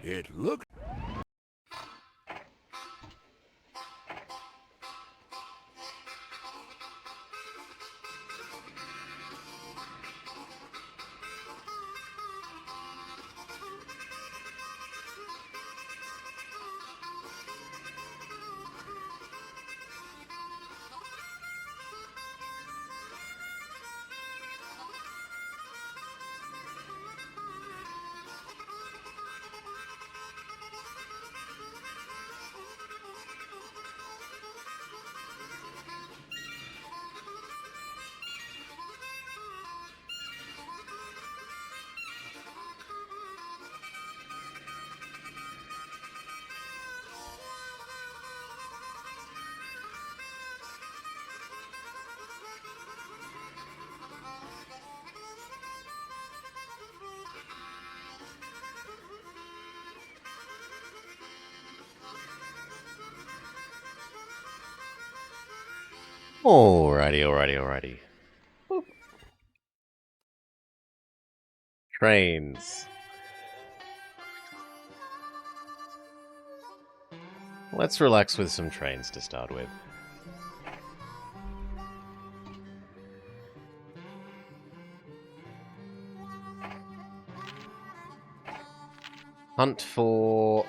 It looks... Alrighty. Boop. Trains. Let's relax with some trains to start with. Hunt for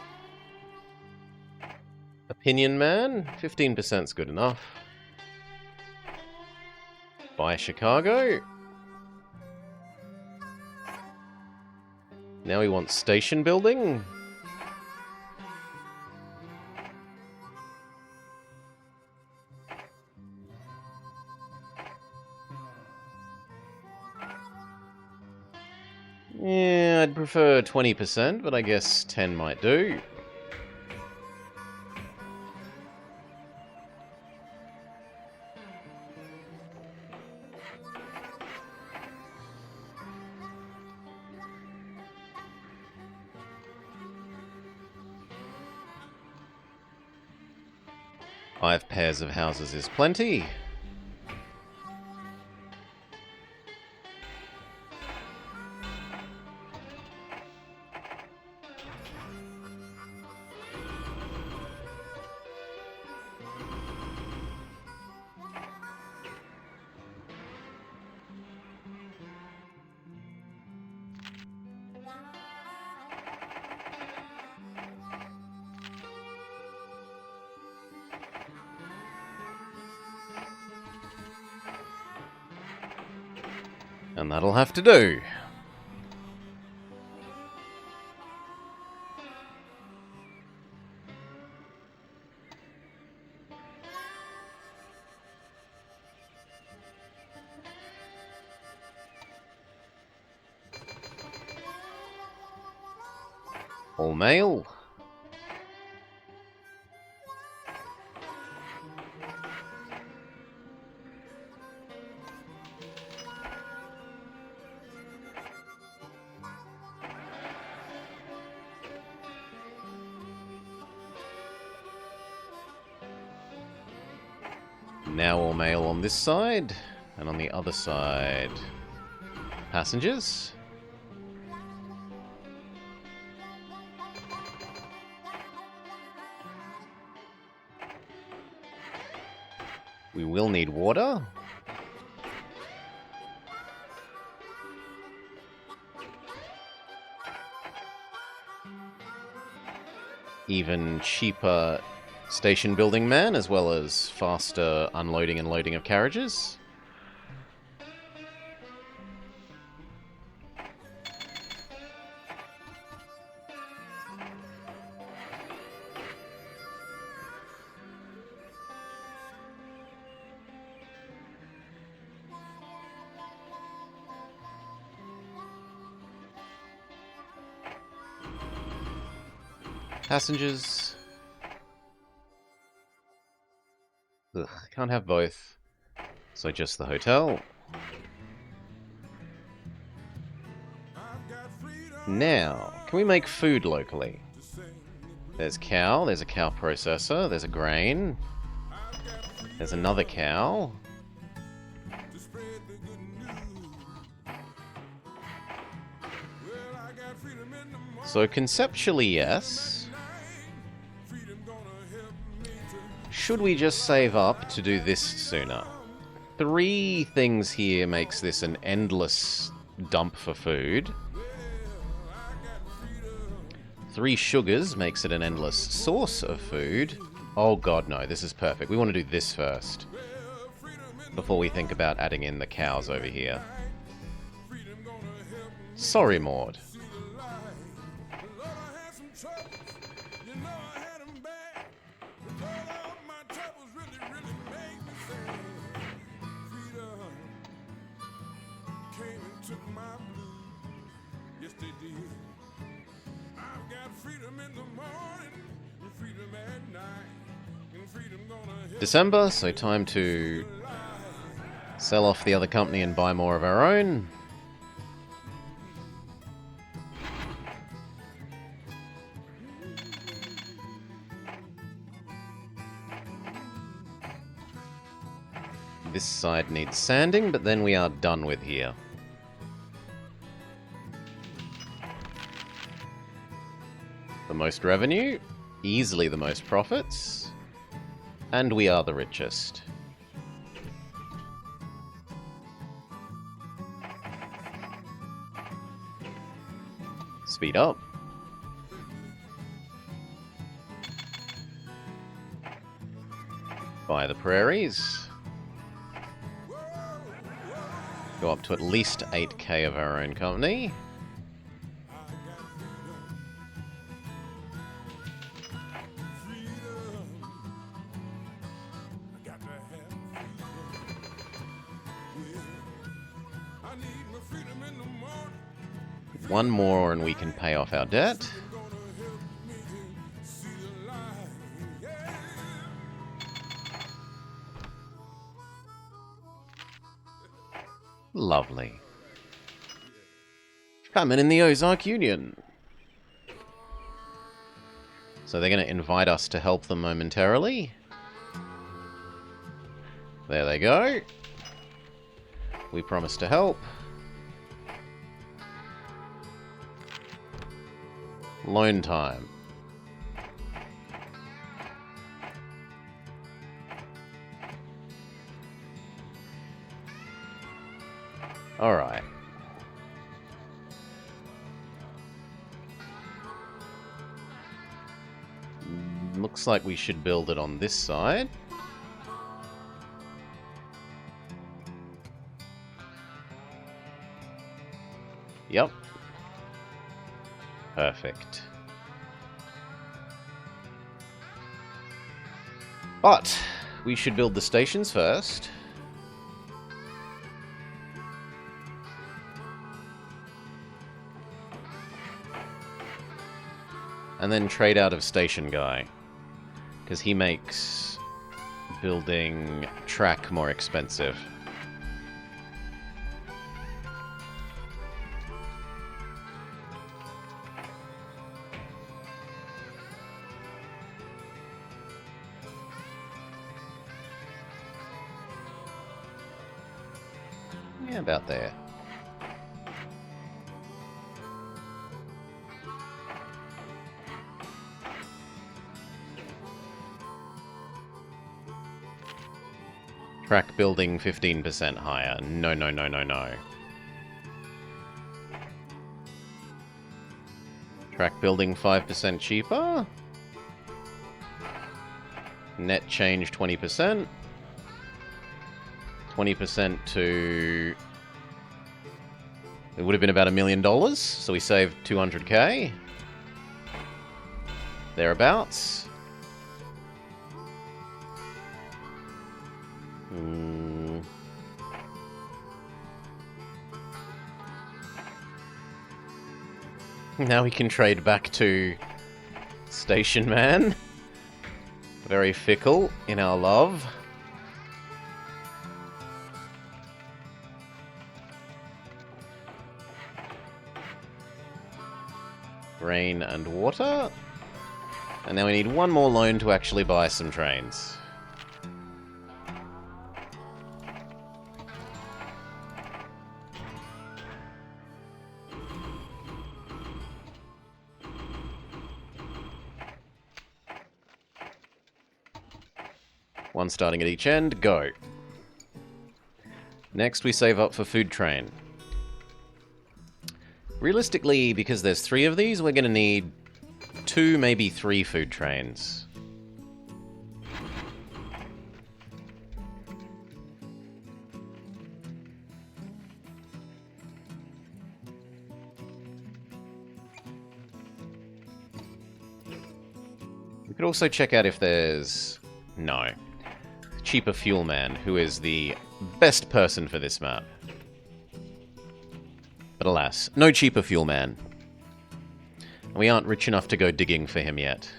Opinion Man. 15%'s good enough. Buy Chicago. Now we want station building. Yeah, I'd prefer 20%, but I guess 10 might do. Five pairs of houses is plenty. And that'll have to do. All mail. Now all mail on this side, and on the other side, passengers. We will need water. Even cheaper station building man, as well as faster unloading and loading of carriages. Passengers. Ugh, can't have both. So just the hotel. Now, can we make food locally? There's cow, there's a cow processor, there's a grain. There's another cow. So conceptually, yes. Should we just save up to do this sooner? 3 things here makes this an endless dump for food. 3 sugars makes it an endless source of food. Oh god, no, this is perfect. We want to do this first, before we think about adding in the cows over here. Sorry, Maud. December, so time to sell off the other company and buy more of our own. This side needs sanding, but then we are done with here. The most revenue, easily the most profits. And we are the richest. Speed up. Buy the prairies. Go up to at least 8k of our own company. One more and we can pay off our debt. Lovely. Famine in the Ozark Union. So they're going to invite us to help them momentarily. There they go. We promise to help. Loan time. Alright. Looks like we should build it on this side. Yep. Perfect. But we should build the stations first. And then trade out of Station Guy. Because he makes building track more expensive. Yeah, about there. Track building 15% higher. No, no, no, no, no. Track building 5% cheaper. Net change 20%. 20% to... It would have been about $1 million, so we saved 200k. Thereabouts. Now we can trade back to Station Man. Very fickle in our love. Rain and water. And now we need one more loan to actually buy some trains. One starting at each end, go. Next, we save up for food train. Realistically, because there's 3 of these, we're going to need 2, maybe 3 food trains. We could also check out if there's... no. Cheaper Fuel Man, who is the best person for this map. But alas, no Cheaper Fuel Man. We aren't rich enough to go digging for him yet.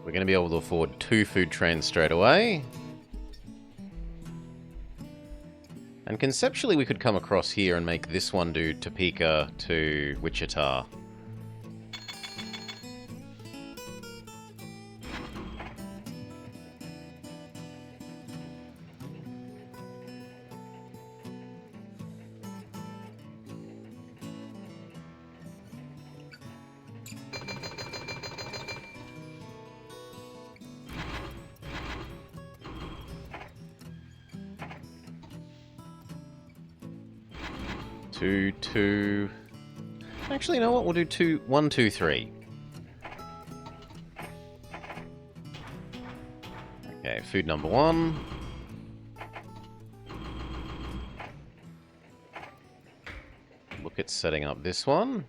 We're going to be able to afford 2 food trains straight away. And conceptually we could come across here and make this one do Topeka to Wichita. Two. Actually, you know what? We'll do 1, 2, 3. Okay, food number 1. Look at setting up this one.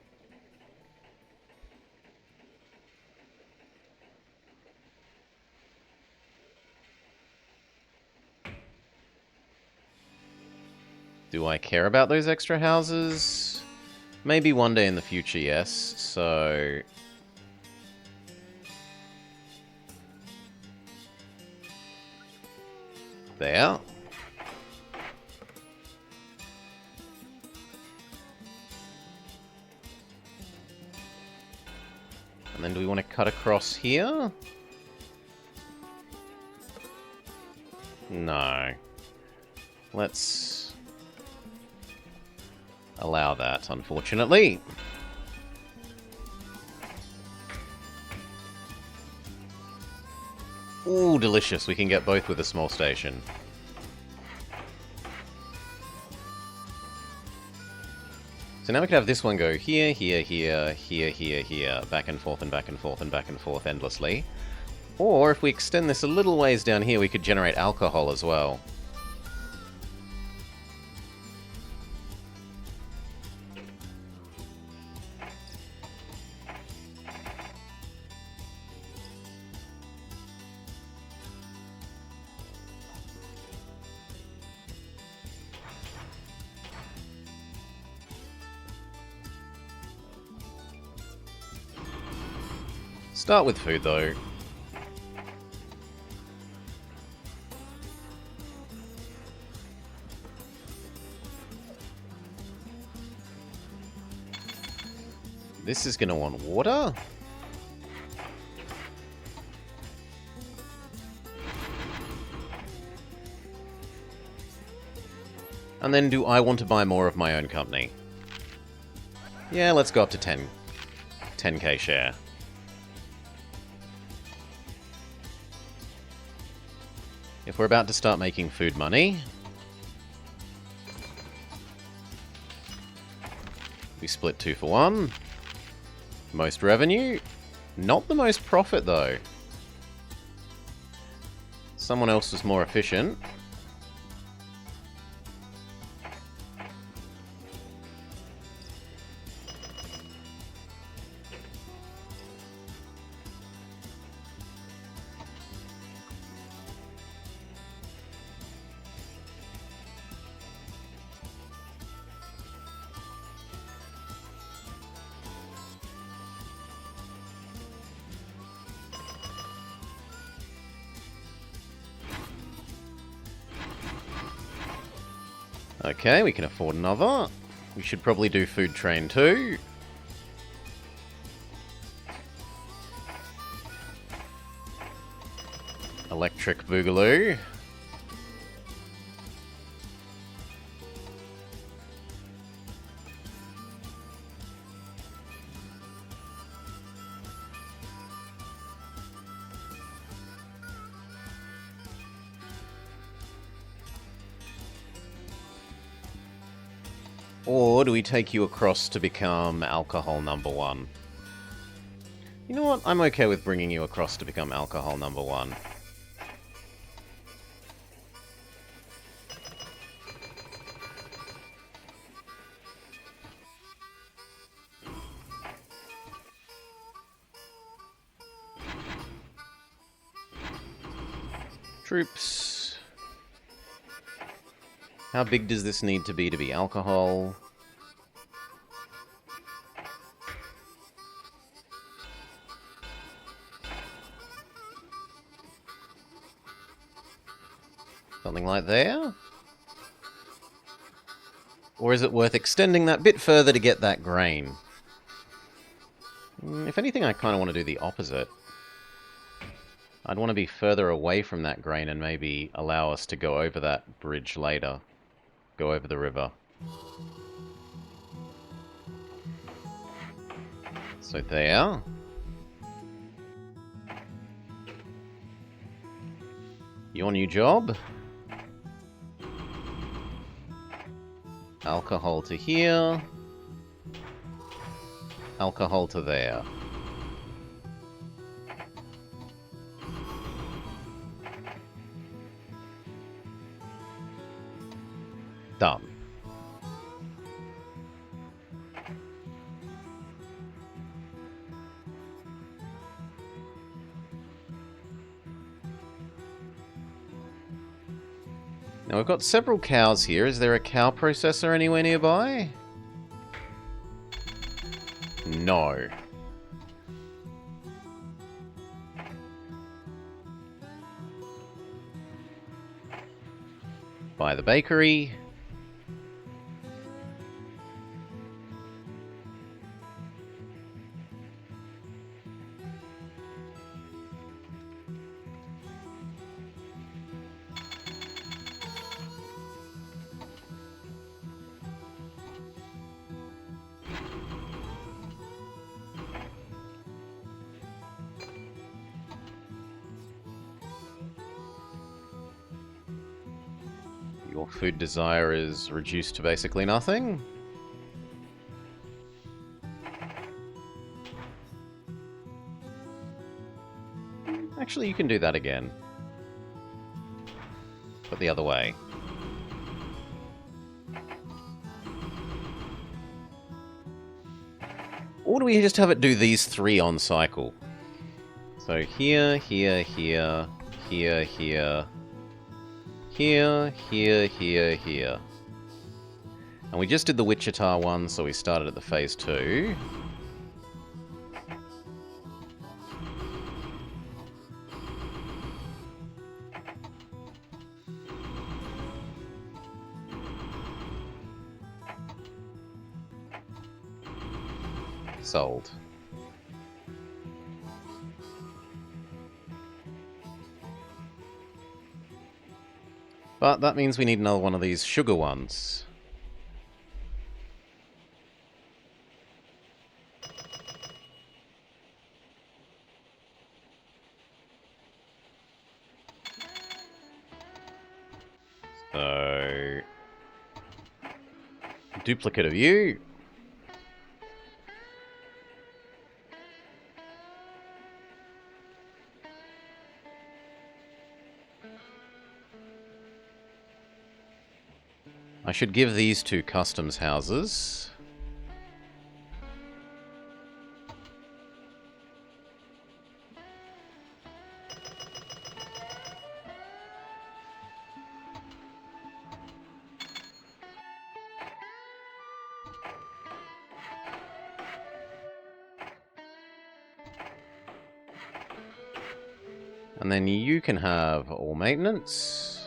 Do I care about those extra houses? Maybe one day in the future, yes. So... there. And then do we want to cut across here? No. Let's... allow that, unfortunately. Ooh, delicious. We can get both with a small station. So now we can have this one go here, here, here, here, here, here, back and forth and back and forth and back and forth endlessly. Or if we extend this a little ways down here, we could generate alcohol as well. Start with food, though. This is going to want water. And then do I want to buy more of my own company? Yeah, let's go up to 10k share. If we're about to start making food money, we split 2 for 1. Most revenue. Not the most profit, though. Someone else was more efficient. Okay, we can afford another. We should probably do food train too. Electric Boogaloo. Or do we take you across to become alcohol number 1? You know what? I'm okay with bringing you across to become alcohol number 1. Troops. How big does this need to be alcohol? Something like there? Or is it worth extending that bit further to get that grain? If anything, I kind of want to do the opposite. I'd want to be further away from that grain and maybe allow us to go over that bridge later. Go over the river. So there. Your new job? Alcohol to here. Alcohol to there. Done. Now we've got several cows here. Is there a cow processor anywhere nearby? No. By the bakery. Your food desire is reduced to basically nothing. Actually, you can do that again. But the other way. Or do we just have it do these 3 on cycle? So here, here, here, here, here, here, here, here, here. And we just did the Wichita one, so we started at the phase 2. Sold. But that means we need another one of these sugar ones. So... duplicate of you. I should give these 2 customs houses. And then you can have all maintenance.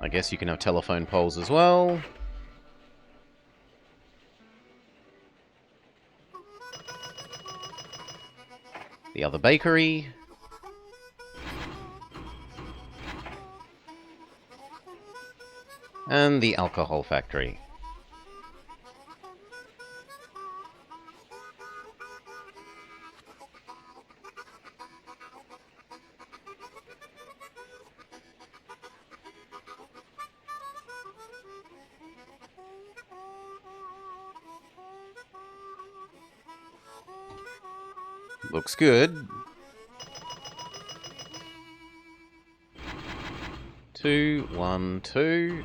I guess you can have telephone poles as well. The other bakery. And the alcohol factory. Looks good. 2, 1, 2.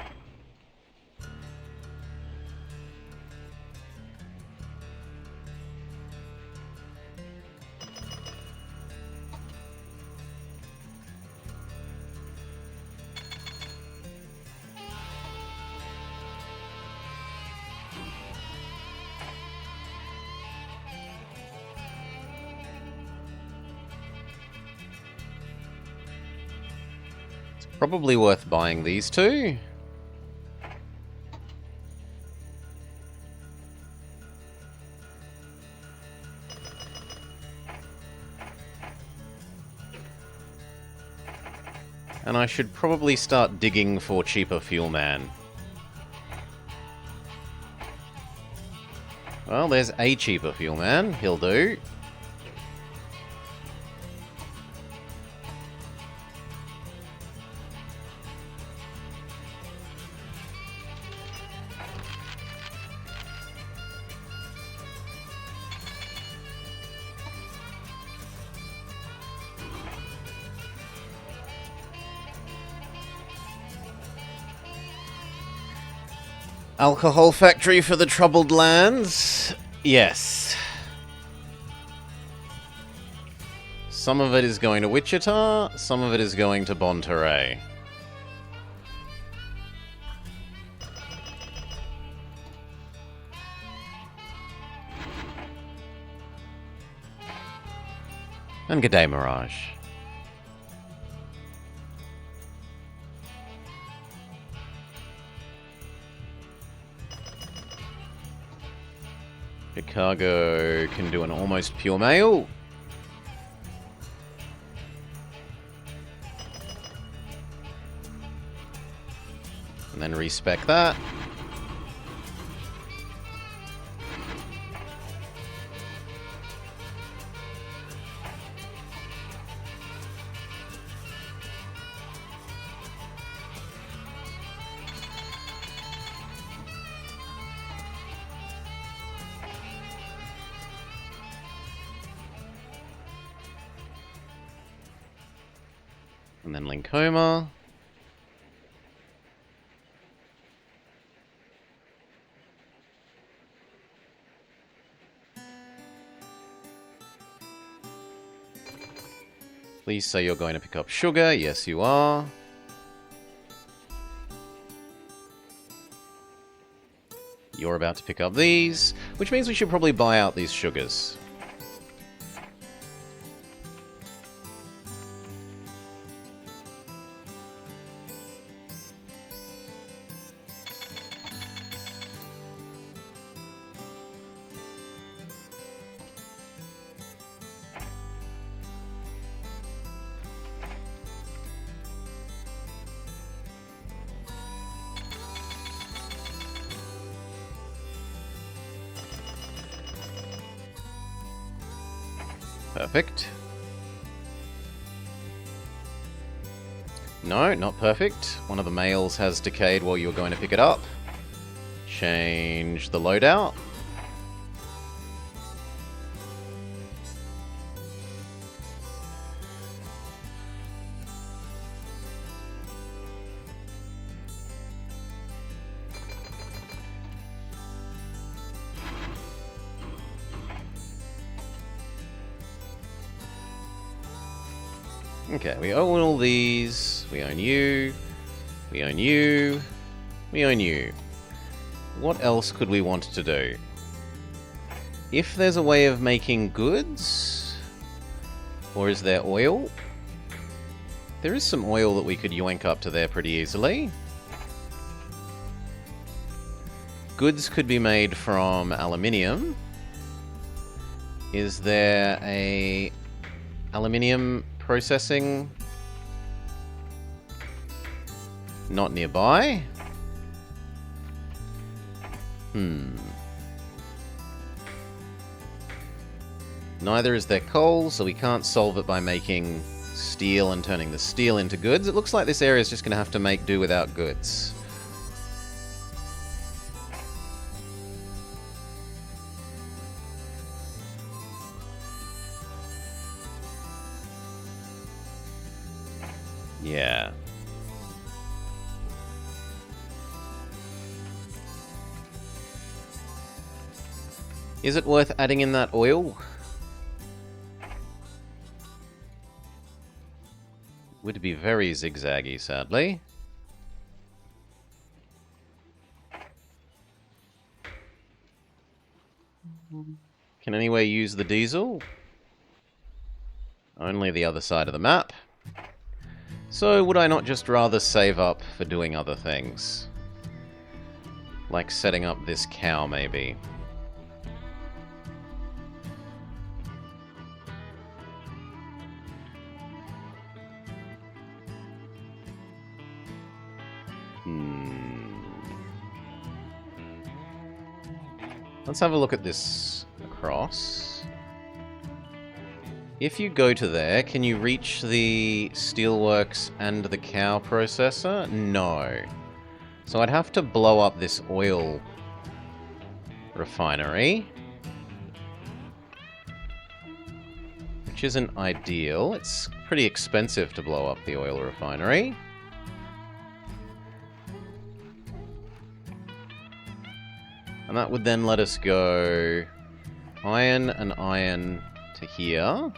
Probably worth buying these two. And I should probably start digging for cheaper fuel man. Well, there's a cheaper fuel man. He'll do. Alcohol factory for the troubled lands? Yes. Some of it is going to Wichita, some of it is going to Monterey. And g'day, Mirage. Chicago can do an almost pure mail. And then respec that. And then Linkoma. Please say you're going to pick up sugar. Yes, you are. You're about to pick up these, which means we should probably buy out these sugars. Perfect. No, not perfect. One of the mails has decayed while you were going to pick it up. Change the loadout. Okay, we own all these. We own you. We own you. We own you. What else could we want to do? If there's a way of making goods... Or is there oil? There is some oil that we could yoink up to there pretty easily. goods could be made from aluminium. Is there a aluminium processing not nearby? Neither is there coal, so we can't solve it by making steel and turning the steel into goods. It looks like this area is just going to have to make do without goods. Yeah. Is it worth adding in that oil? Would be very zigzaggy, sadly. Can anyway use the diesel? Only the other side of the map. So would I not just rather save up for doing other things? Like setting up this cow, maybe. Let's have a look at this across. If you go to there, can you reach the steelworks and the cow processor? No. So I'd have to blow up this oil refinery, which isn't ideal. It's pretty expensive to blow up the oil refinery. And that would then let us go iron and iron to here.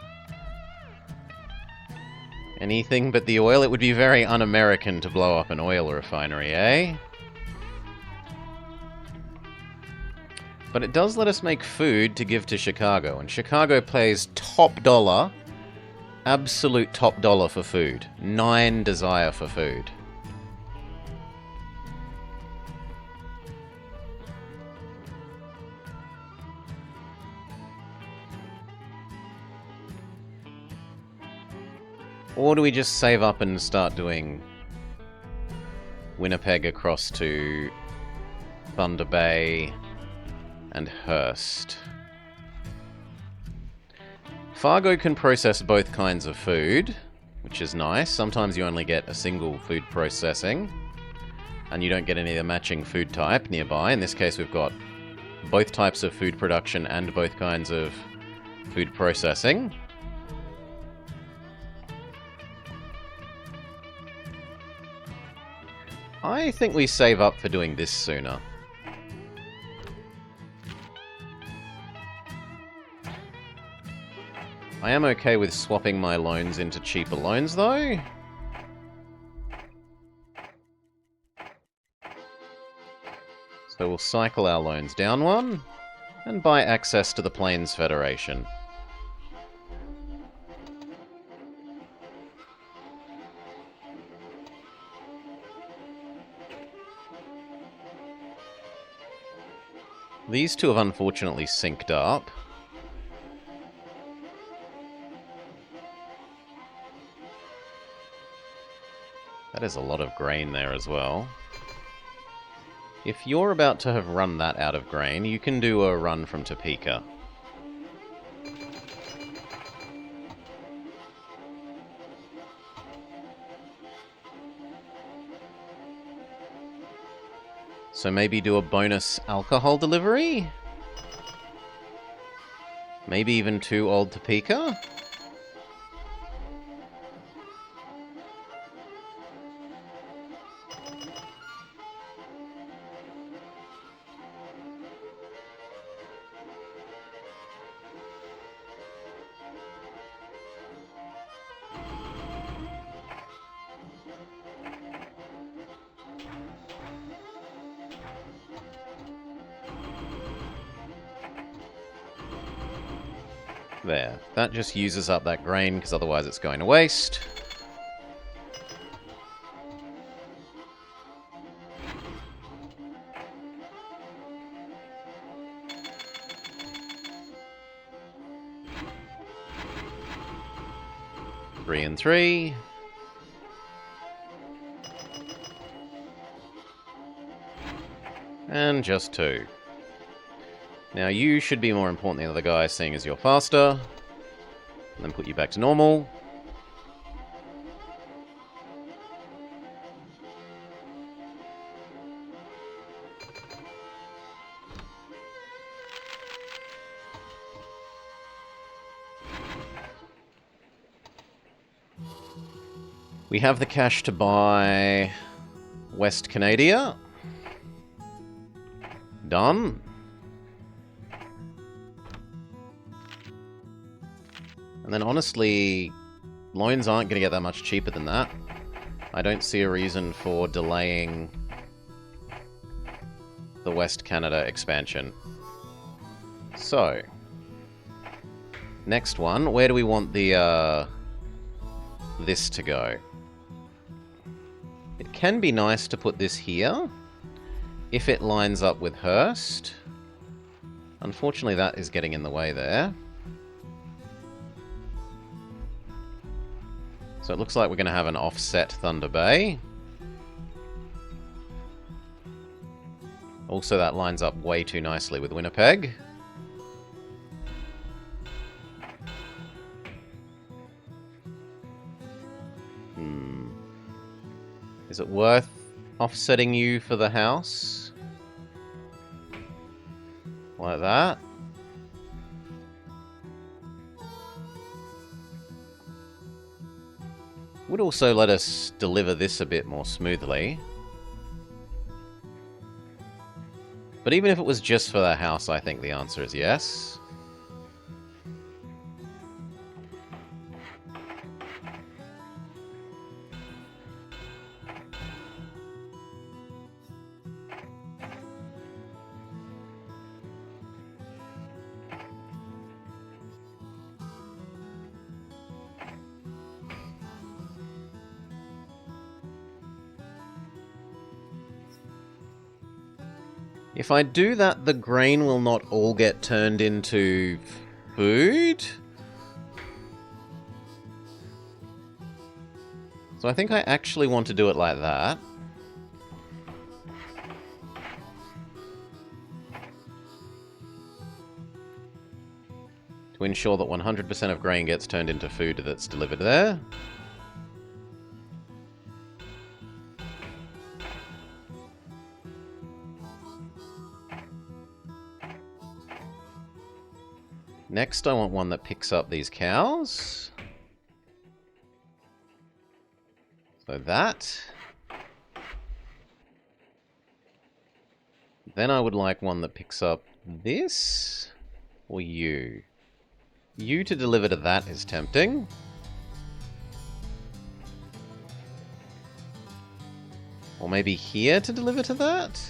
Anything but the oil? It would be very un-American to blow up an oil refinery, eh? But it does let us make food to give to Chicago, and Chicago pays top dollar, absolute top dollar for food. 9 desire for food. Or do we just save up and start doing Winnipeg across to Thunder Bay and Hearst? Fargo can process both kinds of food, which is nice. Sometimes you only get a single food processing, and you don't get any of the matching food type nearby. In this case, we've got both types of food production and both kinds of food processing. I think we save up for doing this sooner. I am okay with swapping my loans into cheaper loans, though. So we'll cycle our loans down one, and buy access to the Plains Federation. These two have unfortunately synced up. That is a lot of grain there as well. If you're about to have run that out of grain, you can do a run from Topeka. So maybe do a bonus alcohol delivery? Maybe even 2 old Topeka? There. That just uses up that grain, because otherwise it's going to waste. 3 and 3. And just 2. Now you should be more important than the other guy, seeing as you're faster. And then put you back to normal. We have the cash to buy West Canada. Done. And then honestly, loans aren't going to get that much cheaper than that. I don't see a reason for delaying the West Canada expansion. So, next one, where do we want the this to go? It can be nice to put this here, if it lines up with Hearst. Unfortunately, that is getting in the way there. So it looks like we're going to have an offset Thunder Bay. Also, that lines up way too nicely with Winnipeg. Is it worth offsetting you for the house? Like that? Would also let us deliver this a bit more smoothly. But even if it was just for the house, I think the answer is yes. If I do that, the grain will not all get turned into food. So I think I actually want to do it like that. To ensure that 100% of grain gets turned into food that's delivered there. Next, I want one that picks up these cows. So that. Then I would like one that picks up this. Or you. You to deliver to that is tempting. Or maybe here to deliver to that?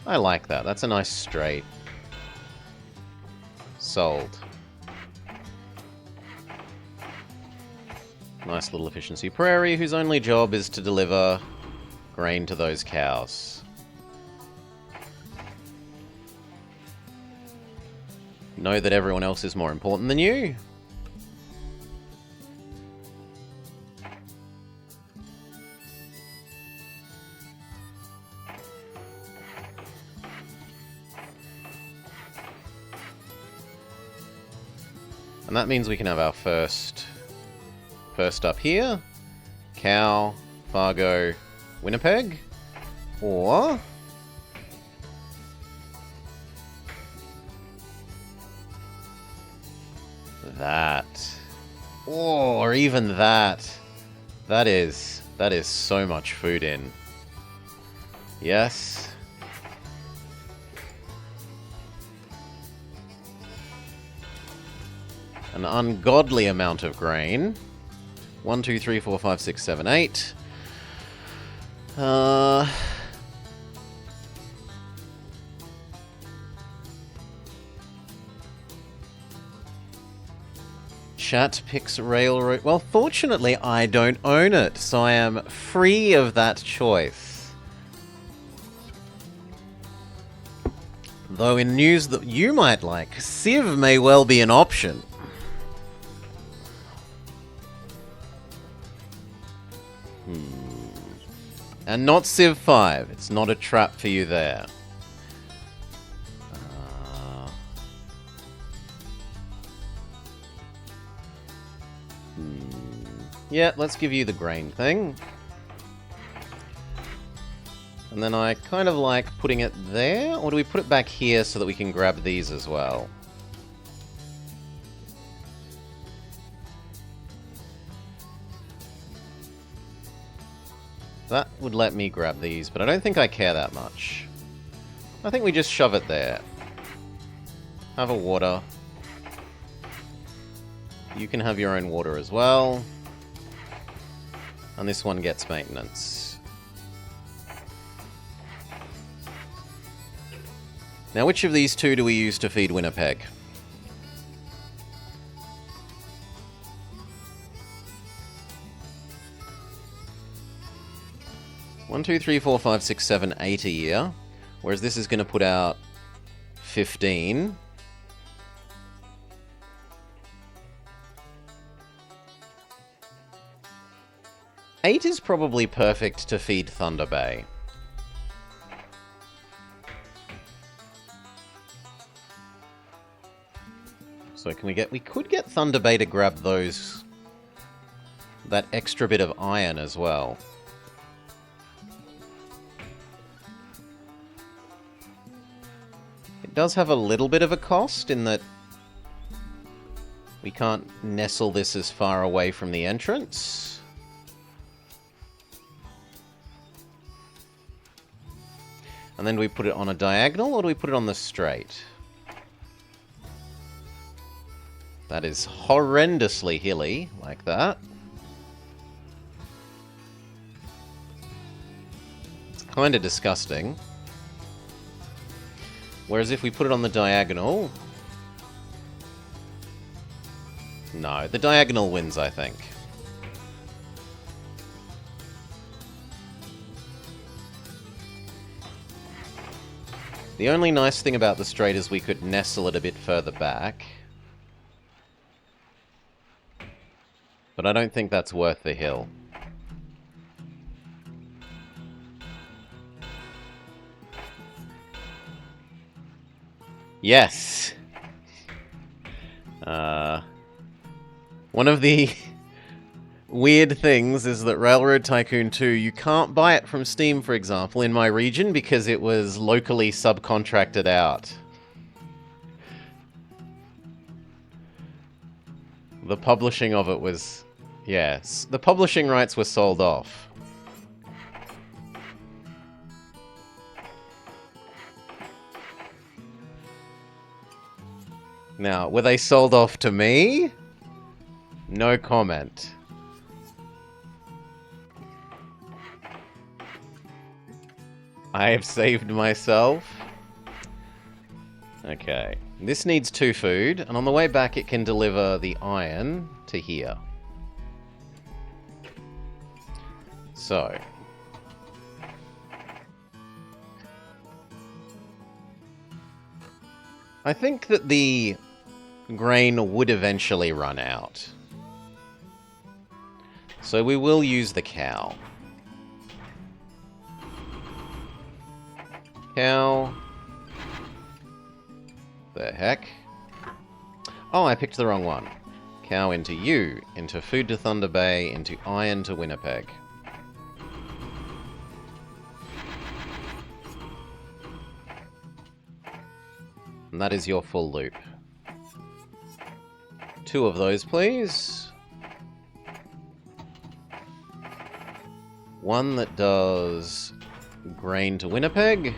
I like that. That's a nice straight. Sold. Nice little efficiency prairie, whose only job is to deliver grain to those cows. Know that everyone else is more important than you. And that means we can have our first up here. Cow, Fargo, Winnipeg. Or that. Or even that. That is so much food in. Yes. An ungodly amount of grain. 1, 2, 3, 4, 5, 6, 7, 8. Chat picks railroad. Well, fortunately, I don't own it, so I am free of that choice. Though in news that you might like, Civ may well be an option. And not Civ 5. It's not a trap for you there. Yeah, let's give you the grain thing. And then I kind of like putting it there, or do we put it back here so that we can grab these as well? That would let me grab these, but I don't think I care that much. I think we just shove it there. Have a water. You can have your own water as well. And this one gets maintenance. Now, which of these two do we use to feed Winnipeg? One, two, three, four, five, six, seven, 8 a year. Whereas this is going to put out 15. Eight is probably perfect to feed Thunder Bay. So can we get... We could get Thunder Bay to grab those... that extra bit of iron as well. It does have a little bit of a cost in that we can't nestle this as far away from the entrance. And then do we put it on a diagonal, or do we put it on the straight? That is horrendously hilly, like that. It's kind of disgusting. Whereas if we put it on the diagonal... No, the diagonal wins, I think. The only nice thing about the straight is we could nestle it a bit further back. But I don't think that's worth the hill. Yes! One of the weird things is that Railroad Tycoon 2, you can't buy it from Steam, for example, in my region because it was locally subcontracted out. The publishing of it was... Yes, the publishing rights were sold off. Now, were they sold off to me? No comment. I have saved myself. Okay. This needs 2 food, and on the way back it can deliver the iron to here. So. I think that the grain would eventually run out. So we will use the cow. Cow. The heck? Oh, I picked the wrong one. Cow into you, into food to Thunder Bay, into iron to Winnipeg. And that is your full loop. 2 of those, please. One that does grain to Winnipeg.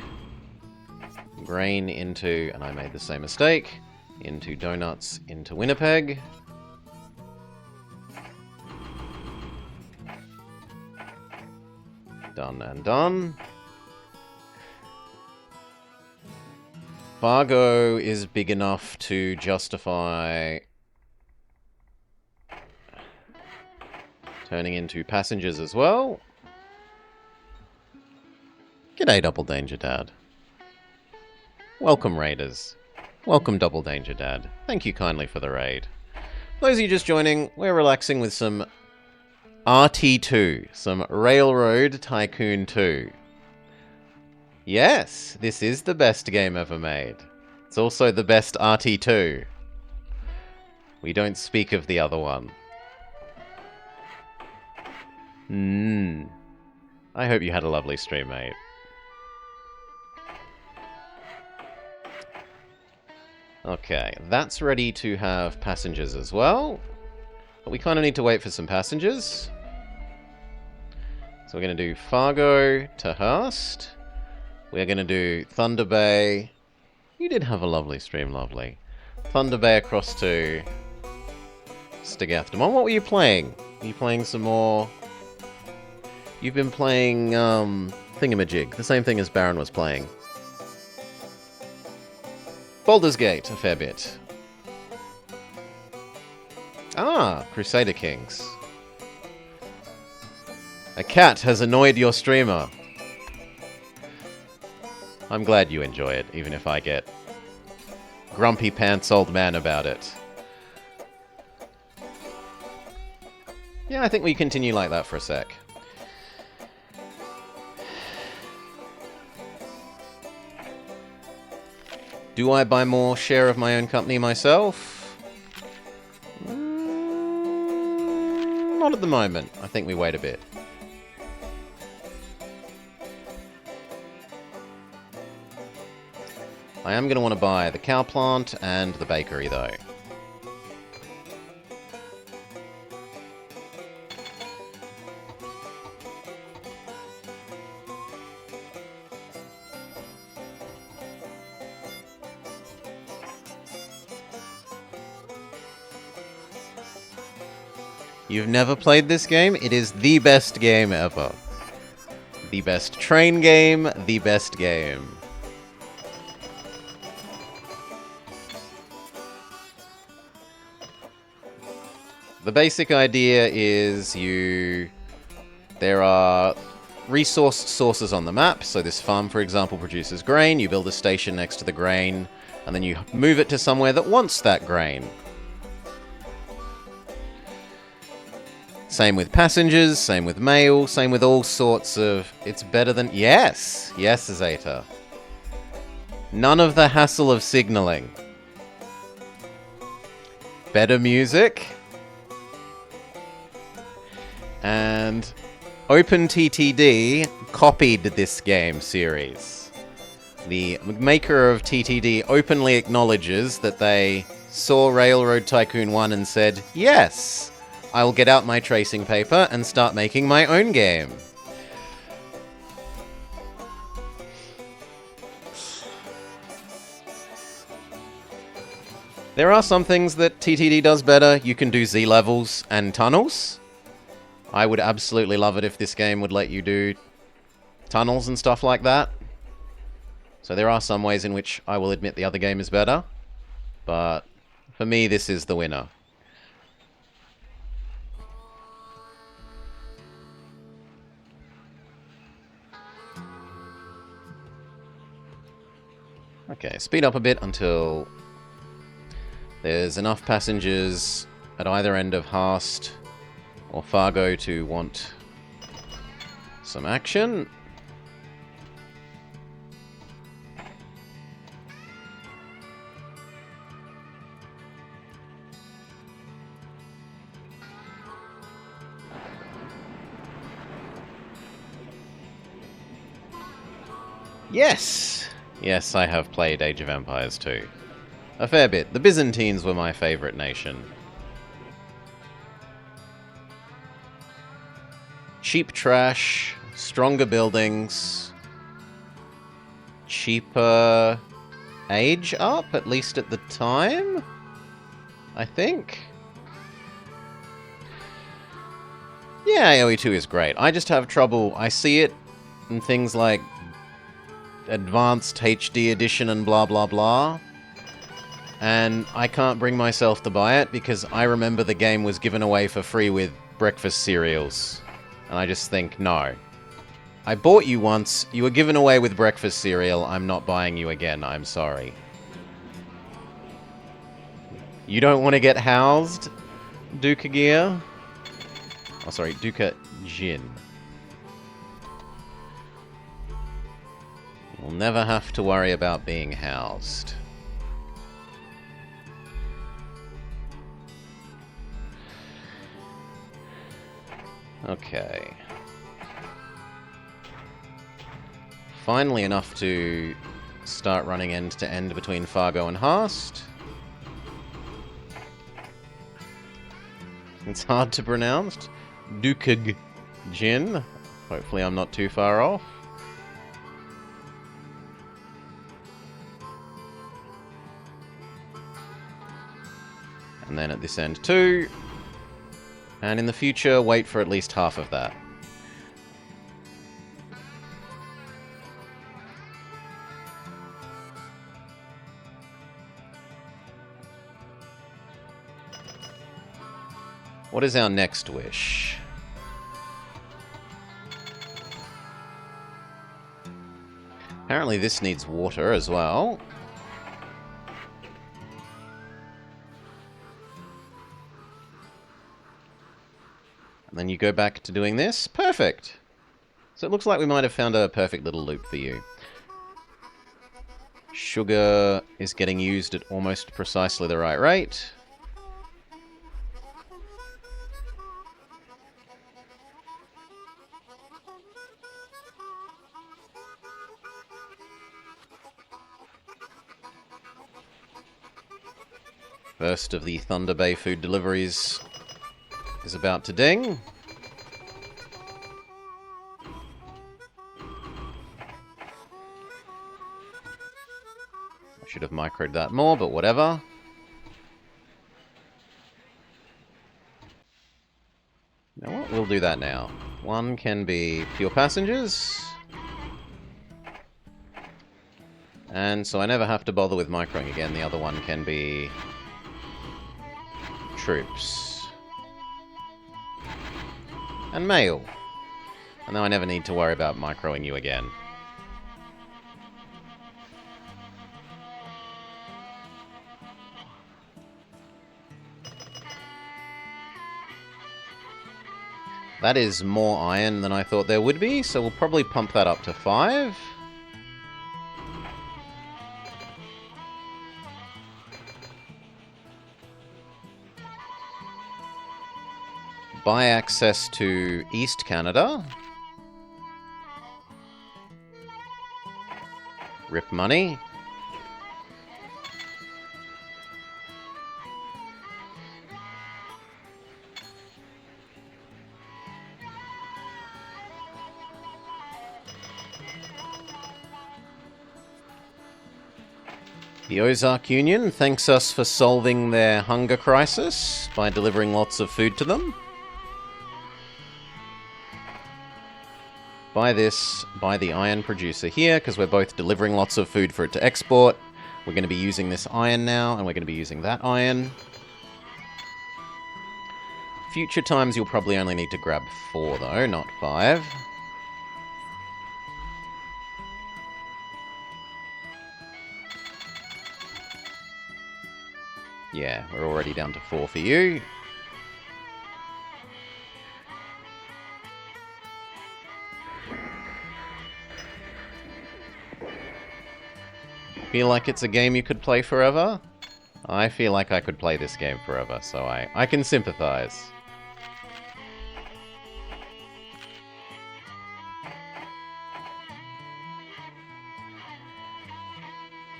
Grain into, and I made the same mistake, into donuts into Winnipeg. Done and done. Fargo is big enough to justify turning into passengers as well. G'day, Double Danger Dad. Welcome, Raiders. Welcome, Double Danger Dad. Thank you kindly for the raid. Those of you just joining, we're relaxing with some RT2, some Railroad Tycoon 2. Yes, this is the best game ever made. It's also the best RT2. We don't speak of the other one. I hope you had a lovely stream, mate. Okay, that's ready to have passengers as well. But we kind of need to wait for some passengers. So we're going to do Fargo to Hearst. We're going to do Thunder Bay. You did have a lovely stream, lovely. Thunder Bay across to Stagathemon. What were you playing? Are you playing some more? You've been playing Thingamajig, the same thing as Baron was playing. Baldur's Gate, a fair bit. Ah, Crusader Kings. A cat has annoyed your streamer. I'm glad you enjoy it, even if I get grumpy pants old man about it. Yeah, I think we continue like that for a sec. Do I buy more share of my own company myself? Not at the moment. I think we wait a bit. I am going to want to buy the cow plant and the bakery, though. You've never played this game? It is the best game ever. The best train game, the best game. The basic idea is there are resource sources on the map. So this farm, for example, produces grain. You build a station next to the grain, and then you move it to somewhere that wants that grain. Same with passengers, same with mail, same with all sorts of... It's better than... Yes! Yes, Zeta. None of the hassle of signaling. Better music. And OpenTTD copied this game series. The maker of TTD openly acknowledges that they saw Railroad Tycoon 1 and said, yes! I'll get out my tracing paper and start making my own game. There are some things that TTD does better. You can do Z levels and tunnels. I would absolutely love it if this game would let you do tunnels and stuff like that. So there are some ways in which I will admit the other game is better. But for me, this is the winner. Okay, speed up a bit until there's enough passengers at either end of Hearst or Fargo to want some action. Yes! Yes, I have played Age of Empires 2. A fair bit. The Byzantines were my favourite nation. Cheap trash, stronger buildings, cheaper age up, at least at the time, I think. Yeah, AoE 2 is great. I just have trouble. I see it in things like Advanced HD Edition and blah blah blah. And I can't bring myself to buy it because I remember the game was given away for free with breakfast cereals. And I just think, no. I bought you once. You were given away with breakfast cereal. I'm not buying you again. I'm sorry. You don't want to get housed, Duca Gear? Oh, sorry, Duca Jin. You'll never have to worry about being housed. Okay. Finally enough to start running end to end between Fargo and Haast. It's hard to pronounce. Dukag Jin. Hopefully I'm not too far off. And then at this end too. And in the future, wait for at least half of that. What is our next wish? Apparently this needs water as well. And then you go back to doing this. Perfect! So it looks like we might have found a perfect little loop for you. Sugar is getting used at almost precisely the right rate. First of the Thunder Bay food deliveries is about to ding. I should have microed that more, but whatever. You know what? We'll do that now. One can be pure passengers. And so I never have to bother with microing again. The other one can be troops. And mail. And now I never need to worry about microing you again. That is more iron than I thought there would be, so we'll probably pump that up to 5. Buy access to East Canada. Rip money. The Ozark Union thanks us for solving their hunger crisis by delivering lots of food to them. Buy this, buy the iron producer here, because we're both delivering lots of food for it to export. We're going to be using this iron now, and we're going to be using that iron. Future times you'll probably only need to grab 4 though, not 5. Yeah, we're already down to 4 for you. Feel like it's a game you could play forever? I feel like I could play this game forever, so I can sympathize.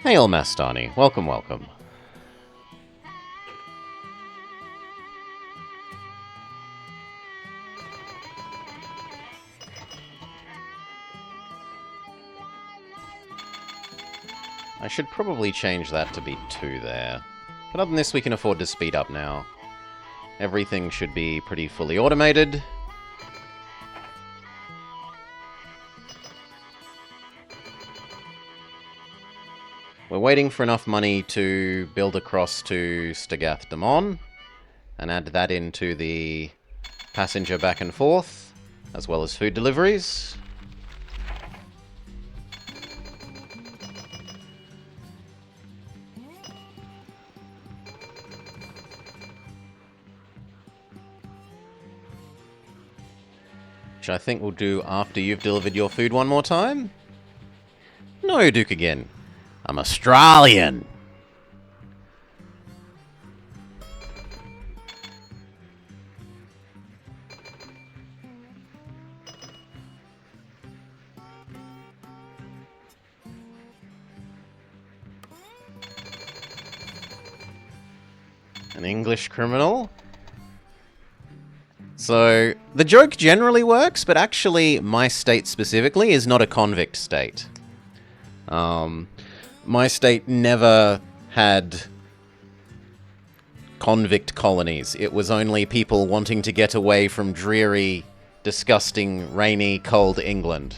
Hail Mastani, welcome, welcome. I should probably change that to be 2 there. But other than this, we can afford to speed up now. Everything should be pretty fully automated. We're waiting for enough money to build across to Stagath Damon and add that into the passenger back and forth, as well as food deliveries. I think we'll do after you've delivered your food one more time. No, Duke again. I'm Australian. An English criminal. So, the joke generally works, but actually, my state specifically is not a convict state. My state never had convict colonies. It was only people wanting to get away from dreary, disgusting, rainy, cold England.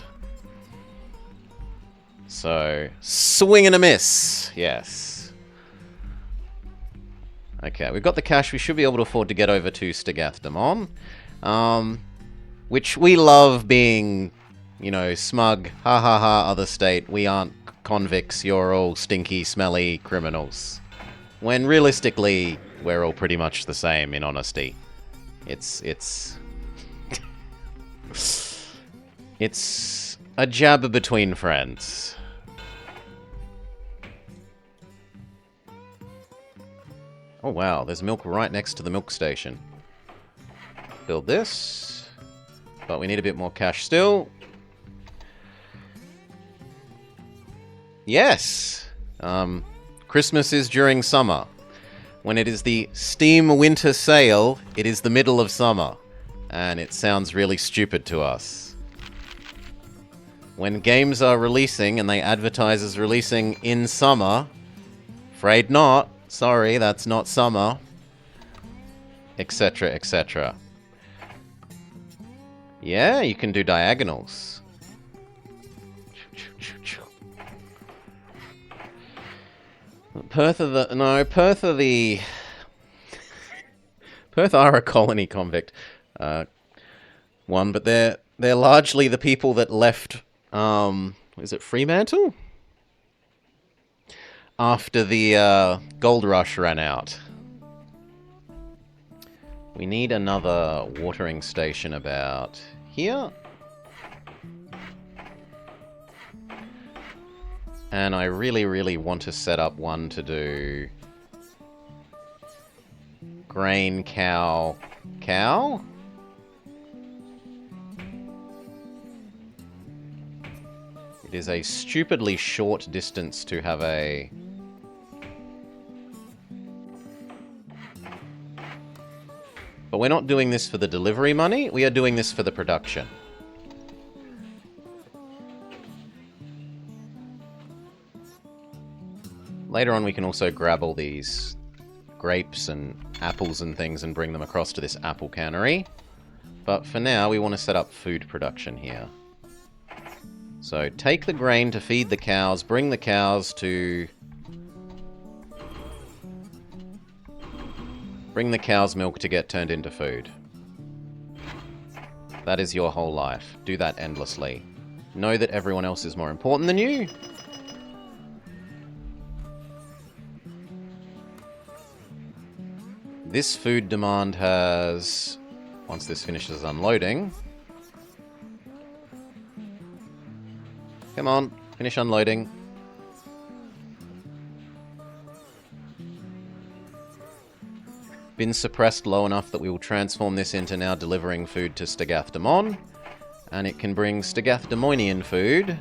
So, swing and a miss. Yes. Okay, we've got the cash. We should be able to afford to get over to Stagath Damon. Which we love being, you know, smug. Ha ha ha, other state. We aren't convicts. You're all stinky, smelly criminals. When realistically, we're all pretty much the same, in honesty. It's a jab between friends. Oh wow, there's milk right next to the milk station. Build this. But we need a bit more cash still. Yes! Christmas is during summer. When it is the Steam Winter Sale, it is the middle of summer. And it sounds really stupid to us. When games are releasing and they advertise as releasing in summer, afraid not. Sorry, that's not summer. Etc, etc. Yeah, you can do diagonals. Perth are the... Perth are a colony convict one, but they're largely the people that left, is it Fremantle? After the gold rush ran out. We need another watering station about here. And I really, really want to set up one to do grain, cow. It is a stupidly short distance to have a... But we're not doing this for the delivery money, we are doing this for the production. Later on we can also grab all these grapes and apples and things and bring them across to this apple cannery. But for now we want to set up food production here. So take the grain to feed the cows, bring the cows to... Bring the cow's milk to get turned into food. That is your whole life. Do that endlessly. Know that everyone else is more important than you. This food demand has... Once this finishes unloading... Come on, finish unloading. Been suppressed low enough that we will transform this into now delivering food to Stagath Damon. And it can bring Stagath Damonian food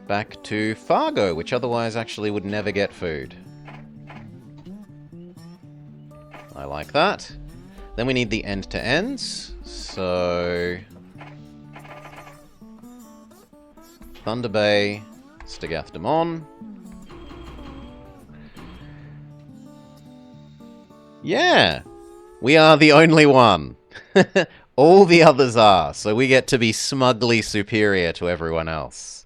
back to Fargo, which otherwise actually would never get food. I like that. Then we need the end-to-ends. So... Thunder Bay, Stagath Damon. Yeah! We are the only one. All the others are, so we get to be smugly superior to everyone else.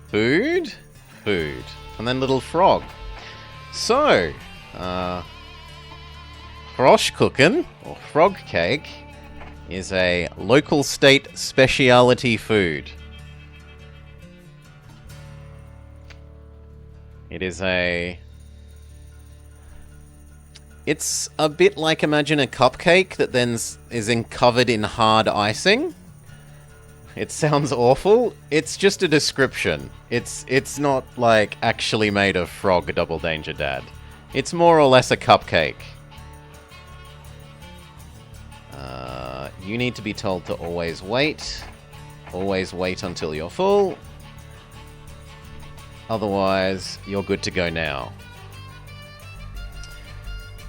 Food? Food. And then little frog. So, Froschkuchen, or frog cake, is a local state speciality food. It is a... It's a bit like, imagine a cupcake that then is covered in hard icing. It sounds awful. It's just a description. It's not, like, actually made of frog Double Danger Dad. It's more or less a cupcake. You need to be told to always wait. Always wait until you're full. Otherwise, you're good to go now.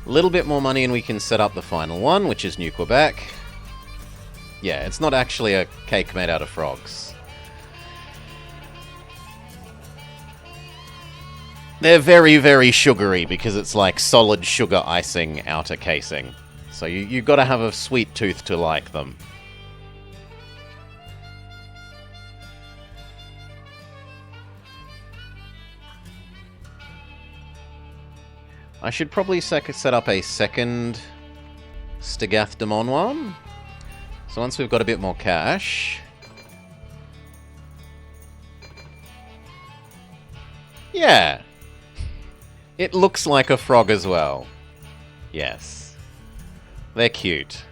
A little bit more money and we can set up the final one, which is New Quebec. Yeah, it's not actually a cake made out of frogs. They're very, very sugary because it's like solid sugar icing outer casing. So you've got to have a sweet tooth to like them. I should probably set up a second Stagath Demon one. So once we've got a bit more cash... Yeah! It looks like a frog as well. Yes. They're cute.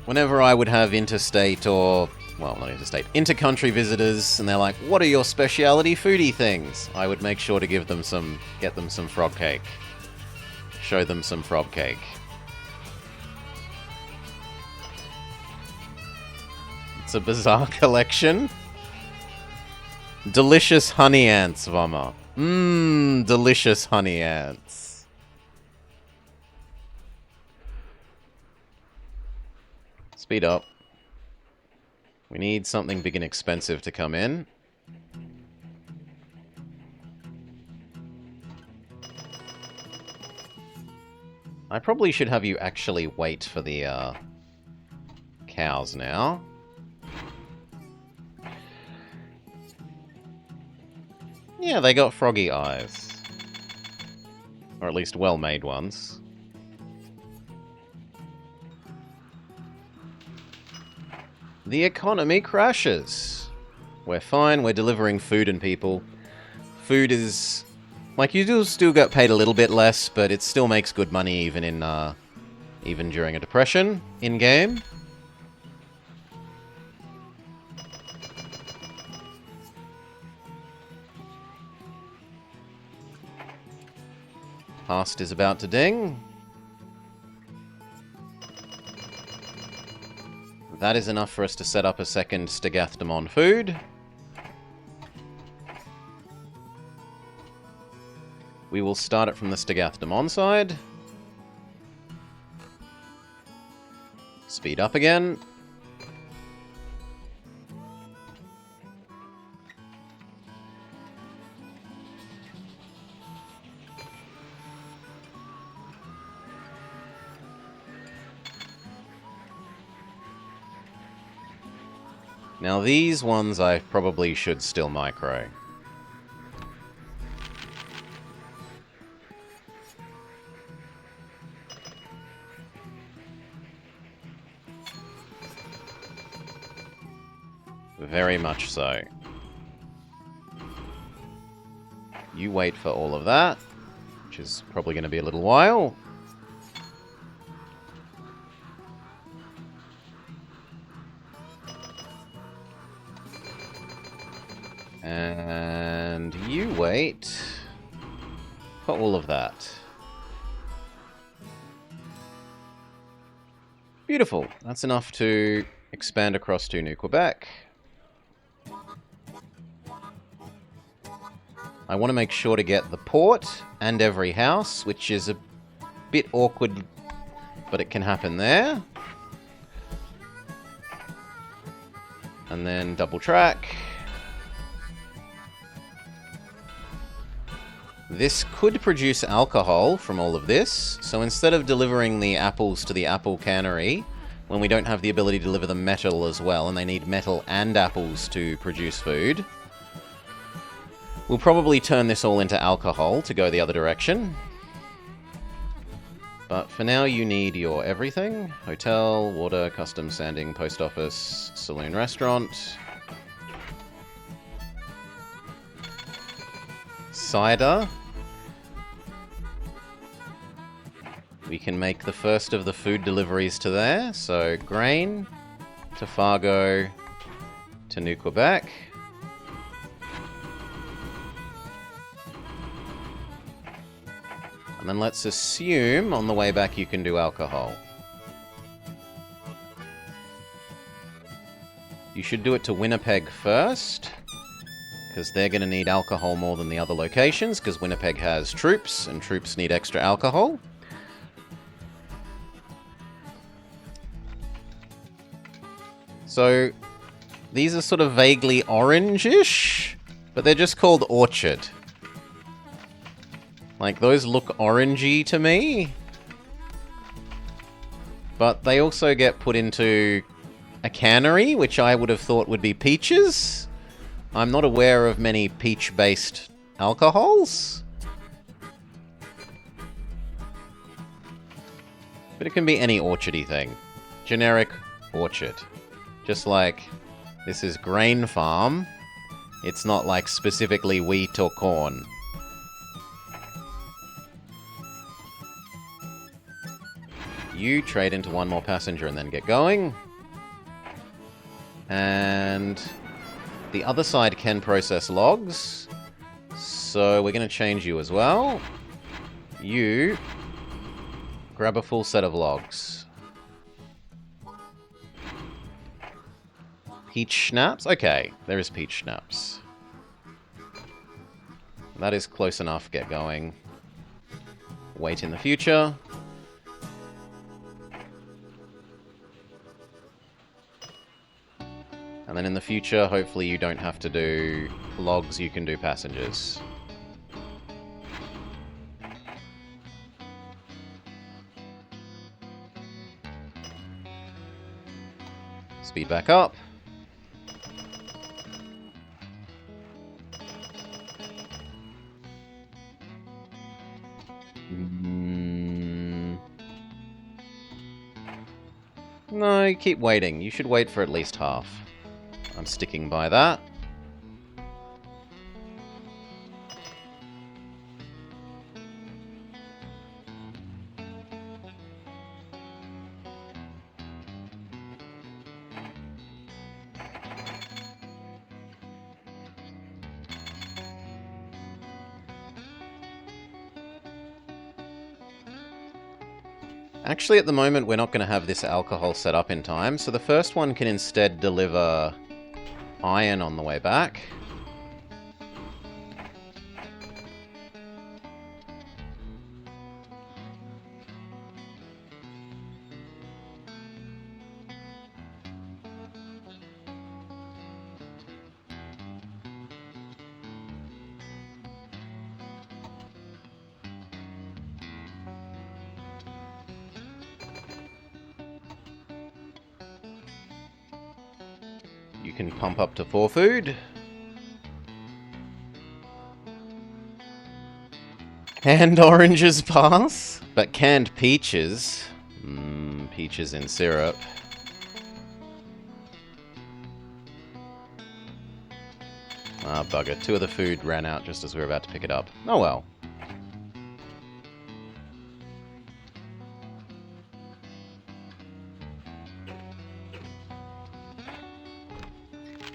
Whenever I would have interstate or... well, not interstate, inter-country visitors, and they're like, what are your speciality foodie things? I would make sure to get them some frog cake. Show them some frog cake. It's a bizarre collection. Delicious honey ants, Vama. Delicious honey ants. Speed up. We need something big and expensive to come in. I probably should have you actually wait for the cows now. Yeah, they got froggy eyes. Or at least well-made ones. The economy crashes. We're fine, we're delivering food and people. Food is... like, you do still get paid a little bit less, but it still makes good money even in, even during a depression in-game. Past is about to ding. That is enough for us to set up a second Stagath Demon food. We will start it from the Stagath Demon side. Speed up again. Now these ones I probably should still micro. Very much so. You wait for all of that, which is probably going to be a little while. And you wait for all of that. Beautiful. That's enough to expand across to New Quebec. I want to make sure to get the port and every house, which is a bit awkward, but it can happen there. And then double track. This could produce alcohol from all of this, so instead of delivering the apples to the apple cannery, when we don't have the ability to deliver the metal as well, and they need metal and apples to produce food, we'll probably turn this all into alcohol to go the other direction. But for now, you need your everything. Hotel, water, custom sanding, post office, saloon, restaurant. Cider. We can make the first of the food deliveries to there. So, grain to Fargo to New Quebec. And then let's assume on the way back you can do alcohol. You should do it to Winnipeg first, because they're going to need alcohol more than the other locations, because Winnipeg has troops, and troops need extra alcohol. So, these are sort of vaguely orange-ish, but they're just called Orchard. Like, those look orangey to me. But they also get put into a cannery, which I would have thought would be peaches. I'm not aware of many peach-based alcohols. But it can be any orchardy thing. Generic orchard. Just like this is grain farm. It's not like specifically wheat or corn. You trade into one more passenger and then get going. And the other side can process logs. So we're going to change you as well. You grab a full set of logs. Peach schnapps? Okay, there is peach schnapps. That is close enough. Get going. Wait in the future. And then in the future, hopefully you don't have to do logs, you can do passengers. Speed back up. No, keep waiting. You should wait for at least half. I'm sticking by that. Actually, at the moment, we're not going to have this alcohol set up in time, so the first one can instead deliver iron on the way back. You can pump up to 4 food. Canned oranges pass, but canned peaches. Peaches in syrup. Ah, bugger. 2 of the food ran out just as we were about to pick it up. Oh well.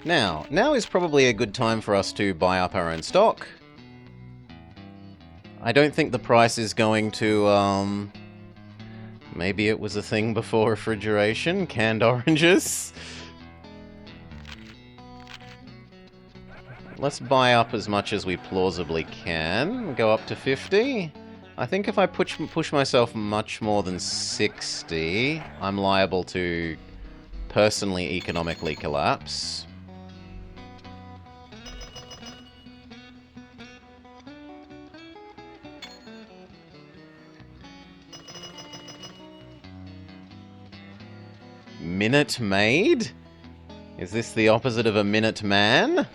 Now is probably a good time for us to buy up our own stock. I don't think the price is going to, maybe it was a thing before refrigeration, canned oranges. Let's buy up as much as we plausibly can. Go up to 50. I think if I push myself much more than 60, I'm liable to personally economically collapse. Minute Maid? Is this the opposite of a Minute Man?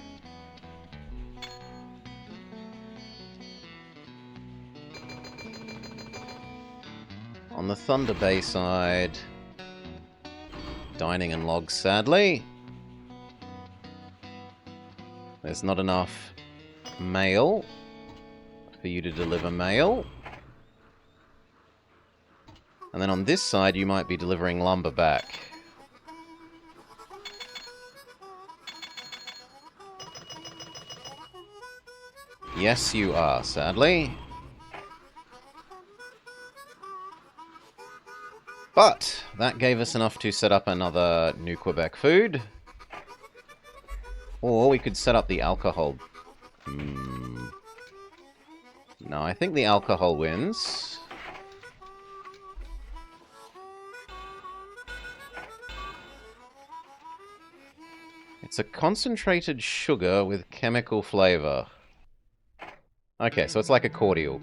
On the Thunder Bay side, dining and logs, sadly. There's not enough mail for you to deliver mail. And then on this side, you might be delivering lumber back. Yes, you are, sadly. But that gave us enough to set up another New Quebec food. Or we could set up the alcohol. No, I think the alcohol wins. It's a concentrated sugar with chemical flavor. Okay, so it's like a cordial.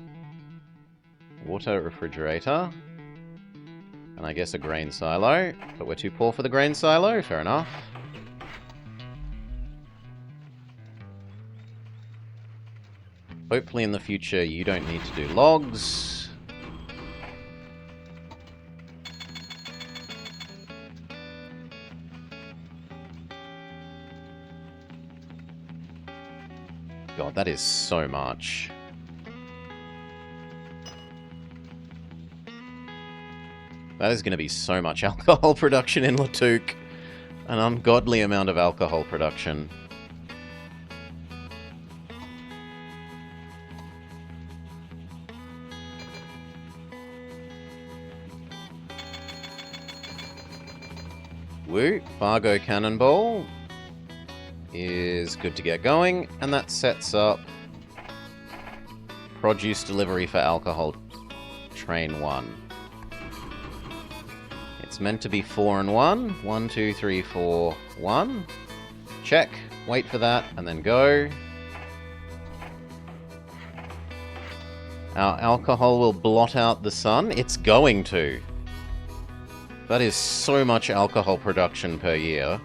Water refrigerator. And I guess a grain silo. But we're too poor for the grain silo, fair enough. Hopefully in the future you don't need to do logs. God, that is so much. That is going to be so much alcohol production in Latouk. An ungodly amount of alcohol production. Woo, Fargo Cannonball is good to get going, and that sets up produce delivery for alcohol train 1. It's meant to be 4 and 1. 1, 2, 3, 4, 1. Check, wait for that, and then go. Our alcohol will blot out the sun. It's going to. That is so much alcohol production per year.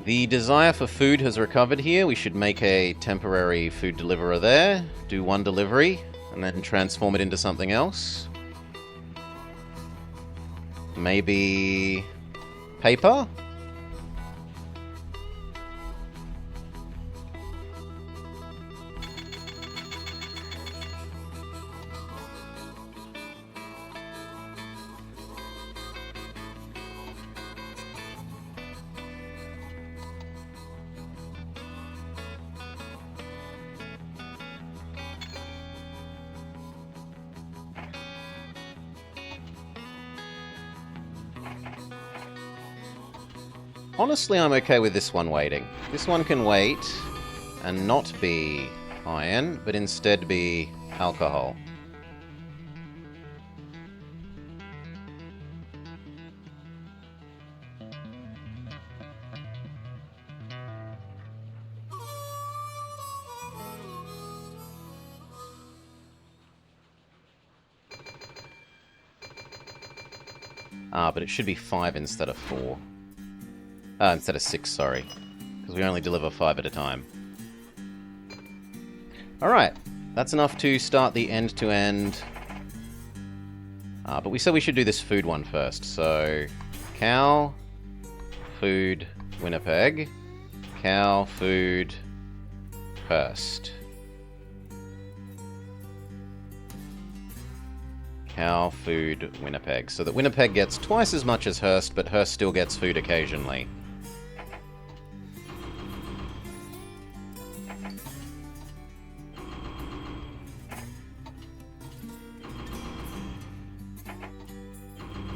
The desire for food has recovered here. We should make a temporary food deliverer there. Do 1 delivery, and then transform it into something else. Maybe paper? Honestly, I'm okay with this one waiting. This one can wait and not be iron, but instead be alcohol. But it should be 5 instead of 4. Instead of 6, sorry. Because we only deliver 5 at a time. Alright, that's enough to start the end-to-end. But we said we should do this food one first. So, cow, food, Winnipeg. Cow, food, Hearst. Cow, food, Winnipeg. So that Winnipeg gets twice as much as Hearst, but Hearst still gets food occasionally.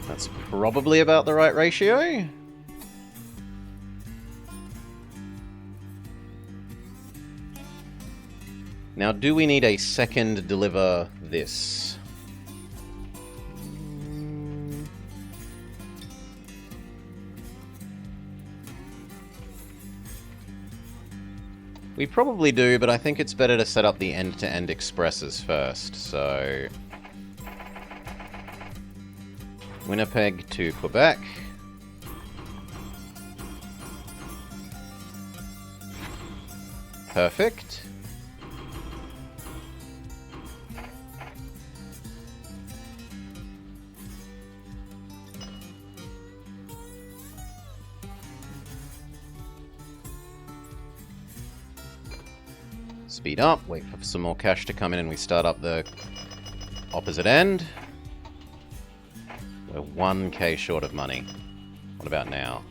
That's probably about the right ratio. Now, do we need a second deliver this? We probably do, but I think it's better to set up the end-to-end expresses first, so... Winnipeg to Quebec. Perfect. Speed up, wait for some more cash to come in and we start up the opposite end. We're 1k short of money. What about now?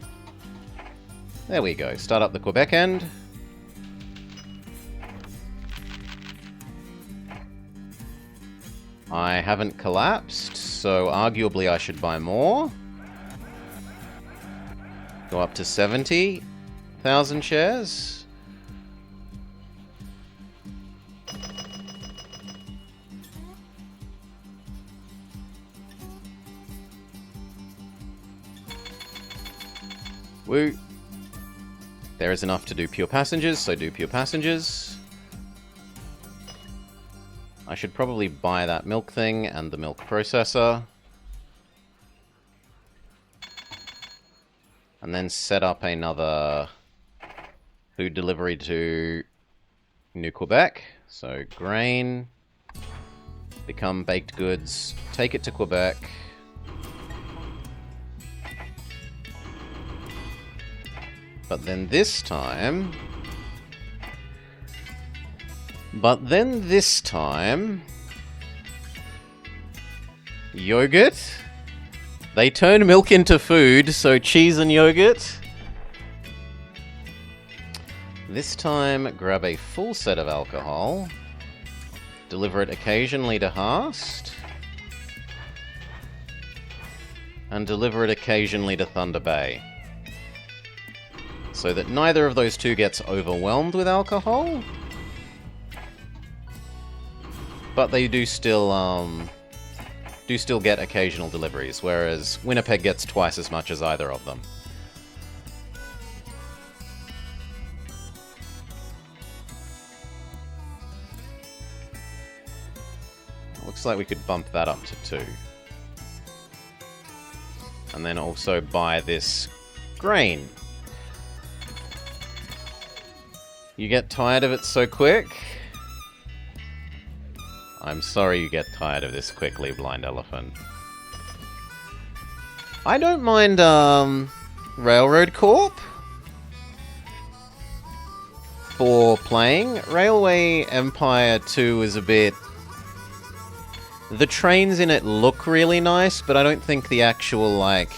There we go. Start up the Quebec end. I haven't collapsed, so arguably I should buy more. Go up to 70,000 shares. Woo. There is enough to do pure passengers, so do pure passengers. I should probably buy that milk thing and the milk processor. And then set up another food delivery to New Quebec. So grain, become baked goods, take it to Quebec. But then this time... Yogurt? They turn milk into food, so cheese and yogurt. This time, grab a full set of alcohol. Deliver it occasionally to Haast. And deliver it occasionally to Thunder Bay. So that neither of those two gets overwhelmed with alcohol. But they do still get occasional deliveries, whereas Winnipeg gets twice as much as either of them. Looks like we could bump that up to 2. And then also buy this grain. You get tired of it so quick? I'm sorry you get tired of this quickly, Blind Elephant. I don't mind, Railroad Corp for playing. Railway Empire 2 is a bit... The trains in it look really nice, but I don't think the actual, like,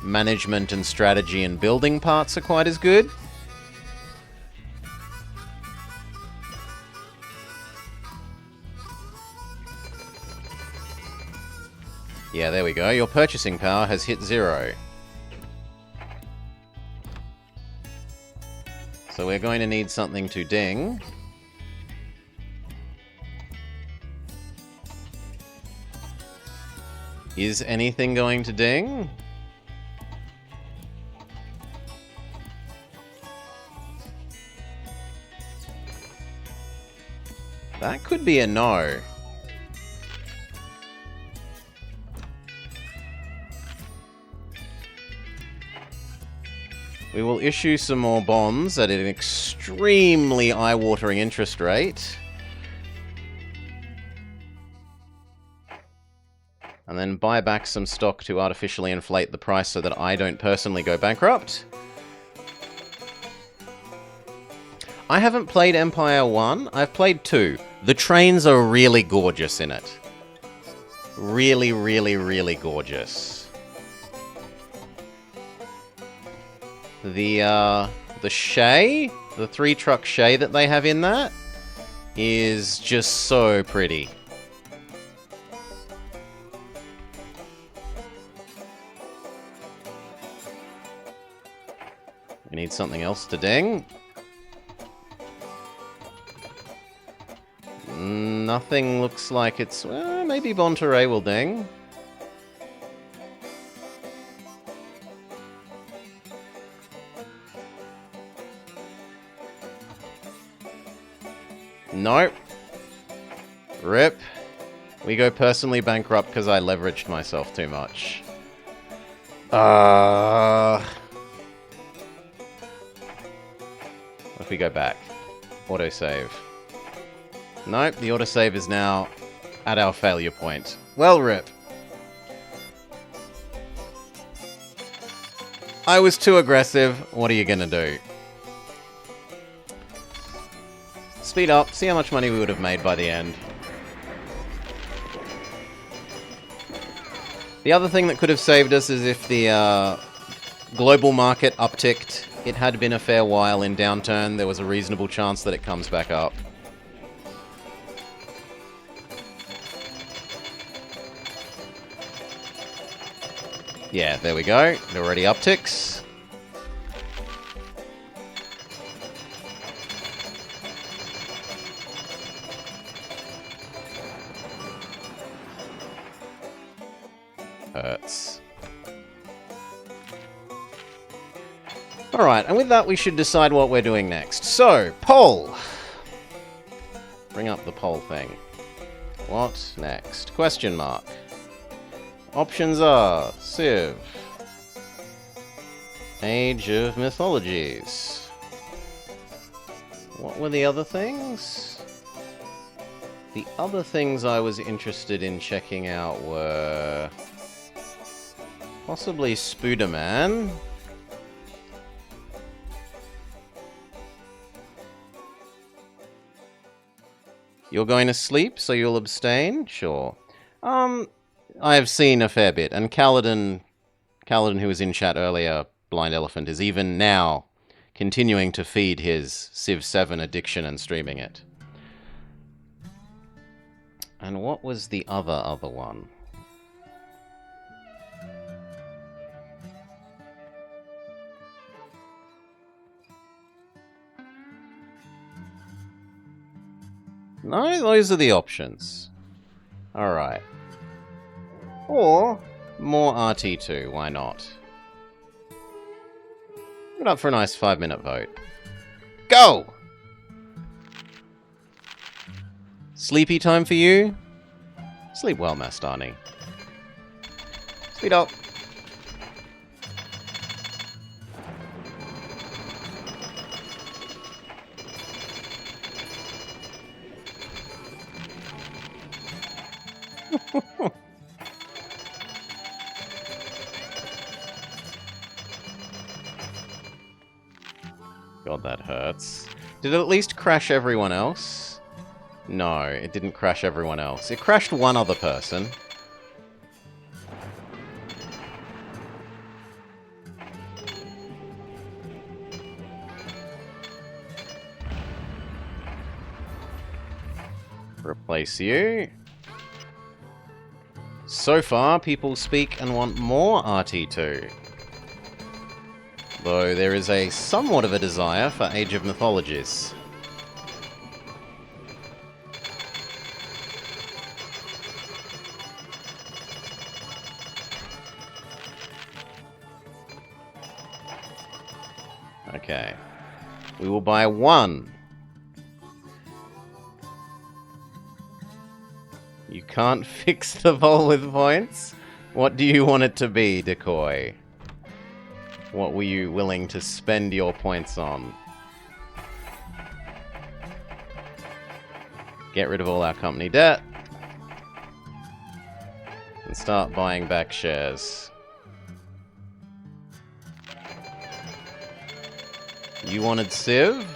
management and strategy and building parts are quite as good. Yeah, there we go. Your purchasing power has hit 0. So we're going to need something to ding. Is anything going to ding? That could be a no. We will issue some more bonds at an extremely eye-watering interest rate. And then buy back some stock to artificially inflate the price so that I don't personally go bankrupt. I haven't played Empire 1. I've played 2. The trains are really gorgeous in it. Really, really, really gorgeous. The Shay, the 3-truck Shay that they have in that, is just so pretty. We need something else to ding. Nothing looks like it's... maybe Monterey will ding. Nope. Rip. We go personally bankrupt because I leveraged myself too much. If we go back. Autosave. Nope, the autosave is now at our failure point. Well, Rip. I was too aggressive. What are you gonna do? Speed up. See how much money we would have made by the end. The other thing that could have saved us is if the global market upticked. It had been a fair while in downturn. There was a reasonable chance that it comes back up. Yeah, there we go. It already upticks. Hurts. Alright, and with that we should decide what we're doing next. So, poll! Bring up the poll thing. What next? Question mark. Options are Civ, Age of Mythologies. What were the other things? The other things I was interested in checking out were possibly Spooderman. You're going to sleep, so you'll abstain? Sure. I have seen a fair bit, and Kaladin, who was in chat earlier, Blind Elephant, is even now continuing to feed his Civ 7 addiction and streaming it. And what was the other one? No, those are the options. Alright. Or more RT2, why not? Put up for a nice 5-minute vote. Go! Sleepy time for you? Sleep well, Mastani. Speed up. God, that hurts. Did it at least crash everyone else? No, it didn't crash everyone else. It crashed one other person. Replace you. So far, people speak and want more RT2. Though there is a somewhat of a desire for Age of Mythologies. Okay. We will buy one. You can't fix the bowl with points? What do you want it to be, Decoy? What were you willing to spend your points on? Get rid of all our company debt. And start buying back shares. You wanted Civ?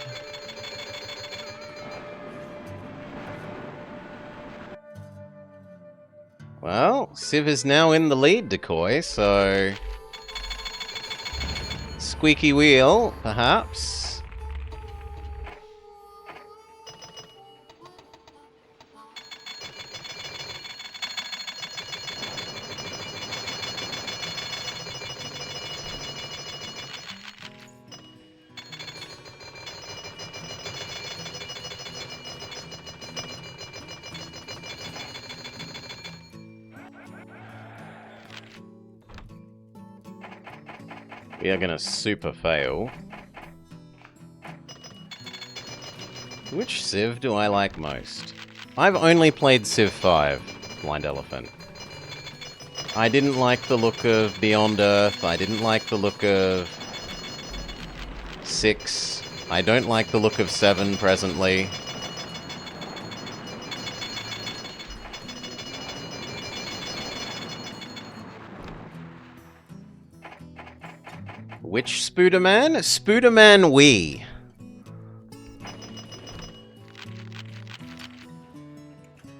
Well, Civ is now in the lead, Decoy, so... Squeaky wheel, perhaps. We are gonna super fail. Which Civ do I like most? I've only played Civ 5, Blind Elephant. I didn't like the look of Beyond Earth. I didn't like the look of 6. I don't like the look of 7 presently. Which Spooderman? Spooderman Wii.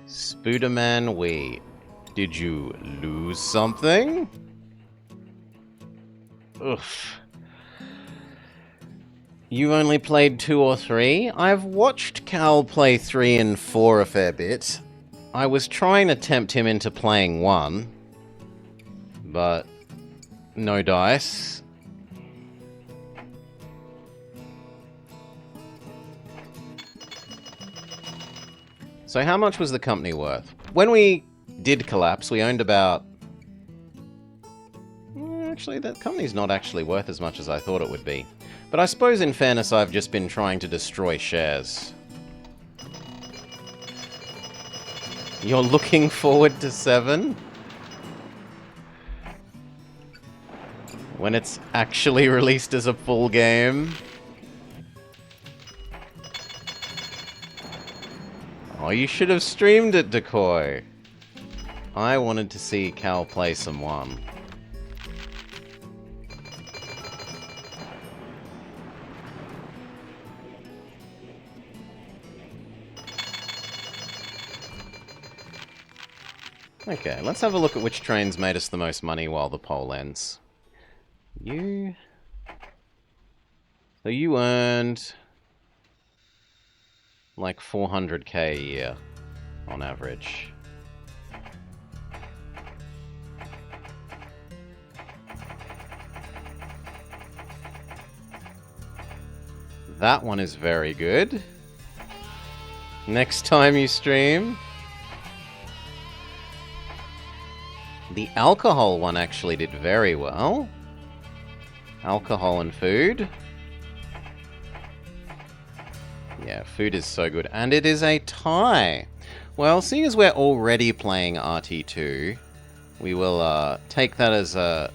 Spooderman Wii. Did you lose something? Oof. You've only played 2 or 3? I've watched Cal play 3 and 4 a fair bit. I was trying to tempt him into playing 1, but no dice. So how much was the company worth? When we did collapse, we owned about... Actually, that company's not actually worth as much as I thought it would be. But I suppose in fairness, I've just been trying to destroy shares. You're looking forward to 7? When it's actually released as a full game? Oh, you should have streamed it, Decoy. I wanted to see Cal play some 1. Okay, let's have a look at which trains made us the most money while the poll ends. You... So you earned... like 400k a year, on average. That one is very good. Next time you stream... The alcohol one actually did very well. Alcohol and food. Yeah, food is so good. And it is a tie. Well, seeing as we're already playing RT2, we will take that as a...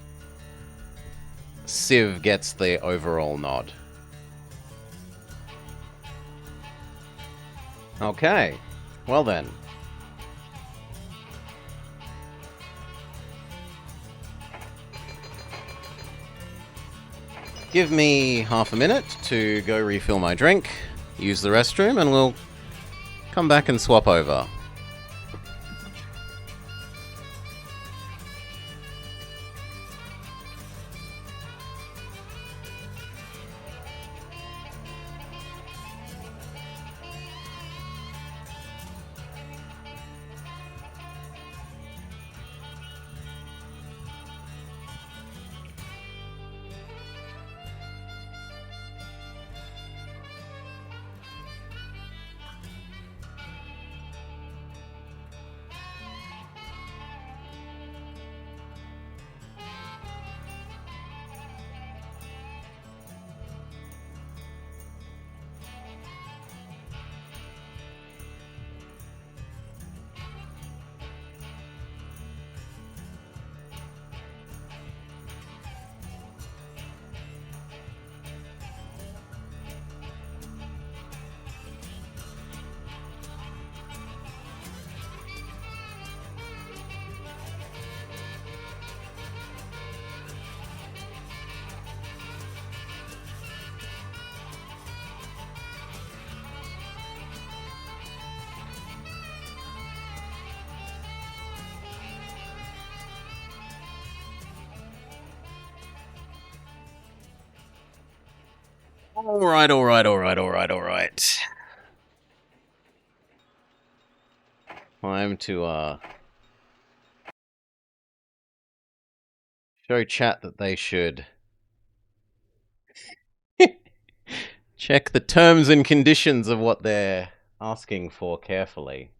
Civ gets the overall nod. Okay. Well then. Give me half a minute to go refill my drink, use the restroom, and we'll come back and swap over. Alright. Time to, show chat that they should check the terms and conditions of what they're asking for carefully.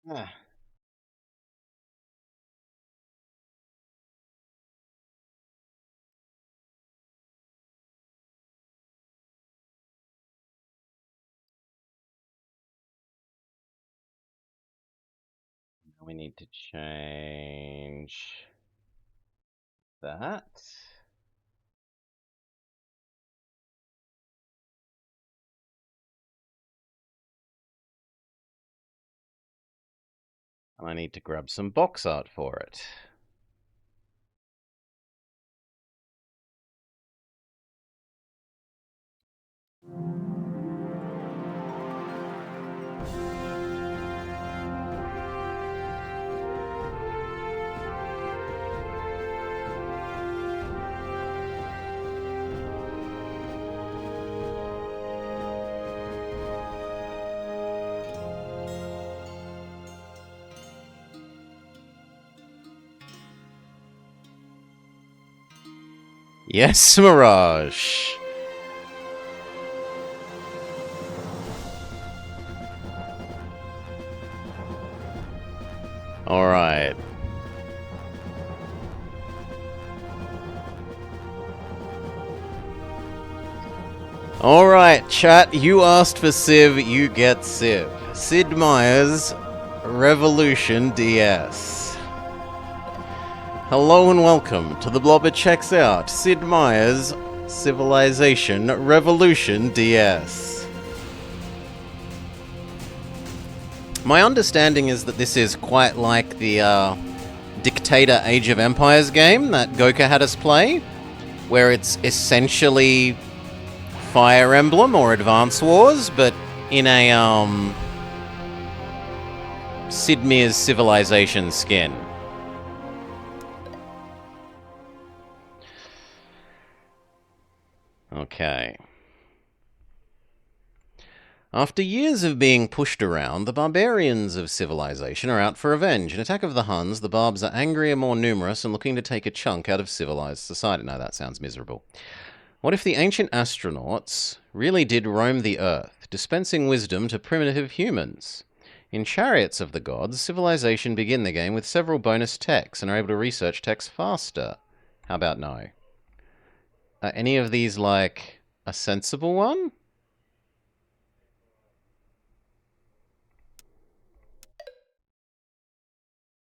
Ah. We need to change that. And I need to grab some box art for it. Yes, Mirage. All right. All right, chat. You asked for Civ, you get Civ. Sid Meier's Revolution DS. Hello and welcome to the Blobber Checks Out Sid Meier's Civilization Revolution DS. My understanding is that this is quite like the Dictator Age of Empires game that Goka had us play, where it's essentially Fire Emblem or Advance Wars, but in a Sid Meier's Civilization skin. Okay. After years of being pushed around, the barbarians of civilization are out for revenge. In Attack of the Huns, the barbs are angrier, more numerous, and looking to take a chunk out of civilized society. No, that sounds miserable. What if the ancient astronauts really did roam the Earth, dispensing wisdom to primitive humans? In Chariots of the Gods, Civilization begin the game with several bonus techs and are able to research techs faster. How about no? Are any of these like a sensible one?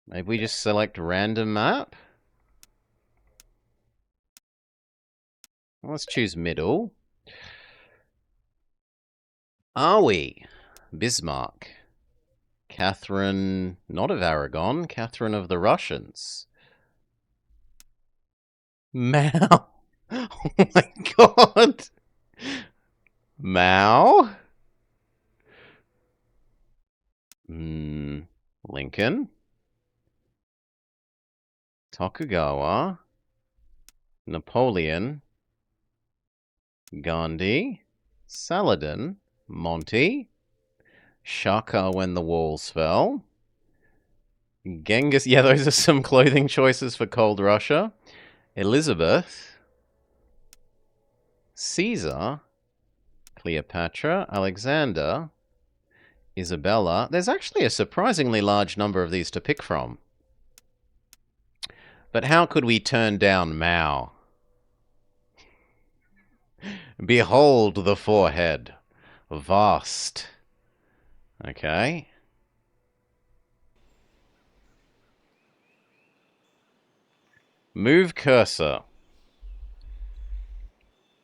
Maybe we just select random map? Let's choose middle. Are we? Bismarck. Catherine, not of Aragon, Catherine of the Russians. Mao. Oh my god. Mao? Lincoln. Tokugawa. Napoleon. Gandhi. Saladin. Monty. Shaka when the walls fell. Genghis. Yeah, those are some clothing choices for cold Russia. Elizabeth. Caesar. Cleopatra. Alexander. Isabella. There's actually a surprisingly large number of these to pick from. But how could we turn down Mao? Behold the forehead. Vast. Okay. Move cursor.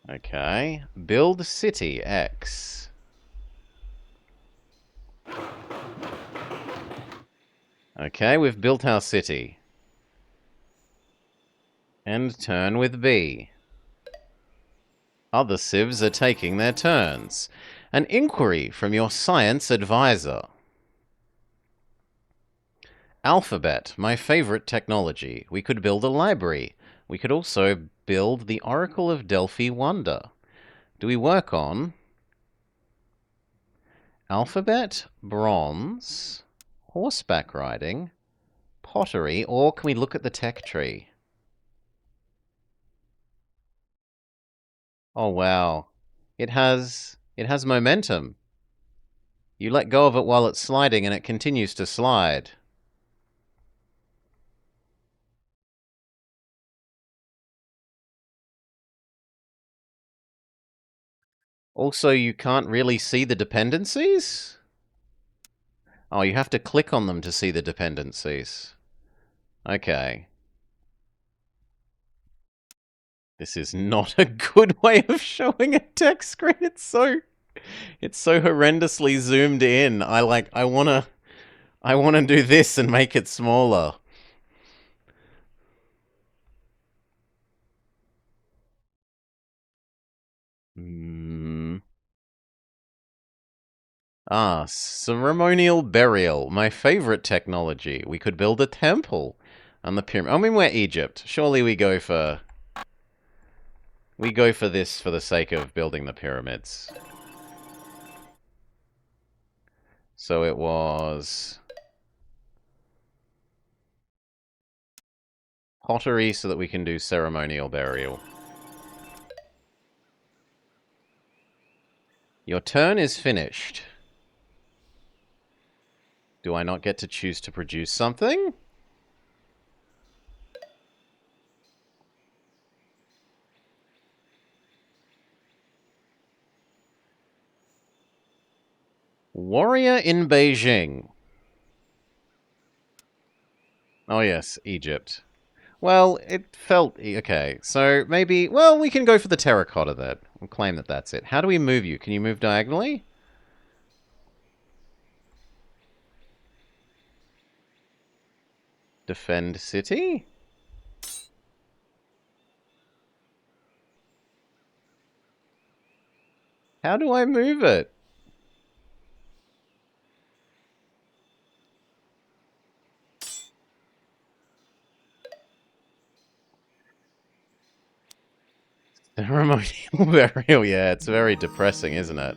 Okay. Build city X. Okay, we've built our city. End turn with B. Other civs are taking their turns. An inquiry from your science advisor. Alphabet, my favorite technology. We could build a library. We could also build the Oracle of Delphi Wonder. Do we work on alphabet, bronze, horseback riding, pottery, or can we look at the tech tree? Oh wow. It has momentum. You let go of it while it's sliding and it continues to slide. Also, you can't really see the dependencies? Oh, you have to click on them to see the dependencies. Okay. This is not a good way of showing a text screen. It's so horrendously zoomed in. I wanna do this and make it smaller. Ah, ceremonial burial. My favorite technology. We could build a temple on the pyramid. I mean, we're Egypt. Surely we go for this for the sake of building the pyramids. So it was pottery so that we can do ceremonial burial. Your turn is finished. Do I not get to choose to produce something? Warrior in Beijing. Oh yes, Egypt. Well, it felt... Okay, so maybe... Well, we can go for the terracotta then. We'll claim that that's it. How do we move you? Can you move diagonally? Defend city? How do I move it? Ceremonial burial, yeah, it's very depressing, isn't it?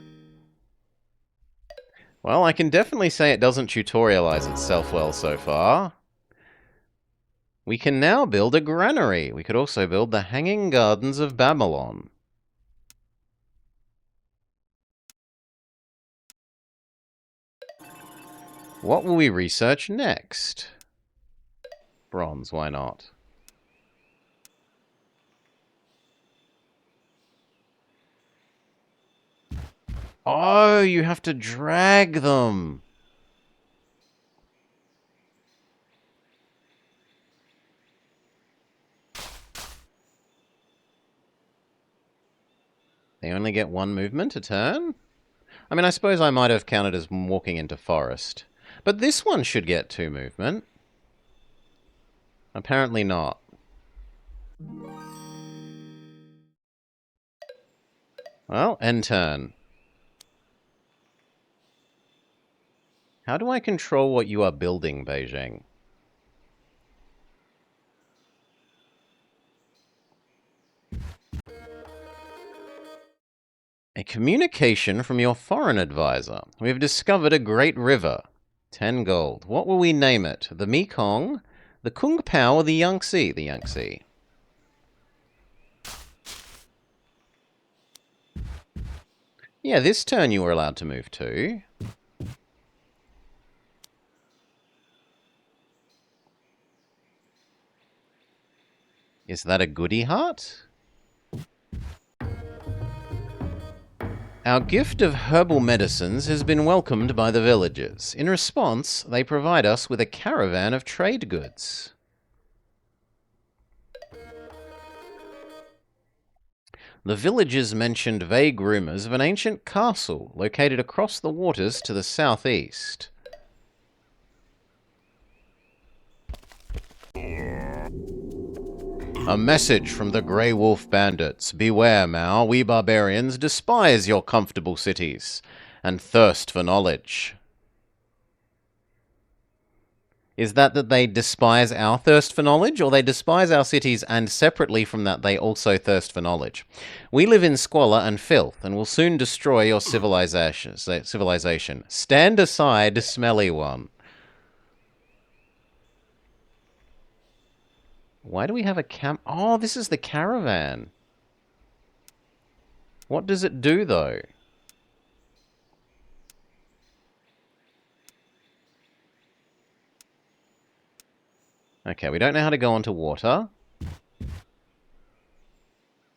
Well, I can definitely say it doesn't tutorialize itself well so far. We can now build a granary. We could also build the Hanging Gardens of Babylon. What will we research next? Bronze, why not? Oh, you have to drag them. They only get one movement a turn? I mean, I suppose I might have counted as walking into forest. But this one should get 2 movement. Apparently not. Well, end turn. How do I control what you are building, Beijing? A communication from your foreign advisor. We have discovered a great river. 10 gold. What will we name it? The Mekong, the Kung Pao, or the Yangtze? The Yangtze. Yeah, this turn you were allowed to move to. Is that a goodie heart? Our gift of herbal medicines has been welcomed by the villagers. In response, they provide us with a caravan of trade goods. The villagers mentioned vague rumors of an ancient castle located across the waters to the southeast. A message from the Grey Wolf bandits. Beware, Mao, we barbarians despise your comfortable cities and thirst for knowledge. Is that they despise our thirst for knowledge, or they despise our cities and separately from that they also thirst for knowledge? We live in squalor and filth and will soon destroy your civilization. Stand aside, smelly one. Why do we have a Oh, this is the caravan. What does it do, though? Okay, we don't know how to go onto water.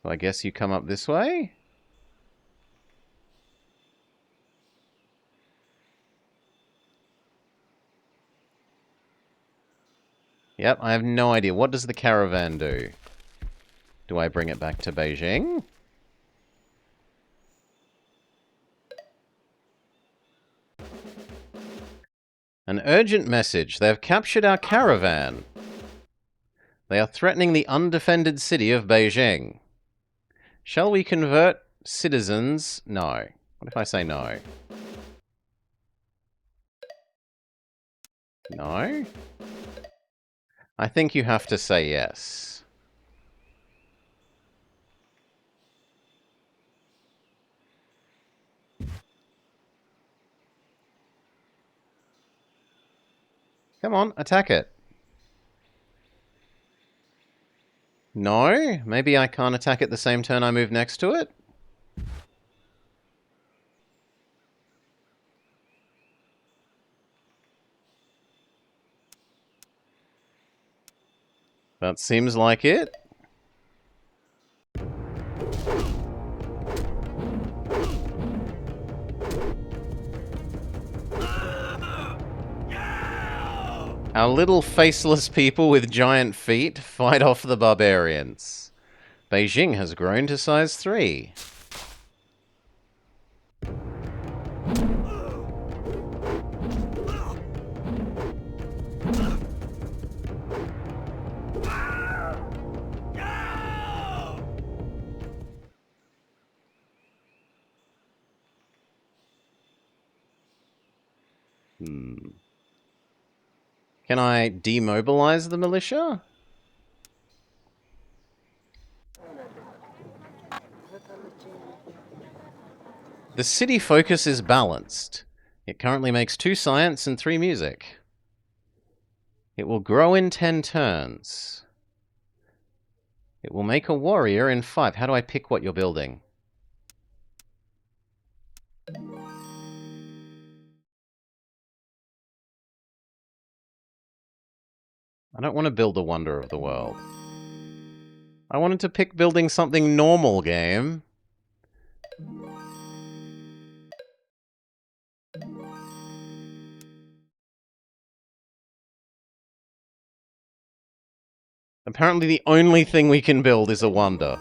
So I guess you come up this way? Yep, I have no idea. What does the caravan do? Do I bring it back to Beijing? An urgent message. They have captured our caravan. They are threatening the undefended city of Beijing. Shall we convert citizens? No. What if I say no? No? I think you have to say yes. Come on, attack it. No? Maybe I can't attack it the same turn I move next to it? That seems like it. Our little faceless people with giant feet fight off the barbarians. Beijing has grown to size 3. Can I demobilize the militia? The city focus is balanced. It currently makes 2 science and 3 music. It will grow in 10 turns. It will make a warrior in 5. How do I pick what you're building? I don't want to build a wonder of the world. I wanted to pick building something normal, game. Apparently the only thing we can build is a wonder.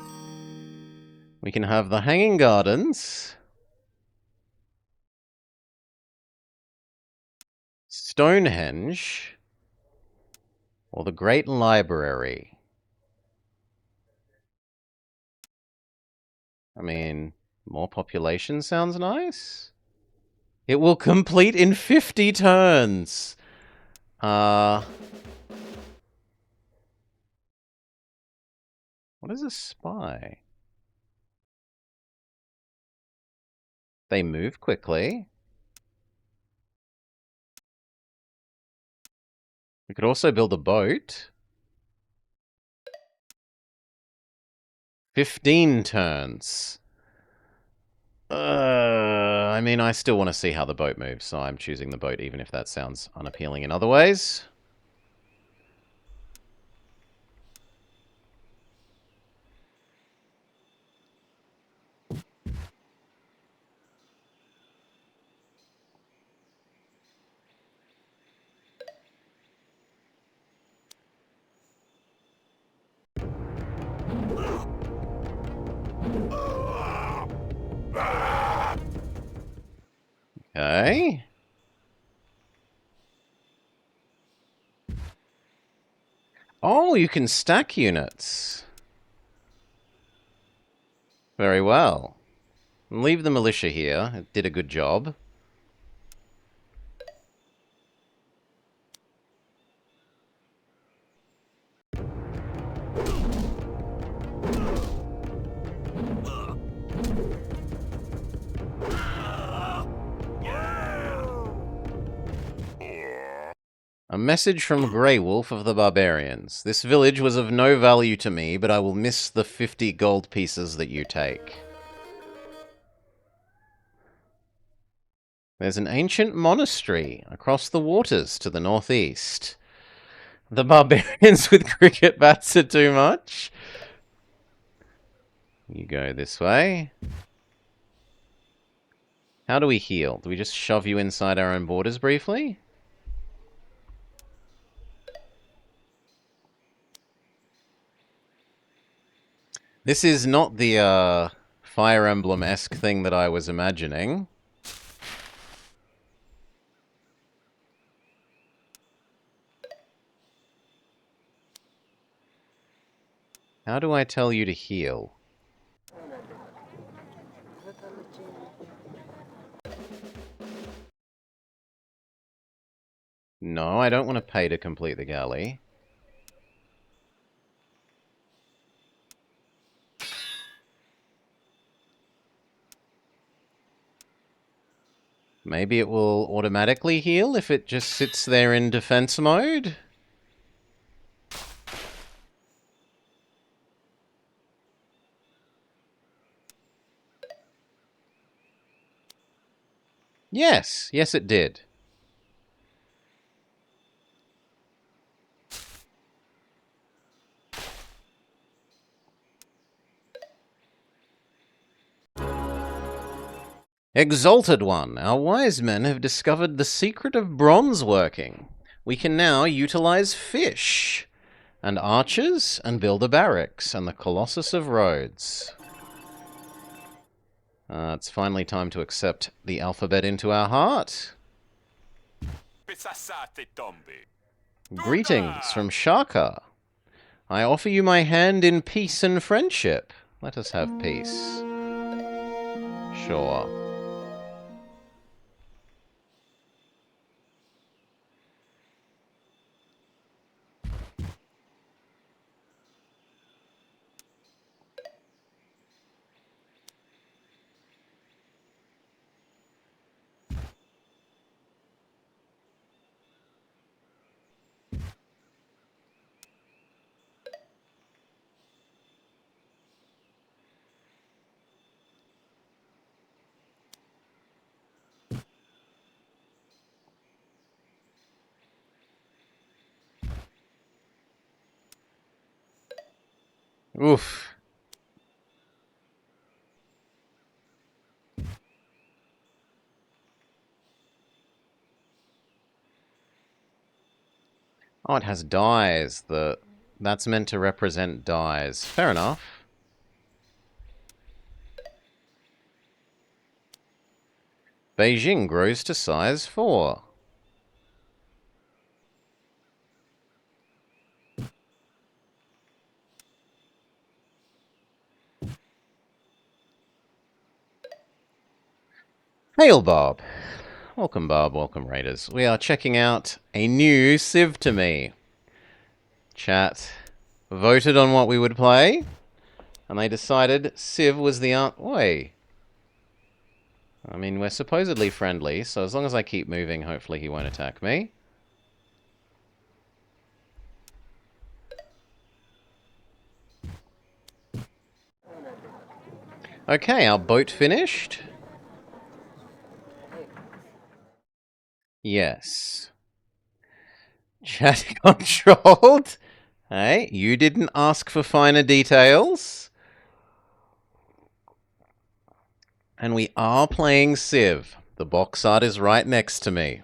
We can have the Hanging Gardens, Stonehenge, or the Great Library. I mean, more population sounds nice. It will complete in 50 turns. What is a spy? They move quickly. We could also build a boat. 15 turns. I mean, I still want to see how the boat moves, so I'm choosing the boat, even if that sounds unappealing in other ways. Okay. Oh, you can stack units. Very well. Leave the militia here. It did a good job. A message from Grey Wolf of the Barbarians. This village was of no value to me, but I will miss the 50 gold pieces that you take. There's an ancient monastery across the waters to the northeast. The barbarians with cricket bats are too much. You go this way. How do we heal? Do we just shove you inside our own borders briefly? This is not the Fire Emblem-esque thing that I was imagining. How do I tell you to heal? No, I don't want to pay to complete the galley. Maybe it will automatically heal if it just sits there in defense mode? Yes, yes it did. Exalted One, our wise men have discovered the secret of bronze working. We can now utilize fish, and archers, and build a barracks, and the Colossus of Rhodes. It's finally time to accept the alphabet into our heart. Greetings from Shaka. I offer you my hand in peace and friendship. Let us have peace. Sure. Oof. Oh, it has dies. That's meant to represent dies. Fair enough. Beijing grows to size 4. Hail, Bob. Welcome, Bob. Welcome, Raiders. We are checking out a new Civ to me. Chat voted on what we would play, and they decided Civ was the way. I mean, we're supposedly friendly, so as long as I keep moving, hopefully he won't attack me. Okay, our boat finished. Yes. Chat controlled. Hey, you didn't ask for finer details. And we are playing Civ. The box art is right next to me.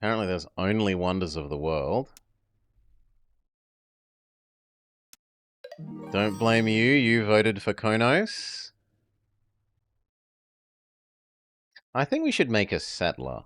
Apparently there's only wonders of the world. Don't blame you, you voted for Konos. I think we should make a settler.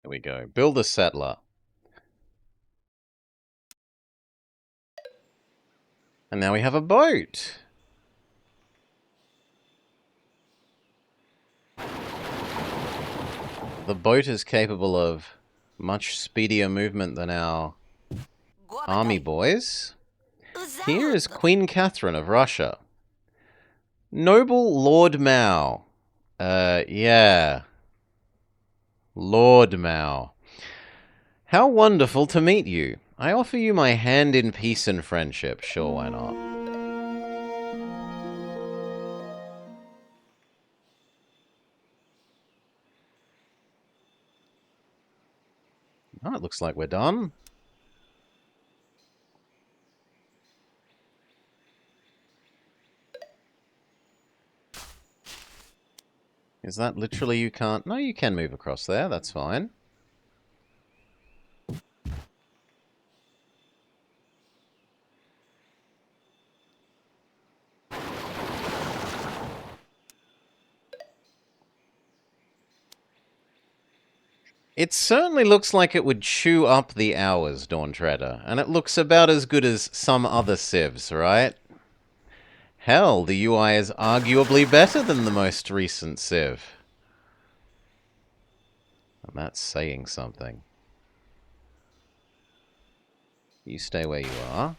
Here we go. Build a settler. And now we have a boat. The boat is capable of much speedier movement than our army boys. Here is Queen Catherine of Russia. Noble Lord Mao. Yeah. Lord Mao. How wonderful to meet you. I offer you my hand in peace and friendship. Sure, why not? Oh, it looks like we're done. Is that literally you can't? No, you can move across there. That's fine. It certainly looks like it would chew up the hours, Dawn Treader, and it looks about as good as some other civs, right? Hell, the UI is arguably better than the most recent civ. And that's saying something. You stay where you are.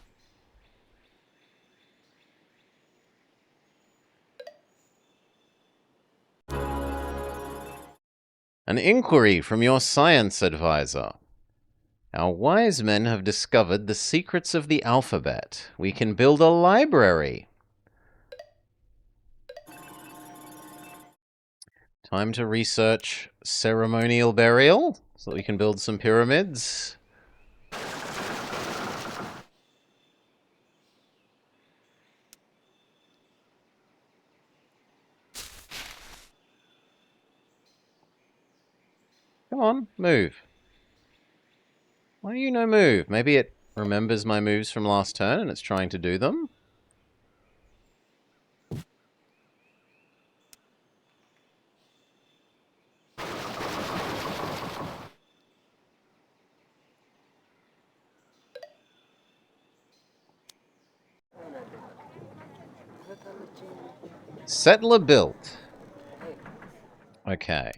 An inquiry from your science advisor. Our wise men have discovered the secrets of the alphabet. We can build a library. Time to research ceremonial burial so that we can build some pyramids. Come on, move. Why do you no move? Maybe it remembers my moves from last turn and it's trying to do them? Settler built. Okay.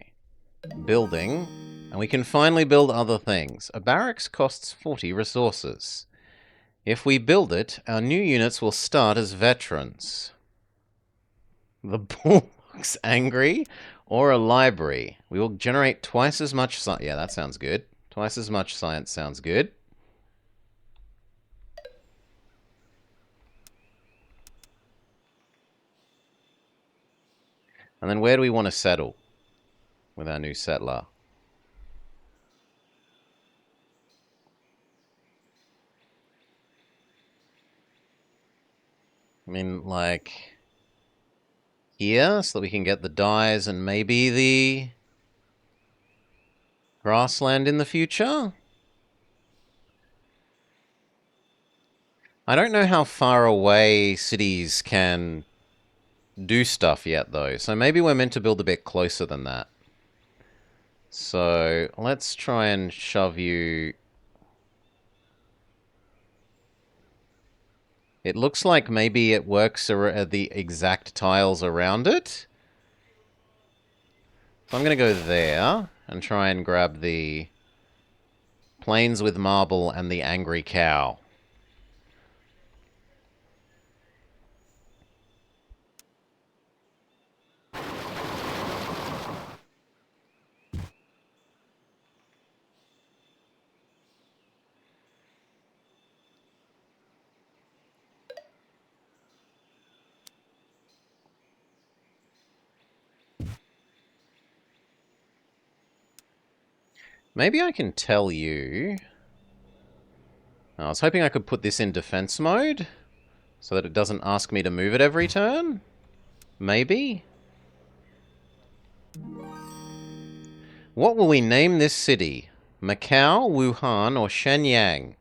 Building. And we can finally build other things. A barracks costs 40 resources. If we build it, our new units will start as veterans. The bull looks angry. Or a library. We will generate twice as much science. Yeah, that sounds good. Twice as much science sounds good. And then where do we want to settle with our new settler? I mean, like here, so that we can get the dyes and maybe the grassland in the future? I don't know how far away cities can do stuff yet, though. So maybe we're meant to build a bit closer than that. So let's try and shove you... It looks like maybe it works at the exact tiles around it. So I'm going to go there and try and grab the plains with marble and the angry cow. Maybe I can tell you... I was hoping I could put this in defense mode, so that it doesn't ask me to move it every turn. Maybe? What will we name this city? Macau, Wuhan, or Shenyang?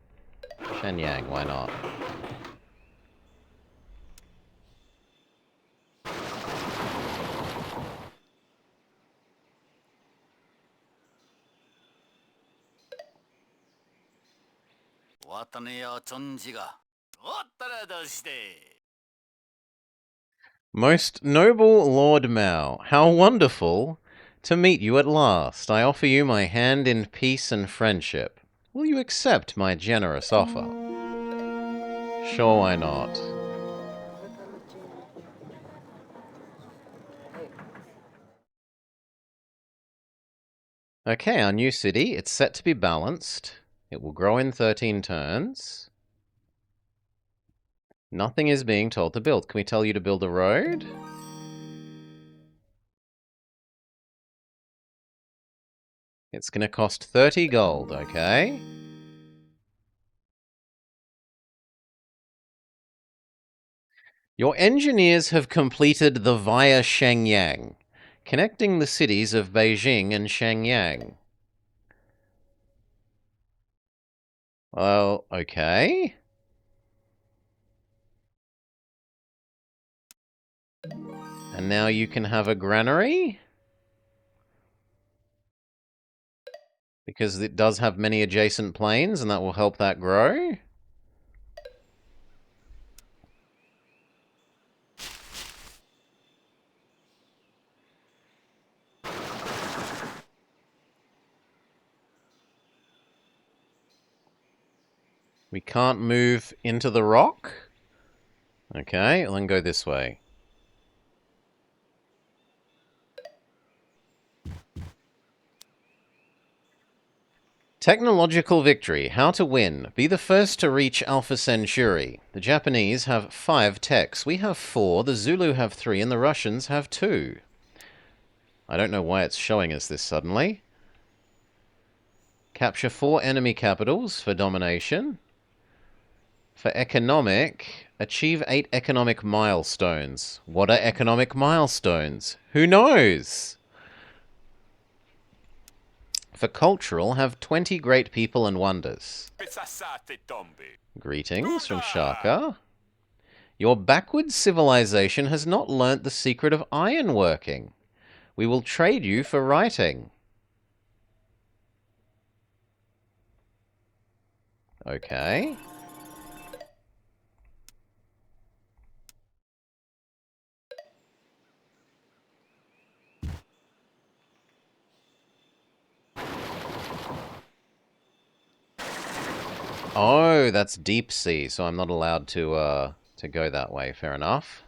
Shenyang, why not? Most noble Lord Mao, how wonderful to meet you at last. I offer you my hand in peace and friendship. Will you accept my generous offer? Sure, why not? Okay, our new city, it's set to be balanced. It will grow in 13 turns. Nothing is being told to build. Can we tell you to build a road? It's going to cost 30 gold, okay? Your engineers have completed the Via Shenyang, connecting the cities of Beijing and Shenyang. Well, okay. And now you can have a granary? Because it does have many adjacent plains, and that will help that grow. We can't move into the rock? Okay, well, then go this way. Technological victory. How to win. Be the first to reach Alpha Centauri. The Japanese have 5 techs. We have 4, the Zulu have 3, and the Russians have 2. I don't know why it's showing us this suddenly. Capture 4 enemy capitals for domination. For economic, achieve 8 economic milestones. What are economic milestones? Who knows? For cultural, have 20 great people and wonders. Greetings from Shaka. Your backward civilization has not learnt the secret of ironworking. We will trade you for writing. Okay. Oh, that's deep sea, so I'm not allowed to go that way. Fair enough.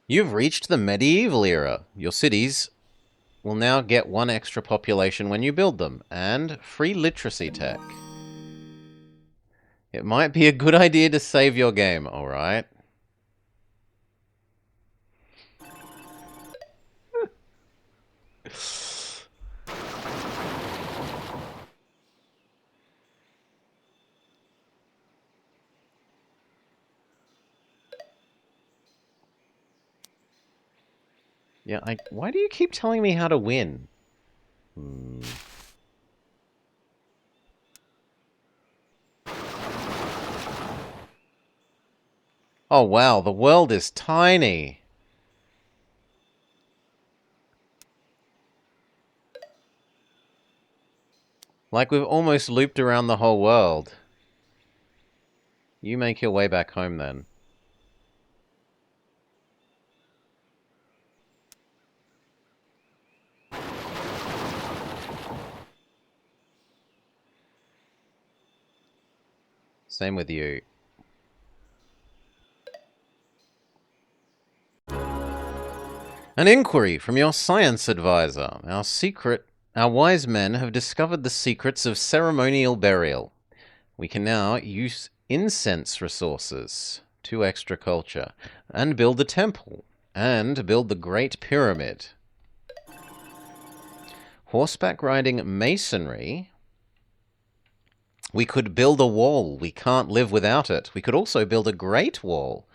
You've reached the medieval era. Your cities will now get 1 extra population when you build them, and free literacy tech. It might be a good idea to save your game, alright? Yeah, why do you keep telling me how to win? Oh wow, the world is tiny. Like we've almost looped around the whole world. You make your way back home then. Same with you. An inquiry from your science advisor. Our wise men have discovered the secrets of ceremonial burial. We can now use incense resources, 2 extra culture, and build the temple, and build the Great Pyramid. Horseback riding masonry. We could build a wall. We can't live without it. We could also build a great wall.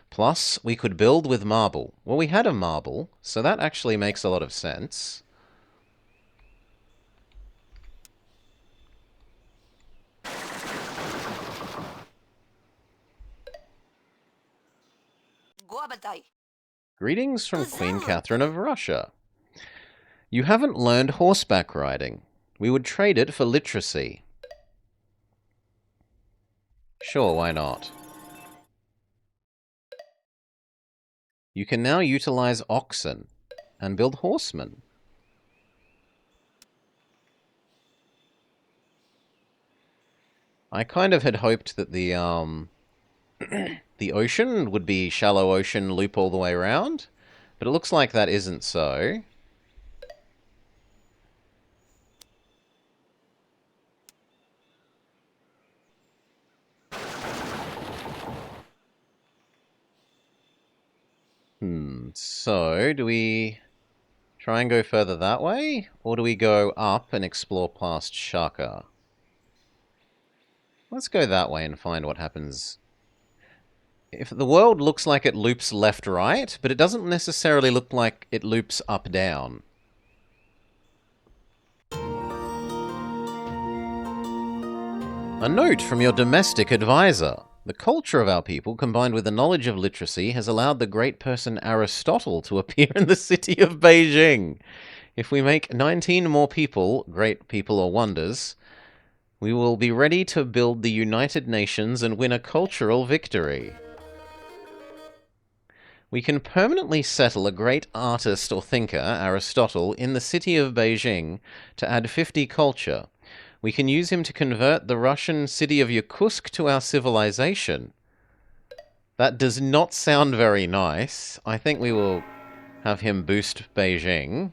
Plus, we could build with marble. Well, we had a marble, so that actually makes a lot of sense. Greetings from Queen Catherine of Russia. You haven't learned horseback riding. We would trade it for literacy. Sure, why not? You can now utilize oxen and build horsemen. I kind of had hoped that the ocean would be shallow ocean, loop all the way around, but it looks like that isn't so. So do we try and go further that way, or do we go up and explore past Shaka? Let's go that way and find what happens. If the world looks like it loops left-right, but it doesn't necessarily look like it loops up-down. A note from your domestic advisor. The culture of our people, combined with the knowledge of literacy, has allowed the great person Aristotle to appear in the city of Beijing. If we make 19 more people, great people or wonders, we will be ready to build the United Nations and win a cultural victory. We can permanently settle a great artist or thinker, Aristotle, in the city of Beijing to add 50 culture. We can use him to convert the Russian city of Yakutsk to our civilization. That does not sound very nice. I think we will have him boost Beijing.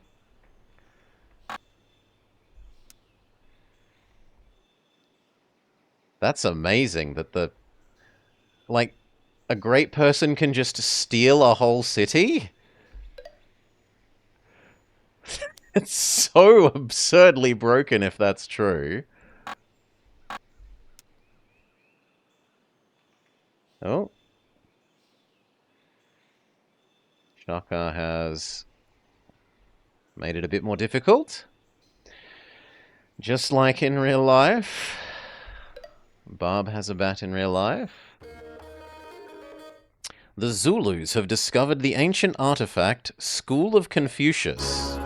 That's amazing that the... like, a great person can just steal a whole city? It's so absurdly broken if that's true. Oh. Shaka has made it a bit more difficult. Just like in real life. Barb has a bat in real life. The Zulus have discovered the ancient artifact School of Confucius.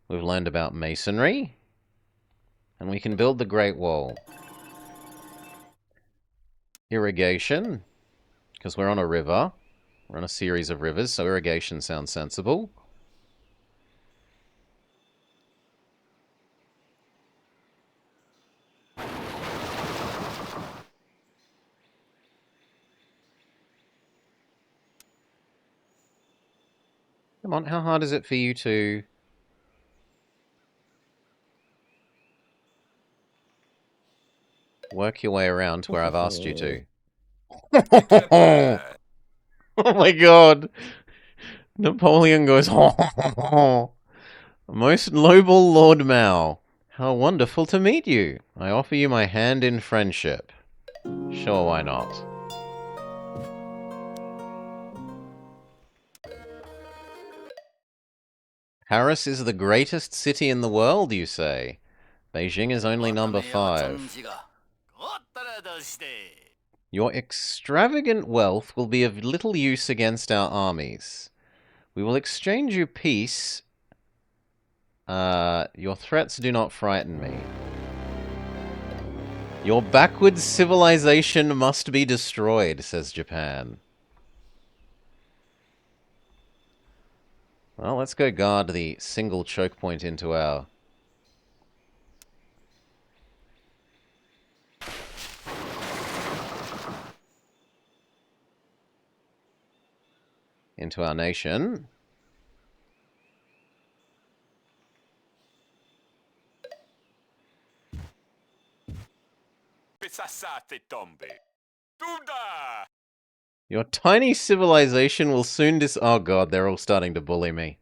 We've learned about masonry. And we can build the Great Wall. Irrigation. Because we're on a river. We're on a series of rivers, so irrigation sounds sensible. Come on, how hard is it for you to... work your way around to where I've asked you to? Oh my god! Napoleon goes, Most noble Lord Mao, how wonderful to meet you. I offer you my hand in friendship. Sure, why not? Paris is the greatest city in the world, you say? Beijing is only number 5. Your extravagant wealth will be of little use against our armies. We will exchange you peace. Your threats do not frighten me. Your backwards civilization must be destroyed, says Japan. Well, let's go guard the single choke point into our... into our nation. Your tiny civilization will soon oh god, they're all starting to bully me.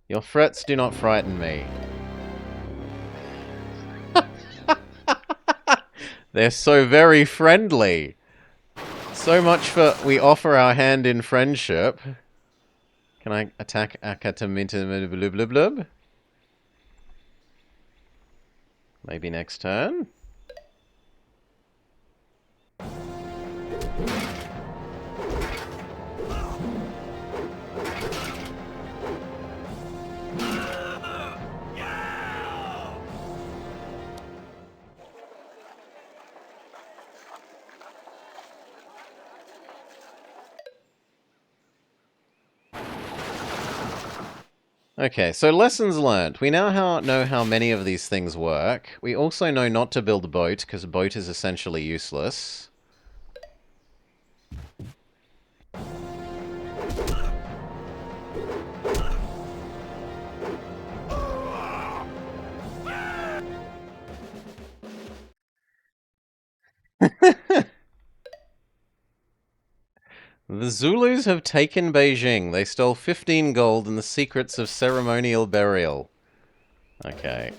Your threats do not frighten me. They're so very friendly. So much for we offer our hand in friendship. Can I attack Akataminta blub blub blub? Maybe next turn? Okay, so lessons learned. We now know how many of these things work. We also know not to build a boat, because a boat is essentially useless. The Zulus have taken Beijing. They stole 15 gold and the secrets of ceremonial burial. Okay.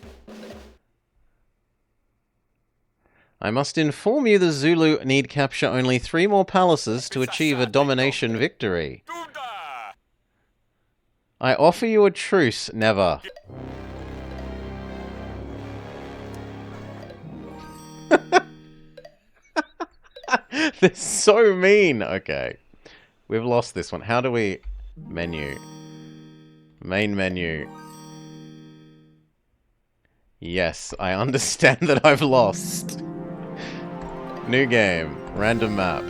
I must inform you the Zulu need capture only 3 more palaces to achieve a domination victory. I offer you a truce, never. They're so mean. Okay. We've lost this one. How do we... Menu. Main menu. Yes, I understand that I've lost. New game. Random map.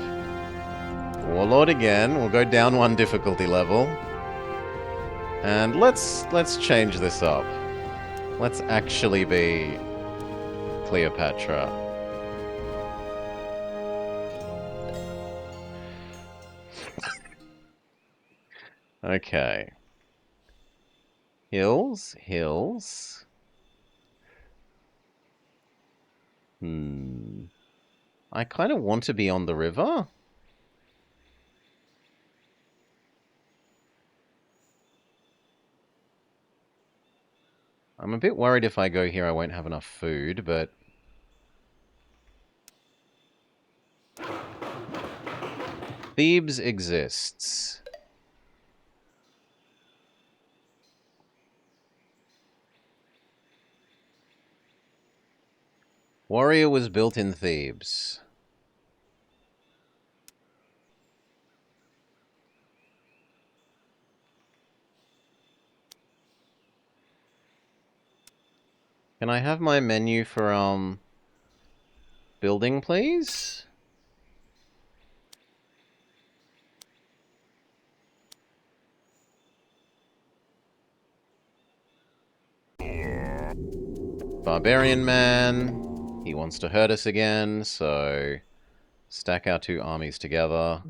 Warlord again. We'll go down 1 difficulty level. And let's change this up. Let's actually be Cleopatra. Okay. Hills, hills. I kind of want to be on the river. I'm a bit worried if I go here I won't have enough food, but... Thebes exists. Warrior was built in Thebes. Can I have my menu for, building, please? Barbarian man. He wants to hurt us again, so... Stack our 2 armies together.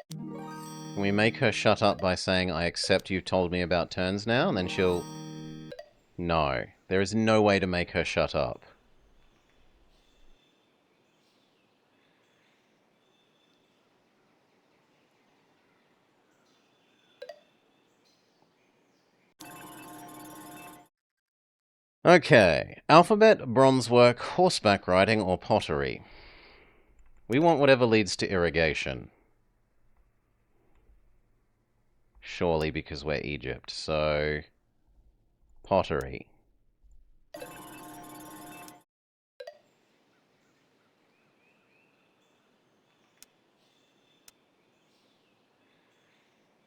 Can we make her shut up by saying, I accept you've told me about turns now, and then she'll... No. There is no way to make her shut up. Okay. Alphabet, bronzework, horseback riding, or pottery. We want whatever leads to irrigation. Surely because we're Egypt, so... Pottery.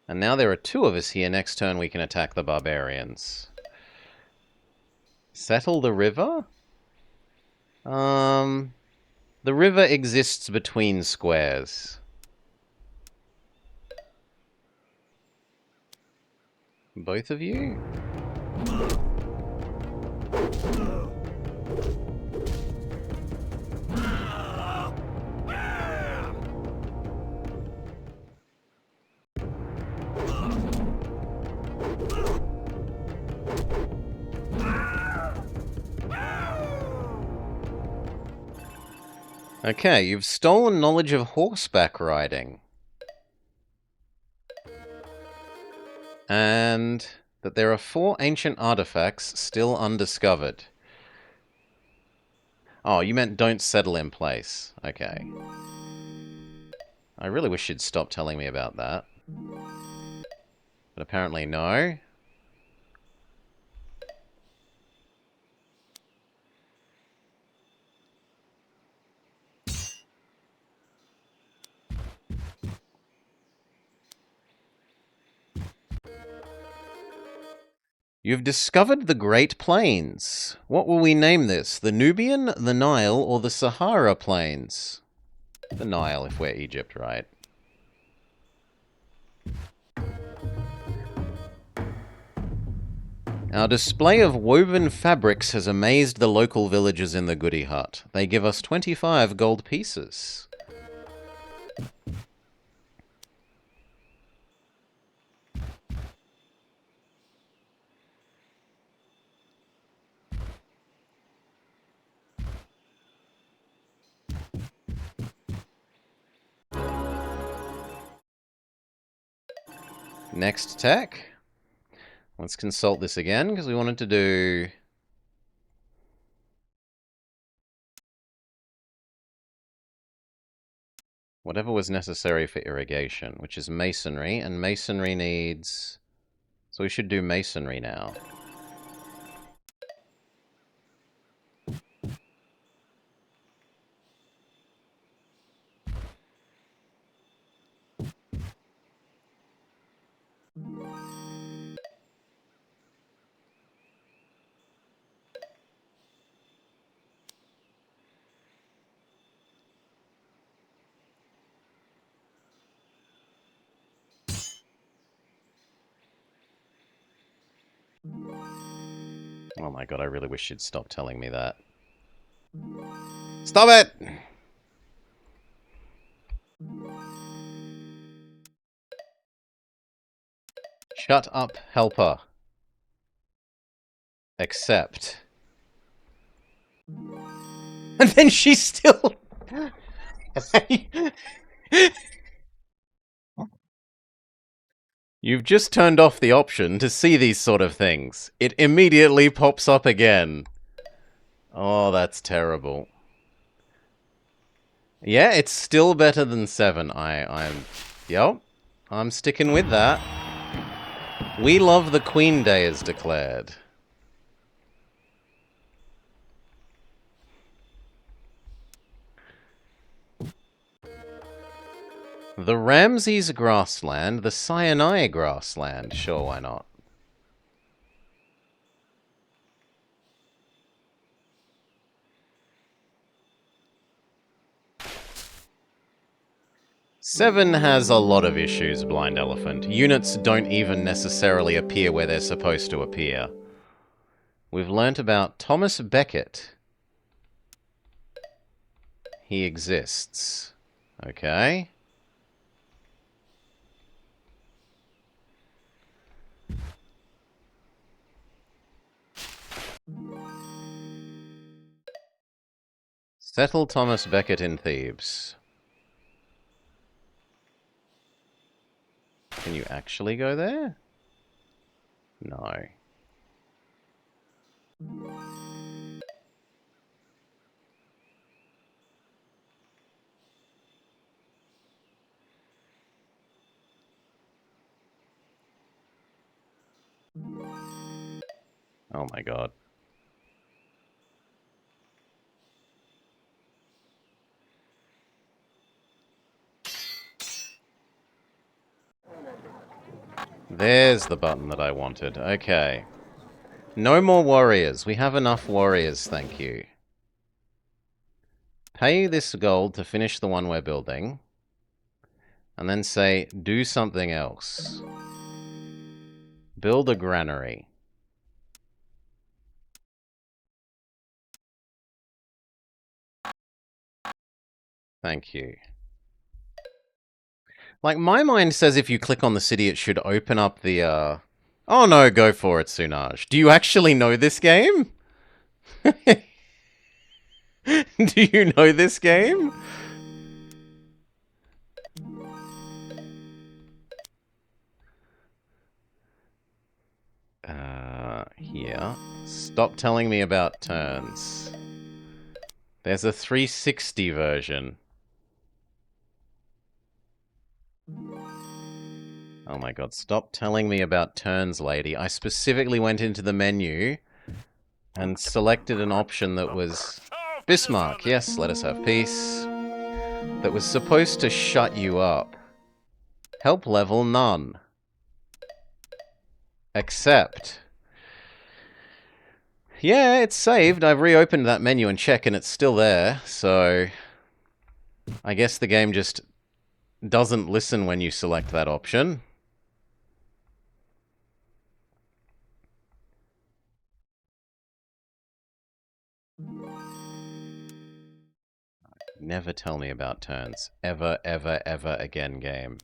And now there are 2 of us here. Next turn we can attack the barbarians. Settle the river? The river exists between squares. Both of you? Okay, you've stolen knowledge of horseback riding. And that there are 4 ancient artifacts still undiscovered. Oh, you meant don't settle in place. Okay. I really wish you'd stop telling me about that. But apparently no. You've discovered the Great Plains. What will we name this? The Nubian, the Nile, or the Sahara Plains? The Nile, if we're Egypt, right? Our display of woven fabrics has amazed the local villagers in the Goody Hut. They give us 25 gold pieces. Next tech. Let's consult this again, because we wanted to do... whatever was necessary for irrigation, which is masonry, and masonry needs... so we should do masonry now. Oh my god, I really wish you'd stop telling me that. Stop it! Shut up, helper. Accept. And then she's still... You've just turned off the option to see these sort of things. It immediately pops up again. Oh, that's terrible. Yeah, it's still better than 7. Yep, I'm sticking with that. We love the Queen Day is declared. The Ramses grassland, the Sinai grassland. Sure, why not? Seven has a lot of issues, Blind Elephant. Units don't even necessarily appear where they're supposed to appear. We've learnt about Thomas Becket. He exists. Okay. Settle Thomas Becket in Thebes. Can you actually go there? No. Oh my god. There's the button that I wanted. Okay. No more warriors. We have enough warriors, thank you. Pay this gold to finish the one we're building. And then say, do something else. Build a granary. Thank you. Like, my mind says if you click on the city, it should open up the, Oh no, go for it, Sunaj. Do you actually know this game? Do you know this game? Here. Stop telling me about turns. There's a 360 version. Oh my god, stop telling me about turns, lady. I specifically went into the menu and selected an option that was... Bismarck, yes, let us have peace. That was supposed to shut you up. Help level none. Accept. Yeah, it's saved. I've reopened that menu and checked and it's still there, so I guess the game just doesn't listen when you select that option. Never tell me about turns. Ever, ever, ever again, game.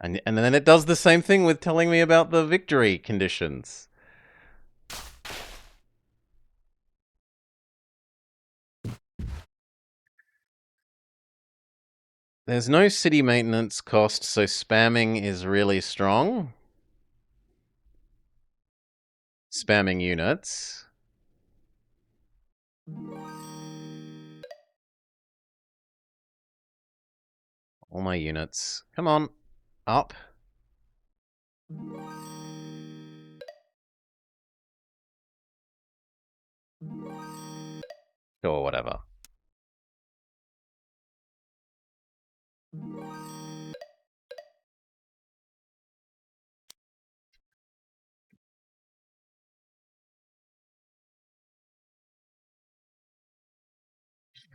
And then it does the same thing with telling me about the victory conditions. There's no city maintenance cost, so spamming is really strong. Spamming units. All my units. Come on. Up. Or whatever.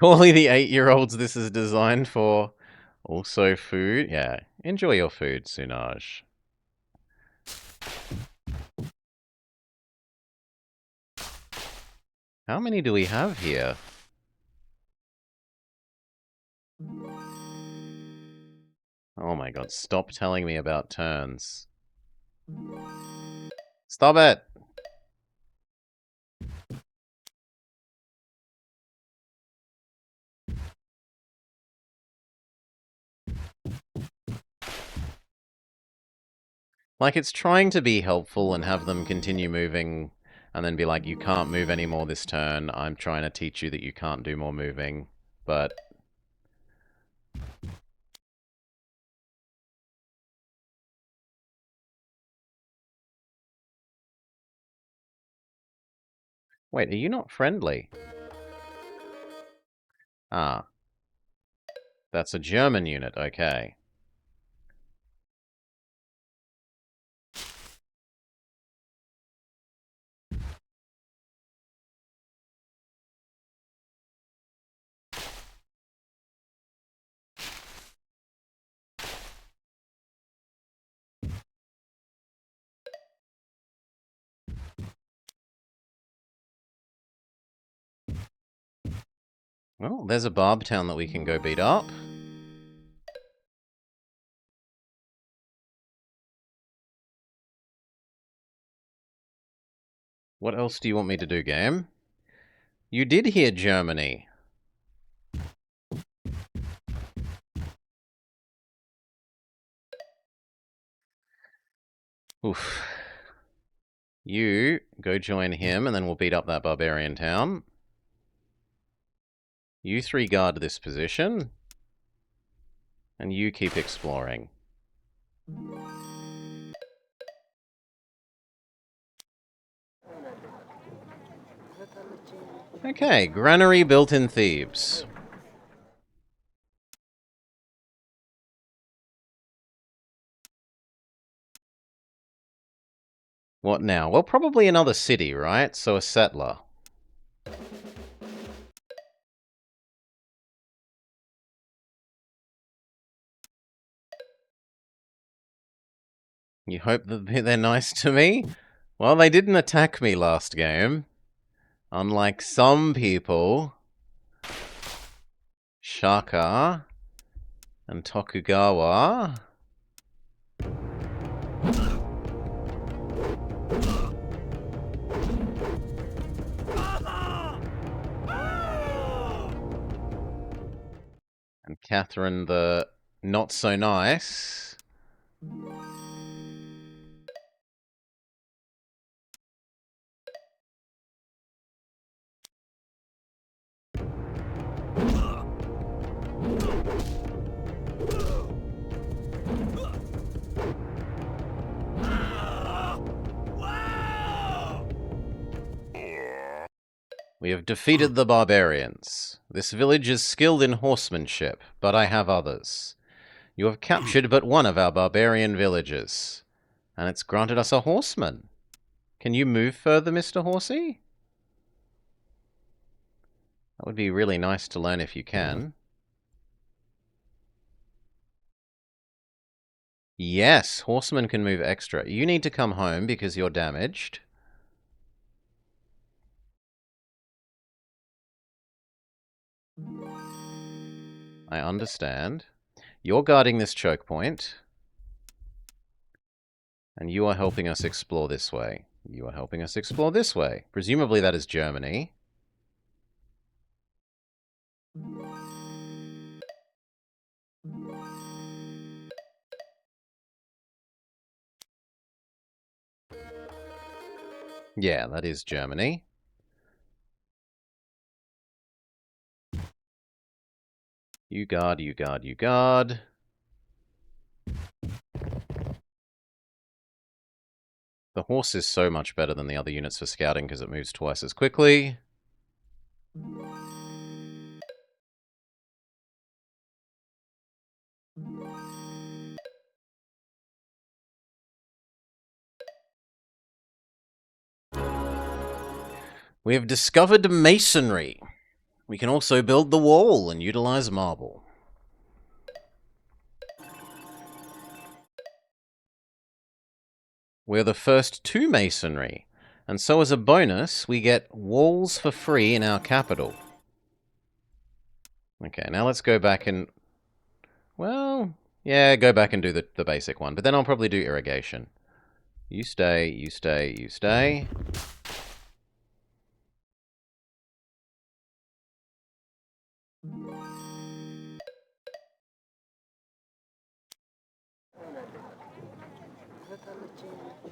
Only the 8-year-olds this is designed for. Also food. Yeah. Enjoy your food, Sunaj. How many do we have here? Oh my god, stop telling me about turns. Stop it! Like, it's trying to be helpful and have them continue moving and then be like, you can't move anymore this turn. I'm trying to teach you that you can't do more moving. But... Wait, are you not friendly? Ah. That's a German unit, okay. Well, there's a Barb town that we can go beat up. What else do you want me to do, game? You did hear Germany. Oof. You go join him, and then we'll beat up that barbarian town. You three guard this position. And you keep exploring. Okay, granary built in Thebes. What now? Well, probably another city, right? So a settler. You hope that they're nice to me? Well, they didn't attack me last game. Unlike some people. Shaka and Tokugawa. And Catherine the not so nice. We have defeated the barbarians. This village is skilled in horsemanship, but I have others. You have captured but one of our barbarian villages, and it's granted us a horseman. Can you move further, Mr. Horsey? That would be really nice to learn if you can. Yes, horsemen can move extra. You need to come home because you're damaged. I understand. You're guarding this choke point. And you are helping us explore this way. You are helping us explore this way. Presumably that is Germany. Yeah, that is Germany. You guard, you guard, you guard. The horse is so much better than the other units for scouting because it moves twice as quickly. We have discovered masonry. We can also build the wall and utilize marble. We're the first to masonry. And so as a bonus, we get walls for free in our capital. Okay, now let's go back and... Well, yeah, go back and do the basic one. But then I'll probably do irrigation. You stay, you stay, you stay.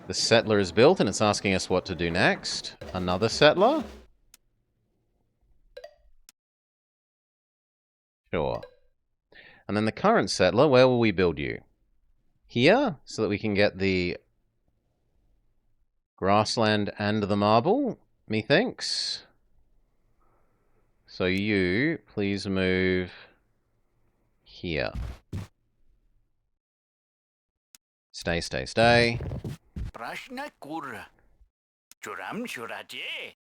The settler is built and it's asking us what to do next. Another settler? Sure. And then the current settler, where will we build you? Here, so that we can get the grassland and the marble, methinks. So you, please move here. Stay, stay, stay. At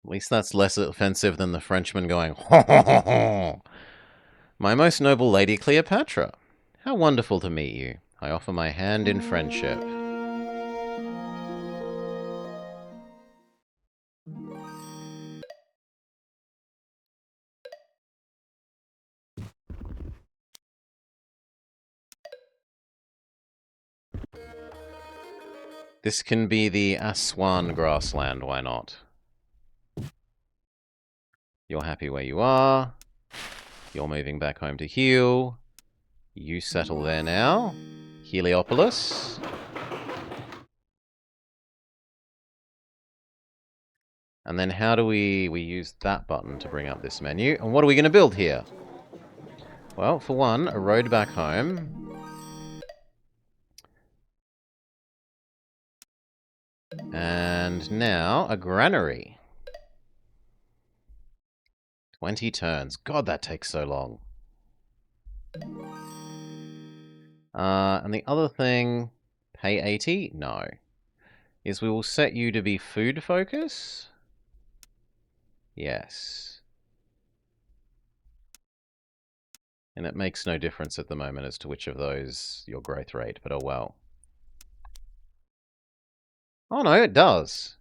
least that's less offensive than the Frenchman going, ho, ho, ho, ho. My most noble lady Cleopatra, how wonderful to meet you. I offer my hand in friendship. This can be the Aswan grassland, why not? You're happy where you are. You're moving back home to heal. You settle there now. Heliopolis. And then how do we use that button to bring up this menu? And what are we going to build here? Well, for one, a road back home. And now, a granary. 20 turns. God, that takes so long. And the other thing, pay 80? No. Is we will set you to be food focus? Yes. And it makes no difference at the moment as to which of those your growth rate, but oh well. Oh no, it does.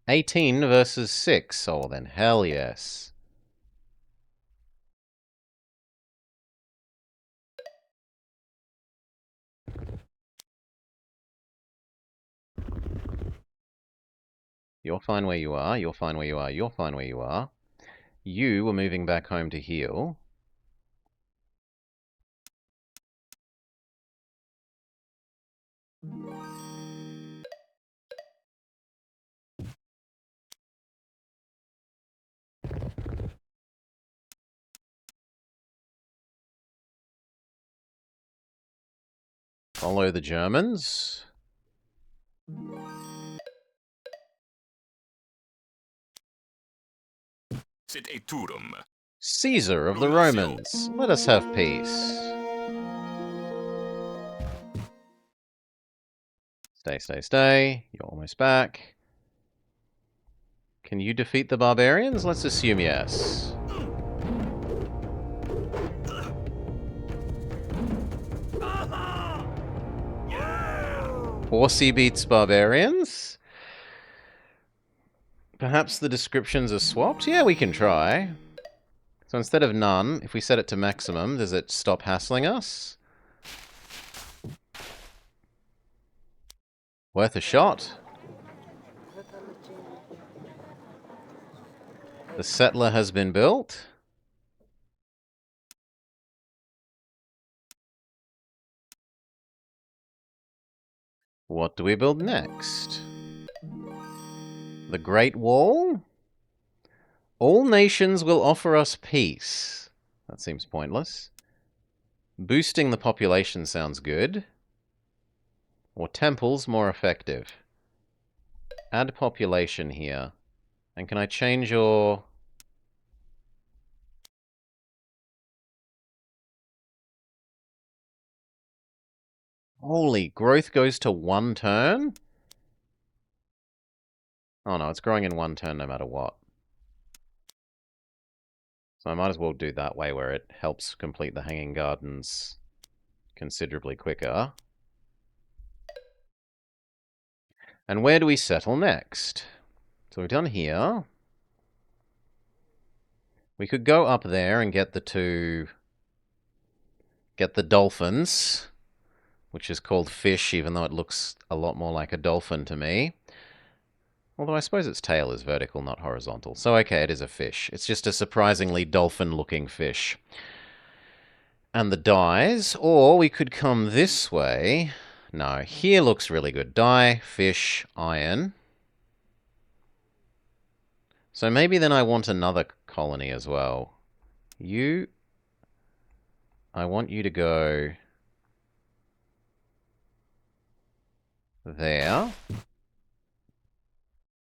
18 versus 6. Oh, then hell yes. You're fine where you are, you're fine where you are, you're fine where you are. You were moving back home to heal. Follow the Germans. Caesar of the Romans, let us have peace. Stay, stay, stay. You're almost back. Can you defeat the barbarians? Let's assume yes. Horsey beats barbarians? Perhaps the descriptions are swapped? Yeah, we can try. So instead of none, if we set it to maximum, does it stop hassling us? Worth a shot. The settler has been built. What do we build next? The Great Wall? All nations will offer us peace. That seems pointless. Boosting the population sounds good. Or temples more effective. Add population here. And can I change your... Holy, growth goes to 1 turn? Oh no, it's growing in 1 turn no matter what. So I might as well do that way where it helps complete the Hanging Gardens considerably quicker. And where do we settle next? So we've done here. We could go up there and get the dolphins, which is called fish, even though it looks a lot more like a dolphin to me. Although I suppose its tail is vertical, not horizontal. So okay, it is a fish. It's just a surprisingly dolphin-looking fish. And the dyes, or we could come this way. No, here looks really good. Dye, fish, iron. So maybe then I want another colony as well. I want you to go there.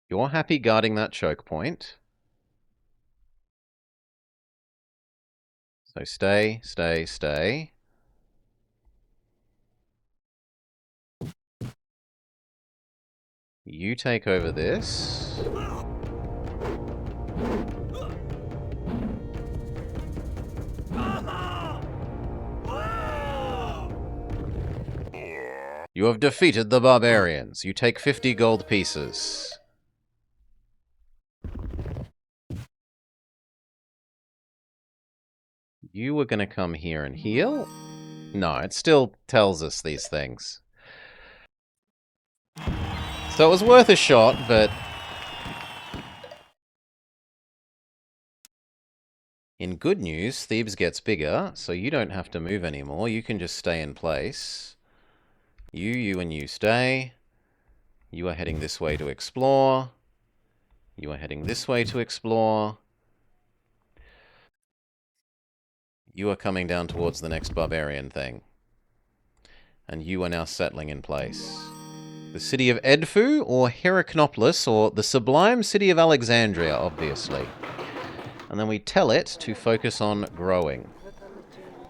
You're happy guarding that choke point. So stay, stay, stay. You take over this. You have defeated the barbarians. You take 50 gold pieces. You were going to come here and heal? No, it still tells us these things. So it was worth a shot, but... In good news, Thebes gets bigger, so you don't have to move anymore. You can just stay in place. You, and you stay. You are heading this way to explore. You are heading this way to explore. You are coming down towards the next barbarian thing. And you are now settling in place. The city of Edfu, or Heracnopolis, or the sublime city of Alexandria, obviously. And then we tell it to focus on growing.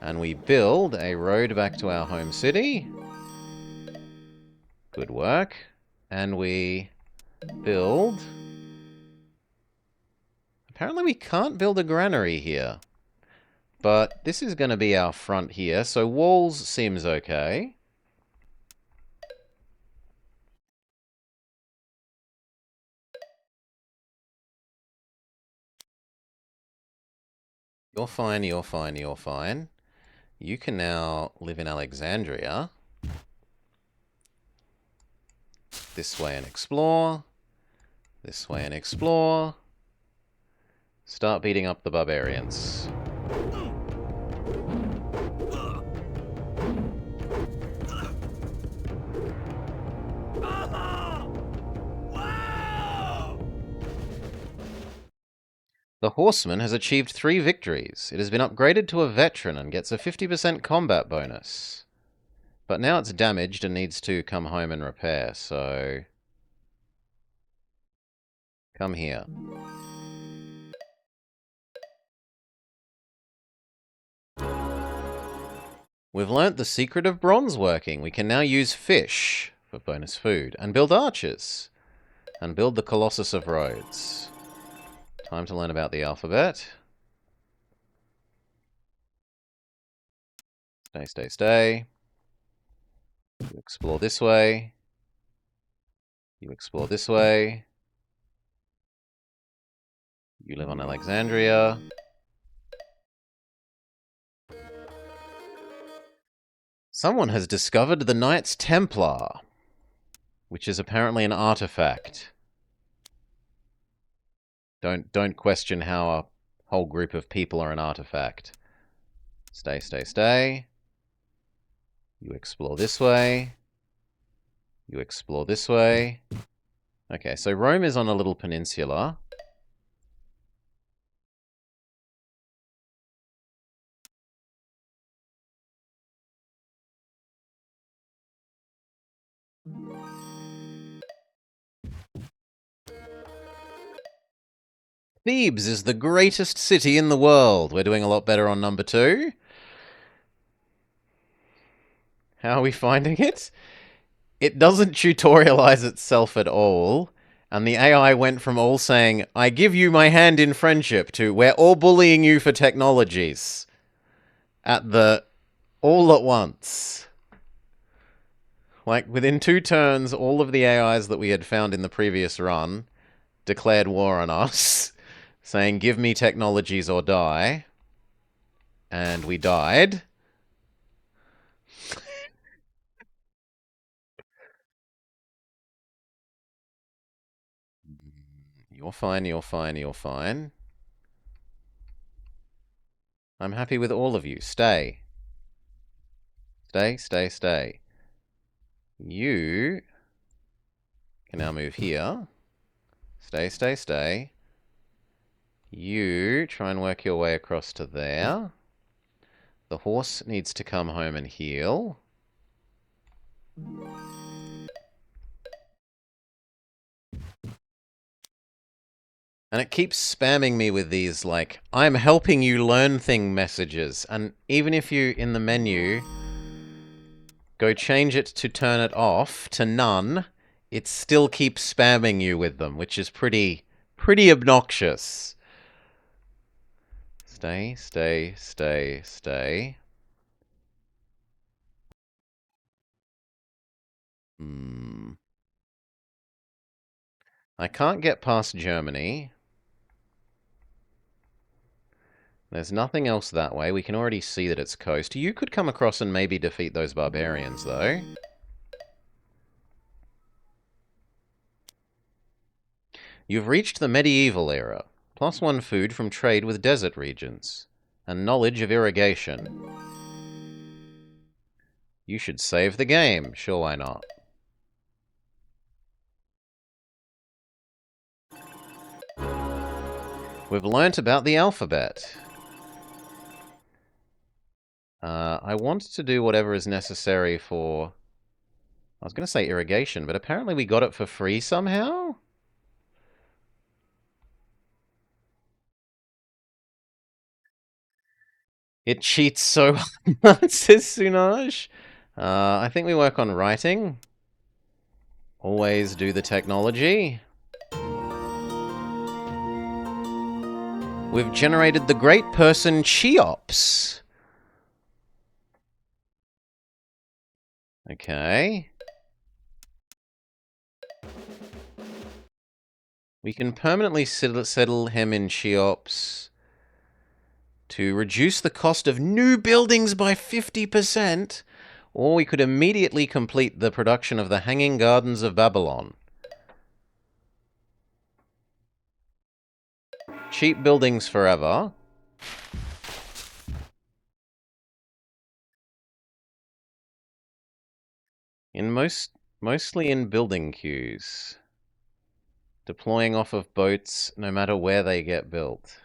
And we build a road back to our home city. Good work. And we build... Apparently we can't build a granary here. But this is going to be our front here, so walls seems okay. You're fine, you're fine, you're fine. You can now live in Alexandria. This way and explore. This way and explore. Start beating up the barbarians. The Horseman has achieved 3 victories. It has been upgraded to a veteran and gets a 50% combat bonus. But now it's damaged and needs to come home and repair, so... Come here. We've learnt the secret of bronze working. We can now use fish for bonus food, and build archers, and build the Colossus of Rhodes. Time to learn about the alphabet. Stay, stay, stay. You explore this way. You explore this way. You live on Alexandria. Someone has discovered the Knights Templar, which is apparently an artifact. Don't question how a whole group of people are an artifact. Stay, stay, stay. You explore this way. You explore this way. Okay, so Rome is on a little peninsula. Thebes is the greatest city in the world. We're doing a lot better on number 2. How are we finding it? It doesn't tutorialize itself at all. And the AI went from all saying, I give you my hand in friendship, to we're all bullying you for technologies. All at once. Like, within 2 turns, all of the AIs that we had found in the previous run declared war on us, saying, give me technologies or die. And we died. You're fine, you're fine, you're fine. I'm happy with all of you. Stay. Stay, stay, stay. You can now move here. Stay, stay, stay. You try and work your way across to there. The horse needs to come home and heal. And it keeps spamming me with these, like, I'm helping you learn thing messages. And even if you, in the menu, go change it to turn it off to none, it still keeps spamming you with them, which is pretty obnoxious. Stay, stay, stay, stay. I can't get past Germany. There's nothing else that way. We can already see that it's coast. You could come across and maybe defeat those barbarians, though. You've reached the medieval era. +1 food from trade with desert regions. And knowledge of irrigation. You should save the game. Sure, why not? We've learnt about the alphabet. I want to do whatever is necessary for... I was going to say irrigation, but apparently we got it for free somehow? It cheats so hard, says Sunaj. I think we work on writing. Always do the technology. We've generated the great person Cheops. Okay. We can permanently settle him in Cheops to reduce the cost of new buildings by 50%, or we could immediately complete the production of the Hanging Gardens of Babylon. Cheap buildings forever. Mostly in building queues. Deploying off of boats, no matter where they get built.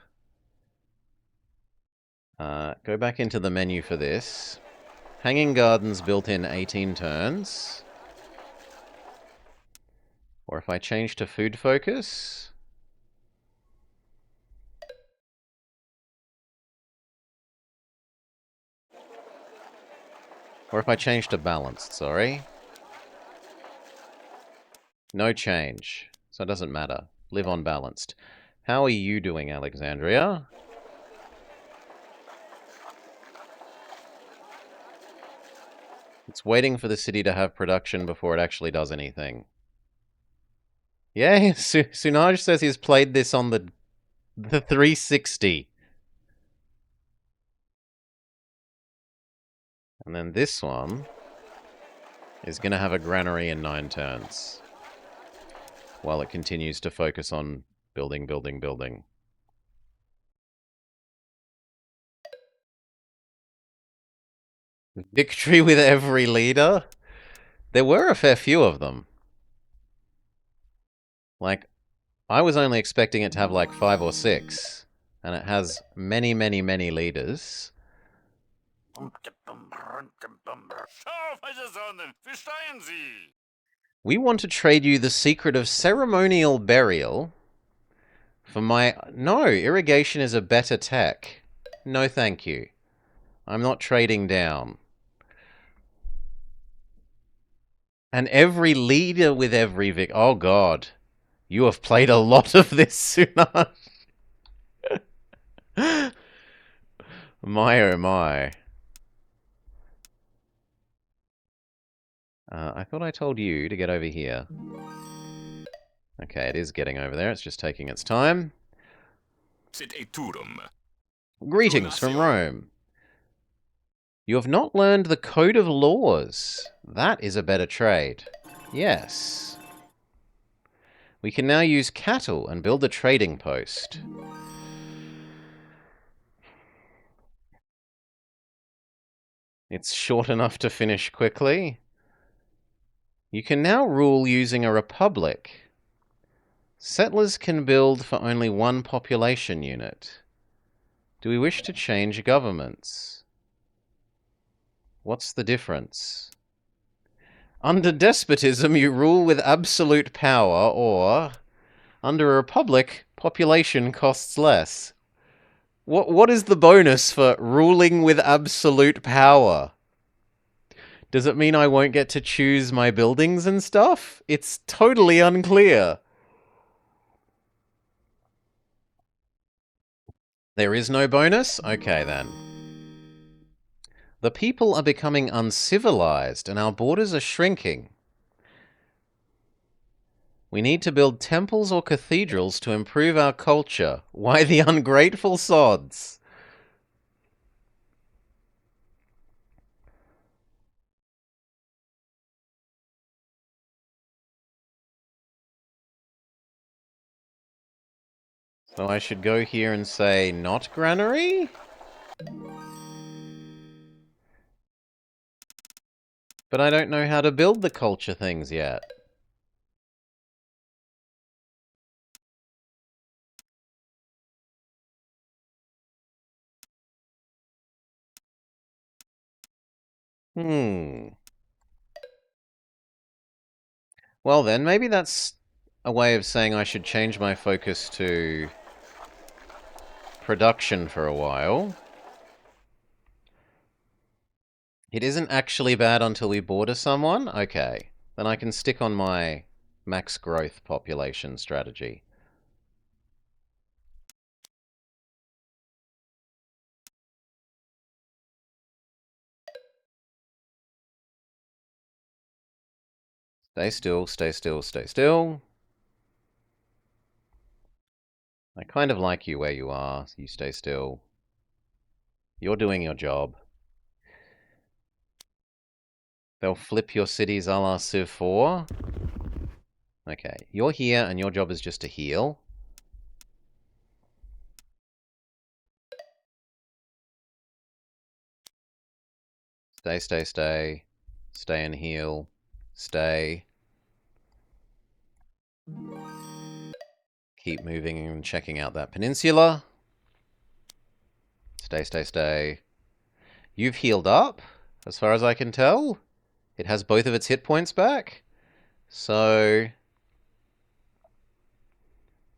Go back into the menu for this. Hanging Gardens built in 18 turns. Or if I change to food focus... Or if I change to balanced, sorry. No change. So it doesn't matter. Live on balanced. How are you doing, Alexandria? It's waiting for the city to have production before it actually does anything. Yeah, Sunaj says he's played this on the 360. And then this one is going to have a granary in 9 turns. While it continues to focus on building, building, building. Victory with every leader? There were a fair few of them. Like, I was only expecting it to have like 5 or 6. And it has many, many, many leaders. We want to trade you the secret of ceremonial burial for my... No, irrigation is a better tech. No thank you. I'm not trading down. And every leader with every Vic... Oh god. You have played a lot of this, Sunaj. My oh my. I thought I told you to get over here. Okay, it is getting over there. It's just taking its time. Greetings from Rome. You have not learned the Code of Laws. That is a better trade. Yes. We can now use cattle and build a trading post. It's short enough to finish quickly. You can now rule using a republic. Settlers can build for only 1 population unit. Do we wish to change governments? What's the difference? Under despotism, you rule with absolute power, or under a republic, population costs less. What is the bonus for ruling with absolute power? Does it mean I won't get to choose my buildings and stuff? It's totally unclear. There is no bonus? Okay, then. The people are becoming uncivilized, and our borders are shrinking. We need to build temples or cathedrals to improve our culture. Why the ungrateful sods? So I should go here and say, not granary? But I don't know how to build the culture things yet. Well then, maybe that's a way of saying I should change my focus to production for a while. It isn't actually bad until we border someone? Okay. Then I can stick on my max growth population strategy. Stay still, stay still, stay still. I kind of like you where you are. You stay still. You're doing your job. They'll flip your cities a la Civ 4. Okay, you're here and your job is just to heal. Stay, stay, stay. Stay and heal. Stay. Keep moving and checking out that peninsula. Stay, stay, stay. You've healed up, as far as I can tell. It has both of its hit points back. So...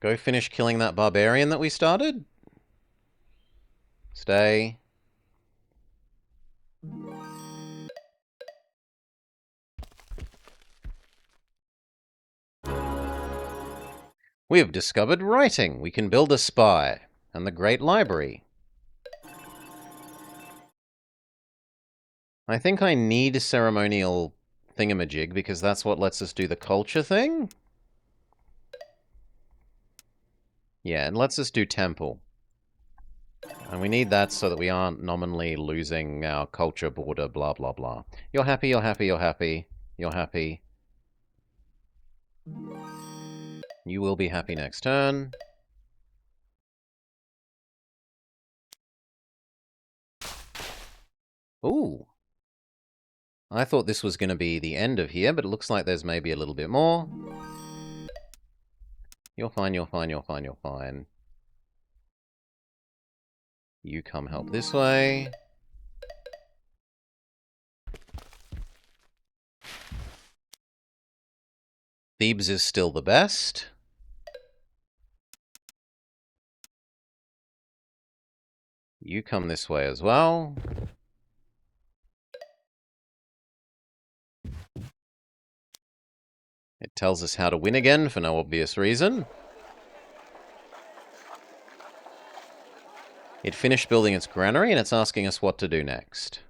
go finish killing that barbarian that we started. Stay. We have discovered writing. We can build a spy. And the Great Library. I think I need a ceremonial thingamajig because that's what lets us do the culture thing. Yeah, it lets us do temple. And we need that so that we aren't nominally losing our culture border, blah, blah, blah. You're happy, you're happy, you're happy. You're happy. You will be happy next turn. Ooh. I thought this was going to be the end of here, but it looks like there's maybe a little bit more. You're fine, you're fine, you're fine, you're fine. You come help this way. Thebes is still the best. You come this way as well. It tells us how to win again for no obvious reason. It finished building its granary and it's asking us what to do next.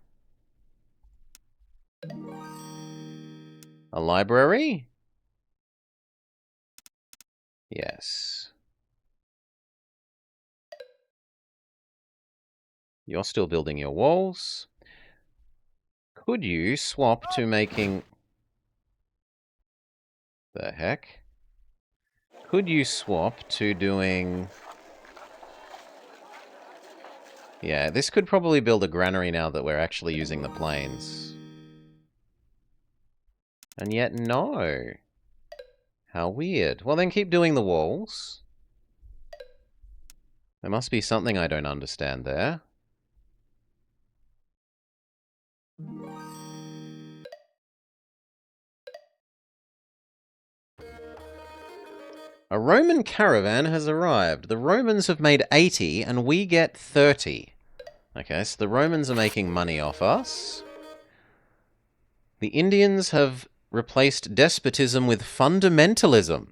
A library? Yes. You're still building your walls. Could you swap to making... The heck? Could you swap to doing... Yeah, this could probably build a granary now that we're actually using the plains. And yet, no. How weird. Well, then keep doing the walls. There must be something I don't understand there. A Roman caravan has arrived. The Romans have made 80 and we get 30. Okay, so the Romans are making money off us. The Indians have replaced despotism with fundamentalism.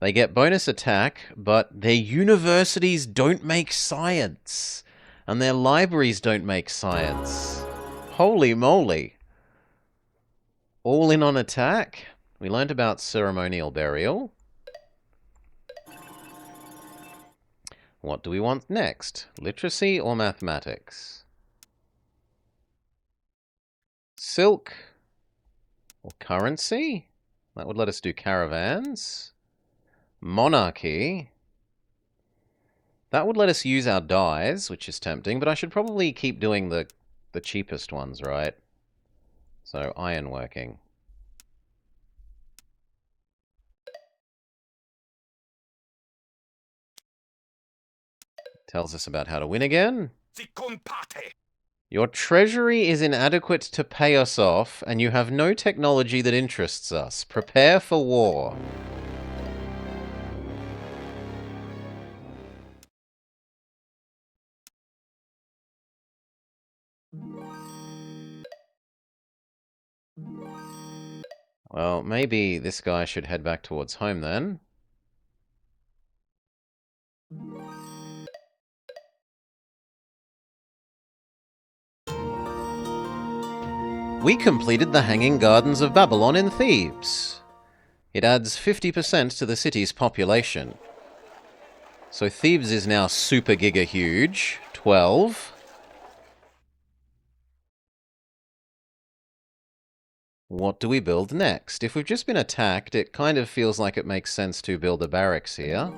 They get bonus attack, but their universities don't make science. And their libraries don't make science. Holy moly. All in on attack? We learned about ceremonial burial. What do we want next? Literacy or mathematics? Silk or currency? That would let us do caravans. Monarchy. That would let us use our dyes, which is tempting, but I should probably keep doing the cheapest ones, right? So, ironworking. Tells us about how to win again. Your treasury is inadequate to pay us off, and you have no technology that interests us. Prepare for war. Well, maybe this guy should head back towards home then. We completed the Hanging Gardens of Babylon in Thebes. It adds 50% to the city's population. So Thebes is now super giga huge. 12. What do we build next? If we've just been attacked, it kind of feels like it makes sense to build a barracks here.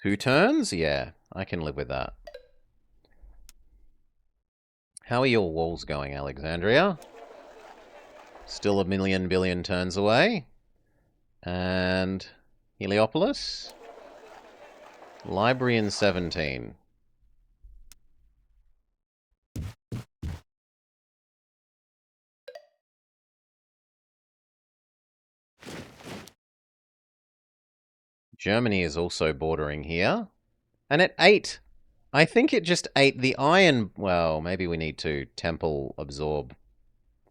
Two turns? Yeah, I can live with that. How are your walls going, Alexandria? Still a million billion turns away. And Heliopolis? Library in 17. Germany is also bordering here. And at 8, I think it just ate the iron. Well, maybe we need to temple absorb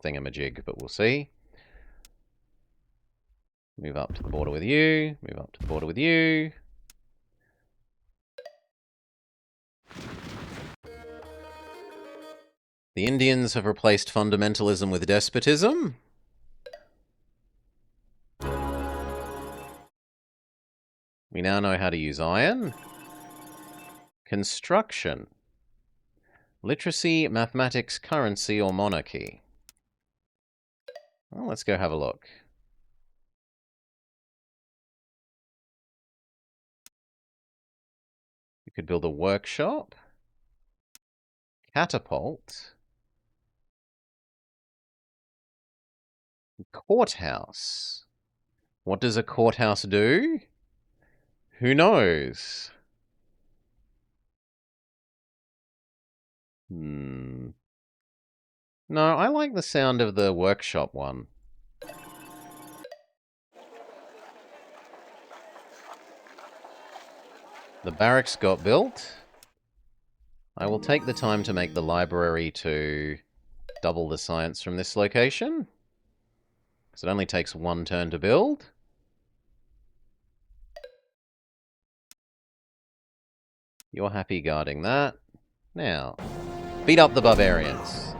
thingamajig, but we'll see. Move up to the border with you. Move up to the border with you. The Indians have replaced fundamentalism with despotism. We now know how to use iron. Construction. Literacy, mathematics, currency, or monarchy. Well, let's go have a look. We could build a workshop. Catapult. Courthouse. What does a courthouse do? Who knows? No, I like the sound of the workshop one. The barracks got built. I will take the time to make the library to double the science from this location. Because it only takes one turn to build. You're happy guarding that. Now, beat up the barbarians.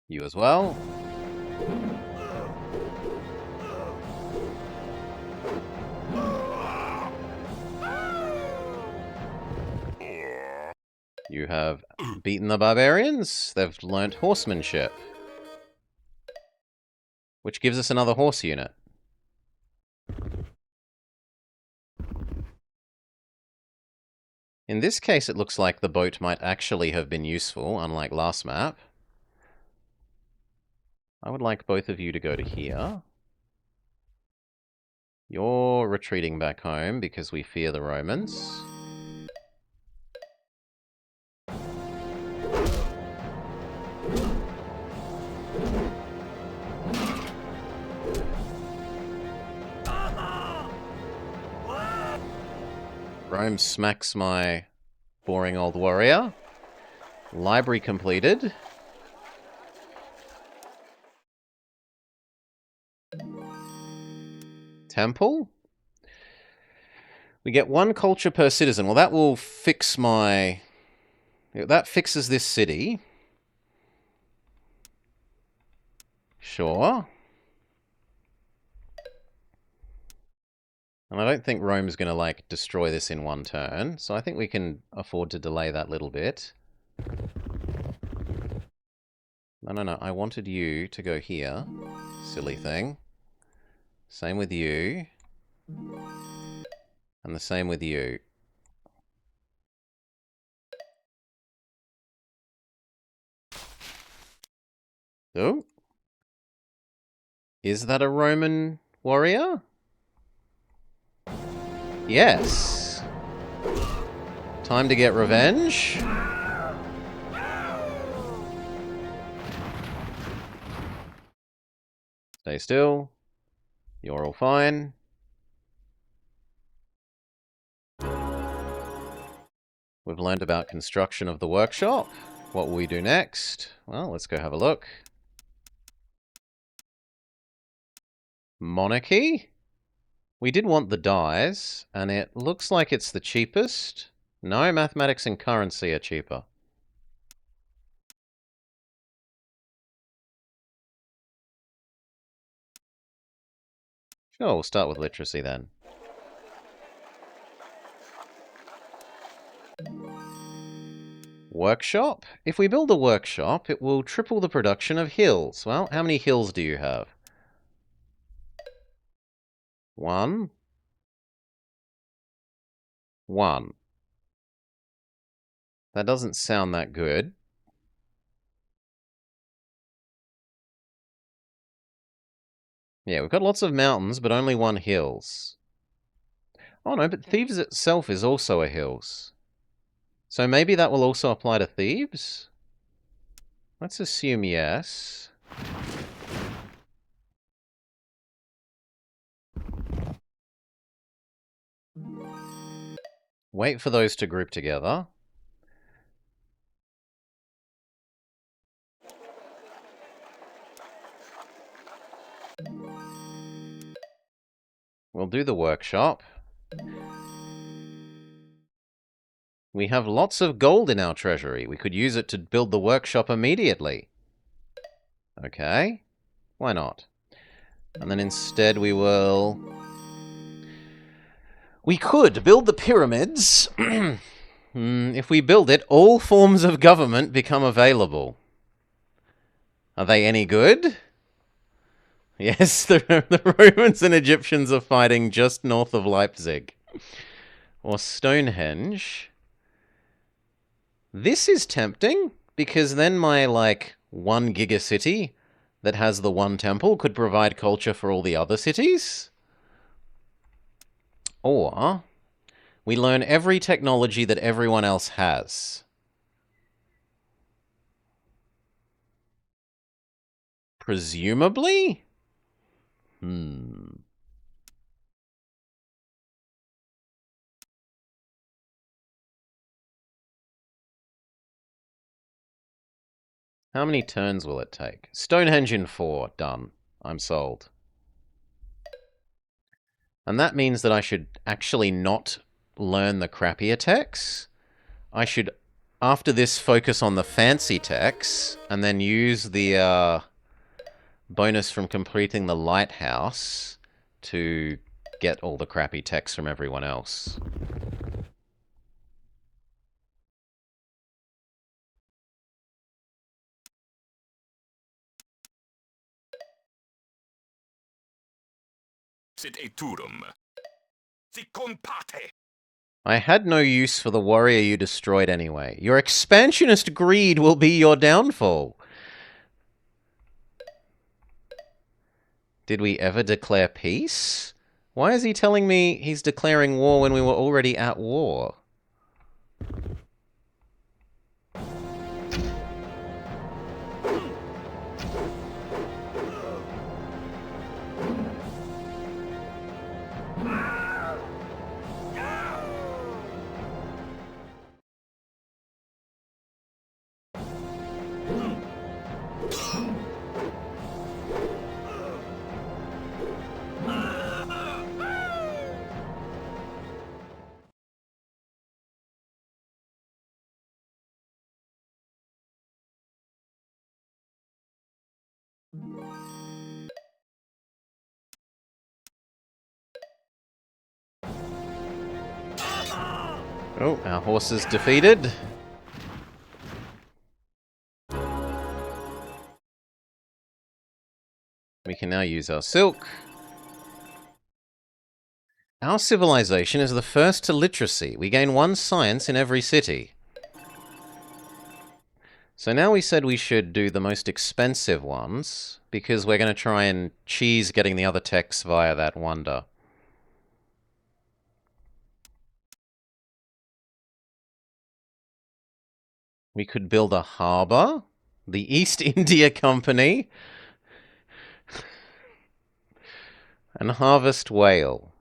You as well. You have beaten the barbarians. They've learnt horsemanship. Which gives us another horse unit. In this case, it looks like the boat might actually have been useful, unlike last map. I would like both of you to go to here. You're retreating back home because we fear the Romans. Rome smacks my boring old warrior. Library completed. Temple. We get one culture per citizen. Well, that will fix my... That fixes this city. Sure. And I don't think Rome's going to, like, destroy this in one turn. So I think we can afford to delay that little bit. No. I wanted you to go here. Silly thing. Same with you. And the same with you. Oh. Is that a Roman warrior? Yes. Time to get revenge. Stay still. You're all fine. We've learned about construction of the workshop. What will we do next? Well, let's go have a look. Monarchy? We did want the dies, and it looks like it's the cheapest. No, mathematics and currency are cheaper. Sure, we'll start with literacy then. Workshop? If we build a workshop, it will triple the production of hills. Well, how many hills do you have? 1. 1. That doesn't sound that good. Yeah, we've got lots of mountains, but only 1 hills. Oh no, but Thebes itself is also a hills. So maybe that will also apply to Thebes? Let's assume yes. Wait for those to group together. We'll do the workshop. We have lots of gold in our treasury. We could use it to build the workshop immediately. Okay. Why not? And then instead we will... We could build the pyramids. If we build it, all forms of government become available. Are they any good? Yes, the Romans and Egyptians are fighting just north of Leipzig. Or Stonehenge. This is tempting, because then my, 1 gigacity that has the one temple could provide culture for all the other cities. Or we learn every technology that everyone else has. Presumably? How many turns will it take? Stonehenge in 4. Done. I'm sold. And that means that I should actually not learn the crappier techs. I should, after this, focus on the fancy techs, and then use the bonus from completing the lighthouse to get all the crappy techs from everyone else. I had no use for the warrior you destroyed anyway. Your expansionist greed will be your downfall. Did we ever declare peace? Why is he telling me he's declaring war when we were already at war? Oh, our horse is defeated. We can now use our silk. Our civilization is the first to literacy. We gain 1 science in every city. So now we said we should do the most expensive ones, because we're going to try and cheese getting the other techs via that wonder. We could build a harbour, the East India Company, and harvest whale.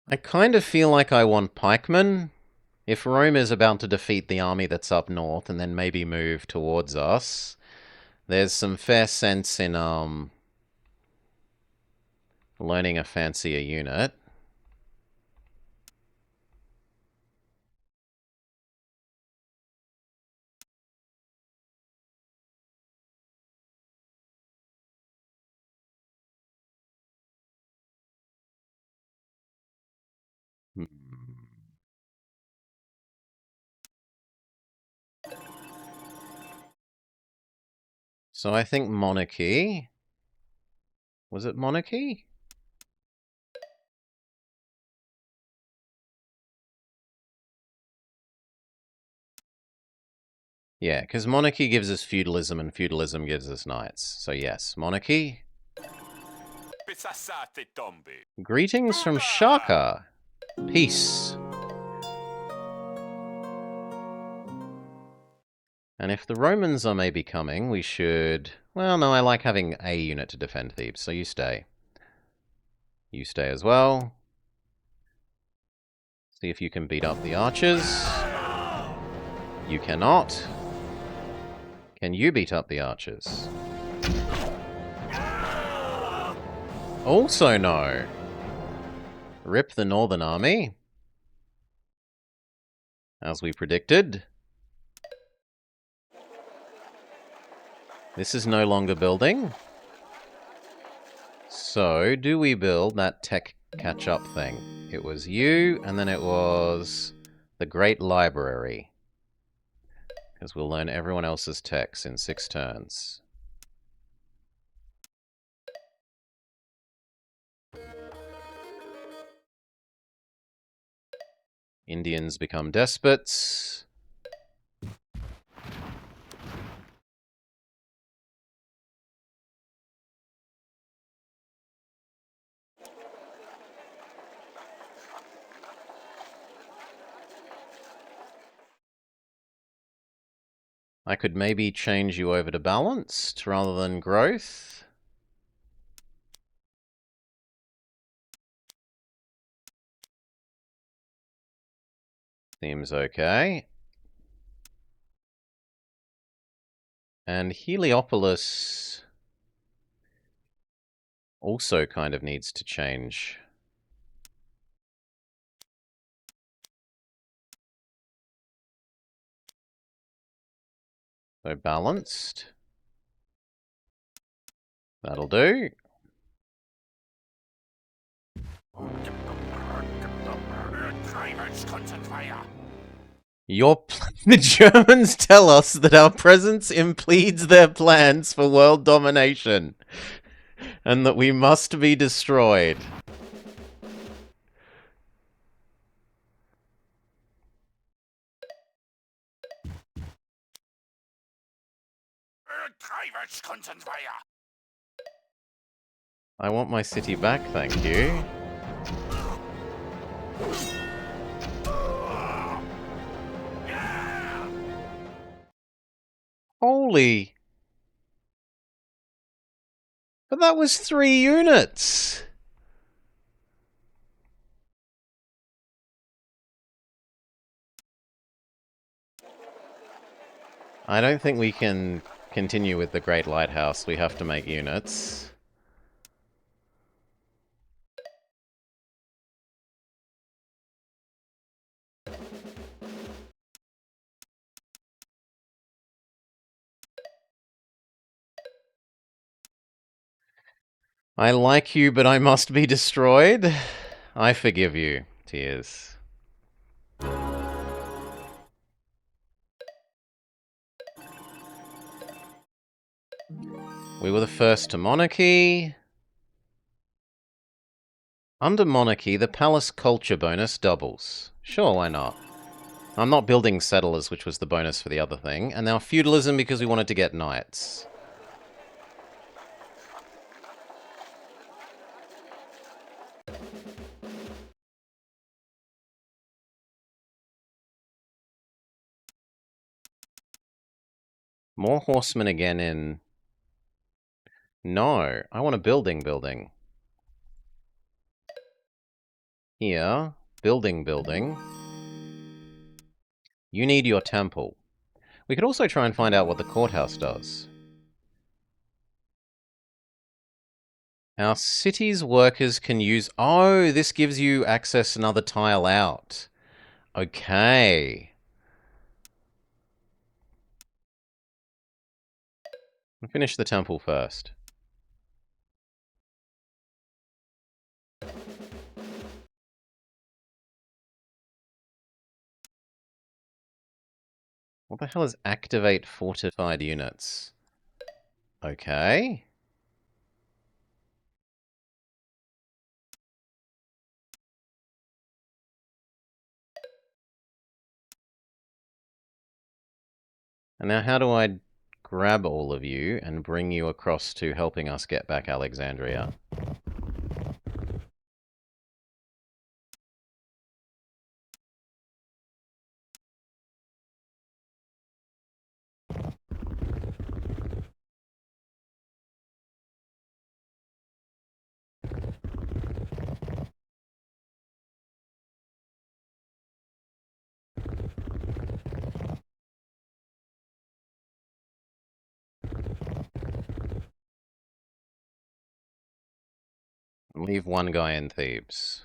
I kind of feel like I want pikemen. If Rome is about to defeat the army that's up north and then maybe move towards us, there's some fair sense in learning a fancier unit. So I think monarchy. Was it monarchy? Yeah, because monarchy gives us feudalism and feudalism gives us knights. So yes, monarchy. Greetings from Shaka. Peace. And if the Romans are maybe coming, we should... Well, no, I like having a unit to defend Thebes, so you stay. You stay as well. See if you can beat up the archers. You cannot. Can you beat up the archers? Also no. Rip the Northern Army. As we predicted. This is no longer building. So, do we build that tech catch-up thing? It was you, and then it was the Great Library. Because we'll learn everyone else's techs in 6 turns. Indians become despots. I could maybe change you over to balanced rather than growth. Seems okay. And Heliopolis also kind of needs to change. So balanced. That'll do. The Germans tell us that our presence impedes their plans for world domination, and that we must be destroyed. I want my city back, thank you. Holy... But that was 3 units! I don't think we can continue with the Great Lighthouse. We have to make units. I like you, but I must be destroyed. I forgive you, Tears. We were the first to monarchy. Under monarchy, the palace culture bonus doubles. Sure, why not? I'm not building settlers, which was the bonus for the other thing. And now feudalism because we wanted to get knights. More horsemen again in... No, I want a building. Here, building. You need your temple. We could also try and find out what the courthouse does. Our city's workers can use... Oh, this gives you access another tile out. Okay. I'll finish the temple first. What the hell is activate fortified units? Okay. And now how do I grab all of you and bring you across to helping us get back Alexandria? Leave one guy in Thebes.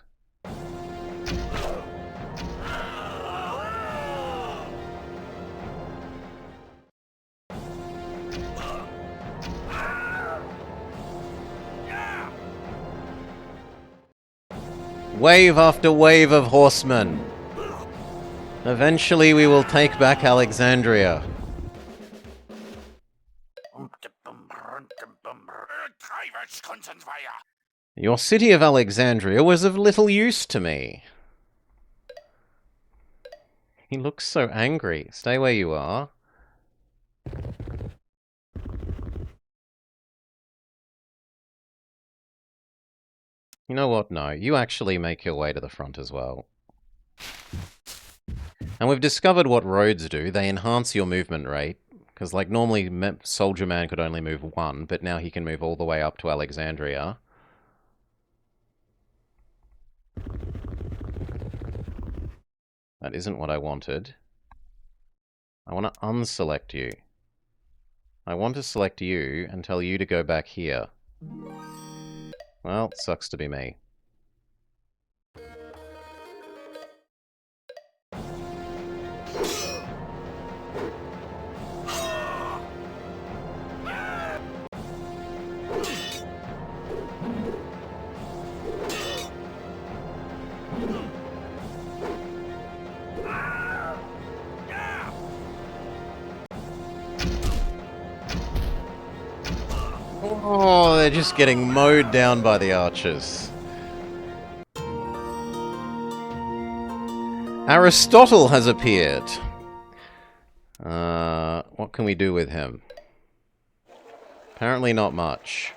Wave after wave of horsemen. Eventually we will take back Alexandria. Your city of Alexandria was of little use to me. He looks so angry. Stay where you are. You know what? No, you actually make your way to the front as well. And we've discovered what roads do. They enhance your movement rate. Because, like, normally Soldier Man could only move one, but now he can move all the way up to Alexandria. That isn't what I wanted. I want to unselect you. I want to select you and tell you to go back here. Well, sucks to be me. Oh, they're just getting mowed down by the archers. Aristotle has appeared. What can we do with him? Apparently not much.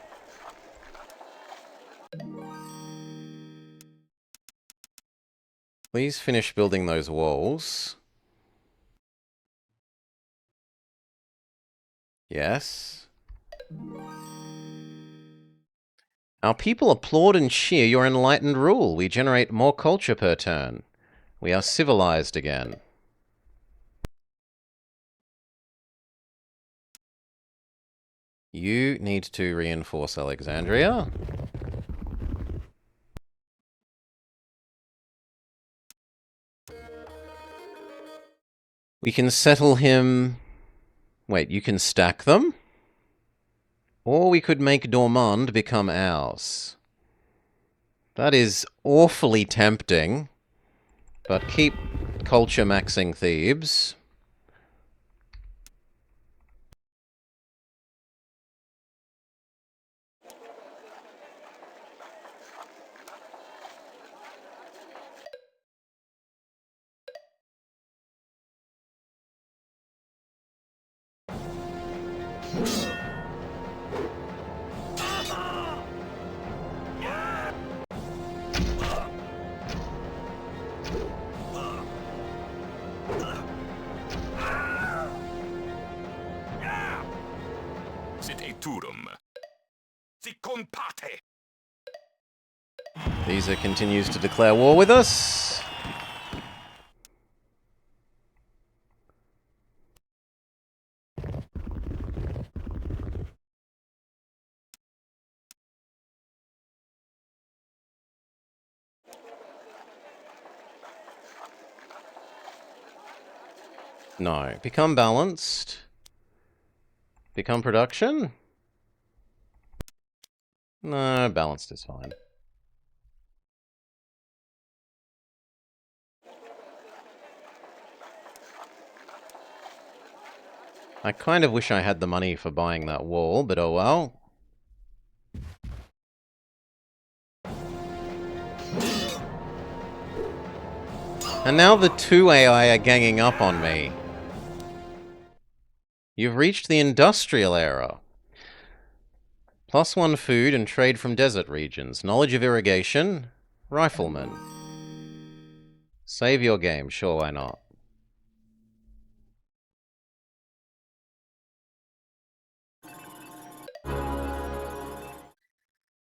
Please finish building those walls. Yes. Our people applaud and cheer your enlightened rule. We generate more culture per turn. We are civilized again. You need to reinforce Alexandria. We can settle him... Wait, you can stack them? Or we could make Dormand become ours. That is awfully tempting. But keep culture maxing Thebes. Caesar continues to declare war with us. No. Become balanced. Become production? No, balanced is fine. I kind of wish I had the money for buying that wall, but oh well. And now the 2 AI are ganging up on me. You've reached the industrial era. +1 food and trade from desert regions. Knowledge of irrigation. Rifleman. Save your game. Sure, why not?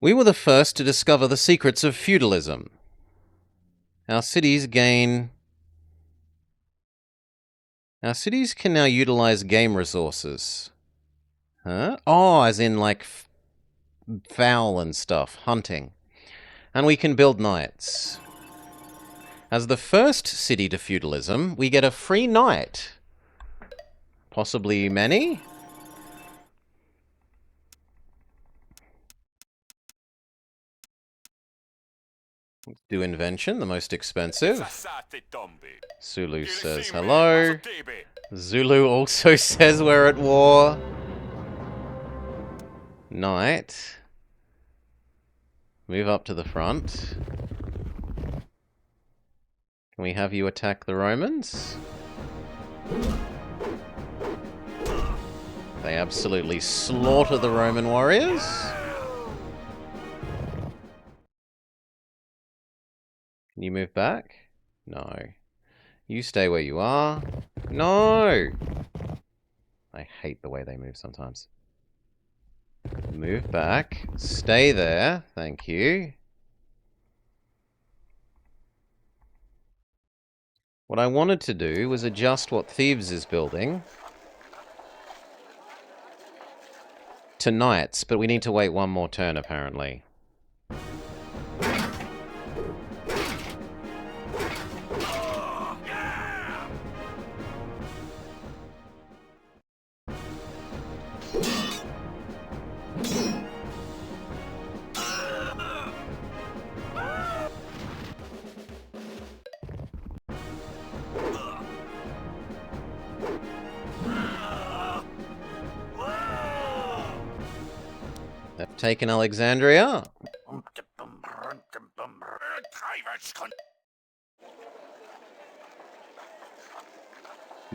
We were the first to discover the secrets of feudalism. Our cities can now utilize game resources. Huh? Oh, as in, like, fowl and stuff. Hunting. And we can build knights. As the first city to feudalism, we get a free knight. Possibly many? Do invention, the most expensive. Zulu says hello. Zulu also says we're at war. Knight. Move up to the front. Can we have you attack the Romans? They absolutely slaughter the Roman warriors. Can you move back? No. You stay where you are. No! I hate the way they move sometimes. Move back. Stay there. Thank you. What I wanted to do was adjust what Thebes is building to knights, but we need to wait one more turn, apparently. They've taken Alexandria.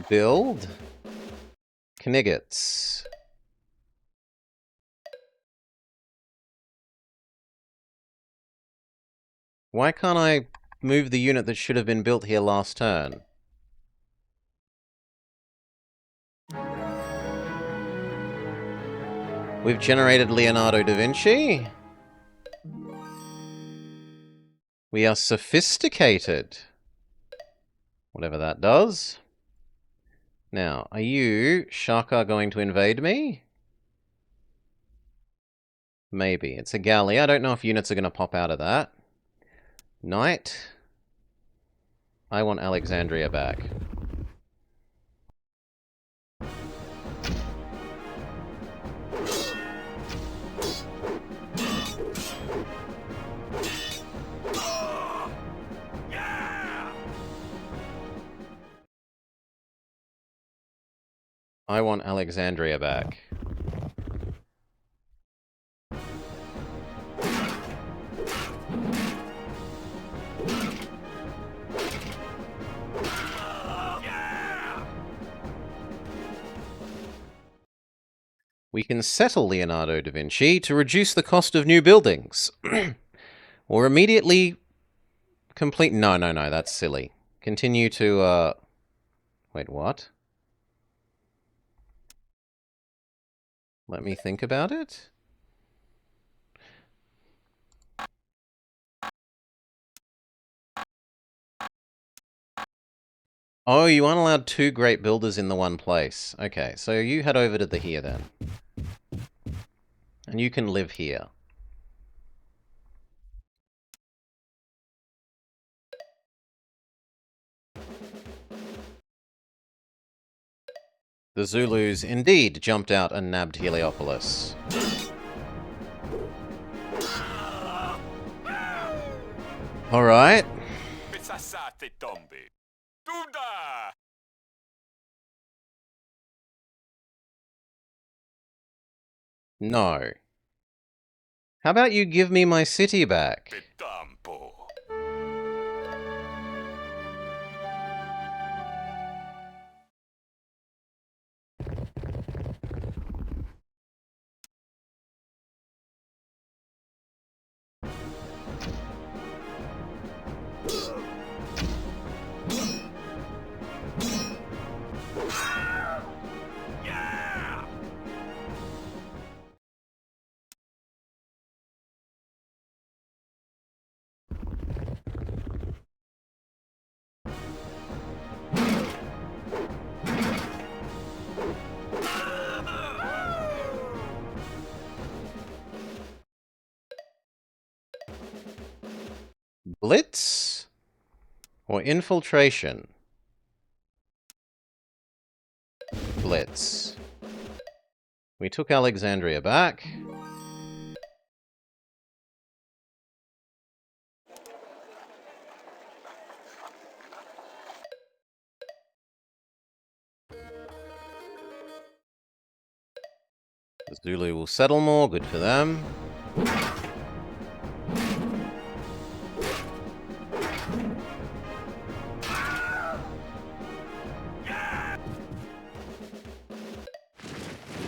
Build. Kniggets. Why can't I move the unit that should have been built here last turn? We've generated Leonardo da Vinci. We are sophisticated. Whatever that does. Now, are you, Shaka, going to invade me? Maybe. It's a galley. I don't know if units are going to pop out of that. Knight. I want Alexandria back. I want Alexandria back. We can settle Leonardo da Vinci to reduce the cost of new buildings. Or immediately complete... No, that's silly. Continue to, Wait, what? Let me think about it. Oh, you aren't allowed 2 great builders in the one place. Okay, so you head over to the here then. And you can live here. The Zulus indeed jumped out and nabbed Heliopolis. Alright. No. How about you give me my city back? Blitz or infiltration? Blitz. We took Alexandria back. The Zulu will settle more, good for them.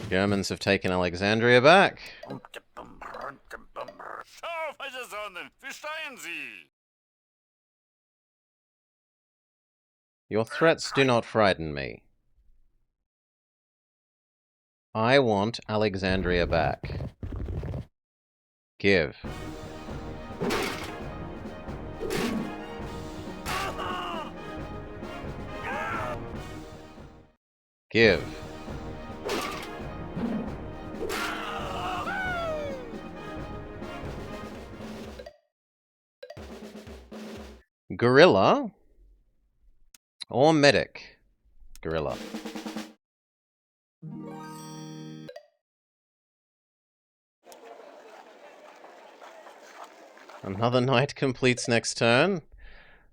Germans have taken Alexandria back. Your threats do not frighten me. I want Alexandria back. Give. Give. Gorilla or medic? Gorilla. Another knight completes next turn.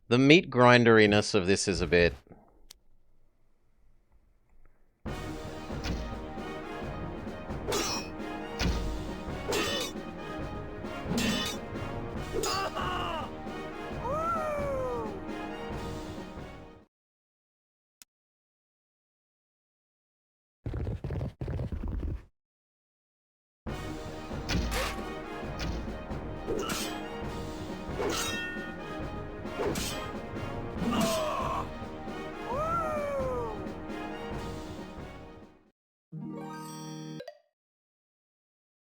The meat grinderiness of this is a bit...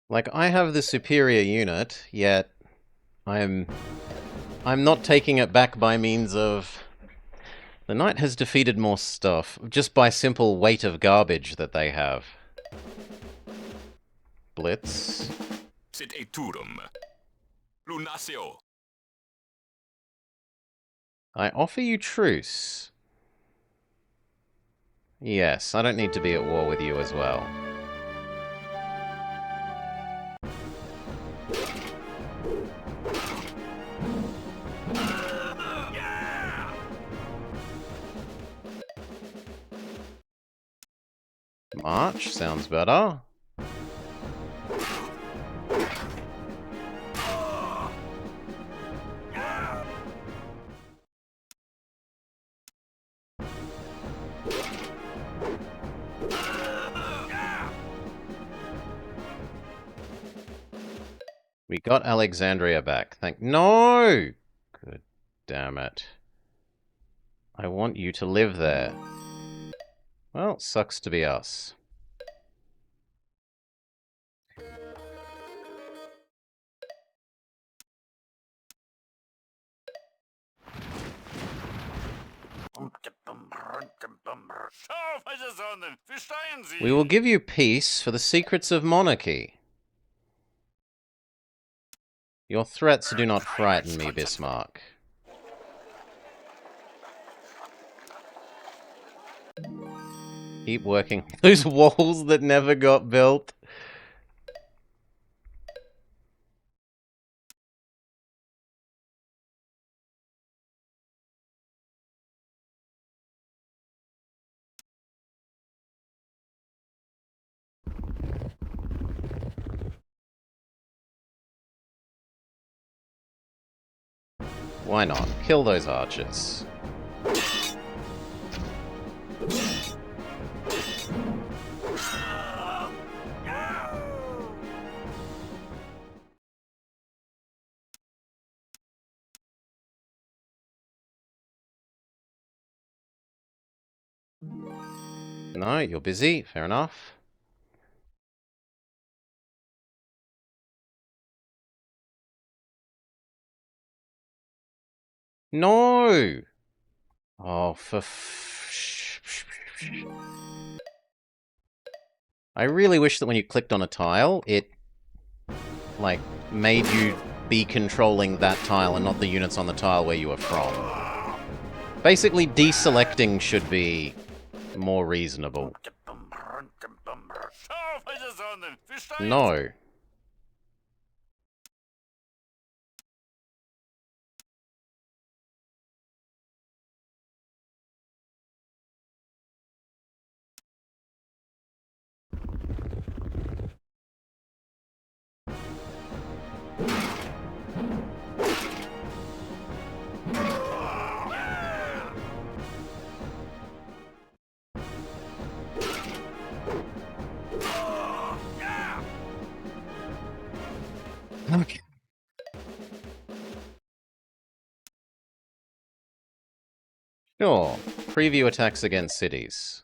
Like, I have the superior unit, yet I'm not taking it back by means of... The knight has defeated more stuff, just by simple weight of garbage that they have. Blitz. I offer you truce. Yes, I don't need to be at war with you as well. March sounds better. We got Alexandria back. No! Good damn it. I want you to live there. Well, sucks to be us. We will give you peace for the secrets of monarchy. Your threats do not frighten me, Bismarck. Keep working. Those walls that never got built. Why not? Kill those archers. No, you're busy. Fair enough. No! Oh, for I really wish that when you clicked on a tile, it, like, made you be controlling that tile and not the units on the tile where you are from. Basically, deselecting should be more reasonable. No. Okay. Sure. Preview attacks against cities.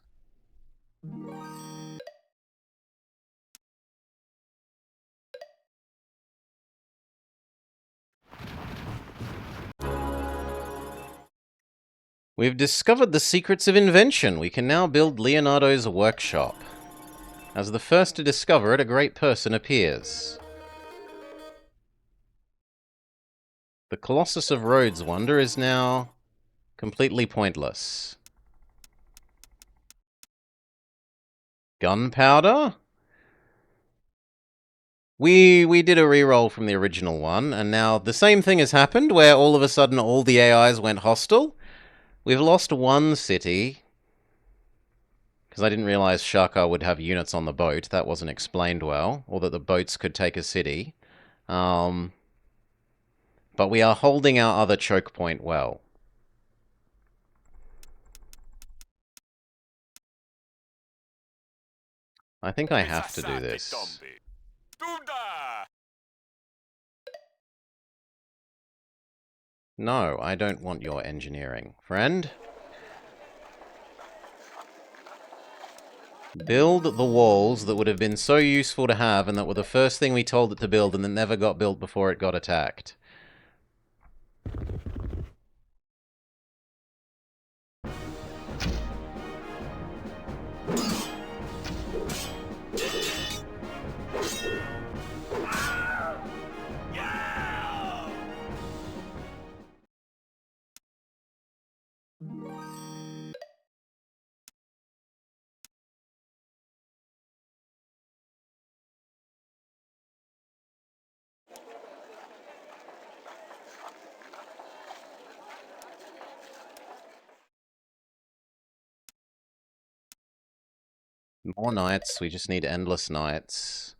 We've discovered the secrets of invention. We can now build Leonardo's workshop. As the first to discover it, a great person appears. The Colossus of Rhodes wonder is now completely pointless. Gunpowder? We did a reroll from the original one, and now the same thing has happened, where all of a sudden all the AIs went hostile. We've lost one city, because I didn't realize Shaka would have units on the boat. That wasn't explained well, or that the boats could take a city. But we are holding our other choke point well. I think I have to do this. No, I don't want your engineering. Friend? Build the walls that would have been so useful to have and that were the first thing we told it to build and that never got built before it got attacked. More knights, we just need endless knights.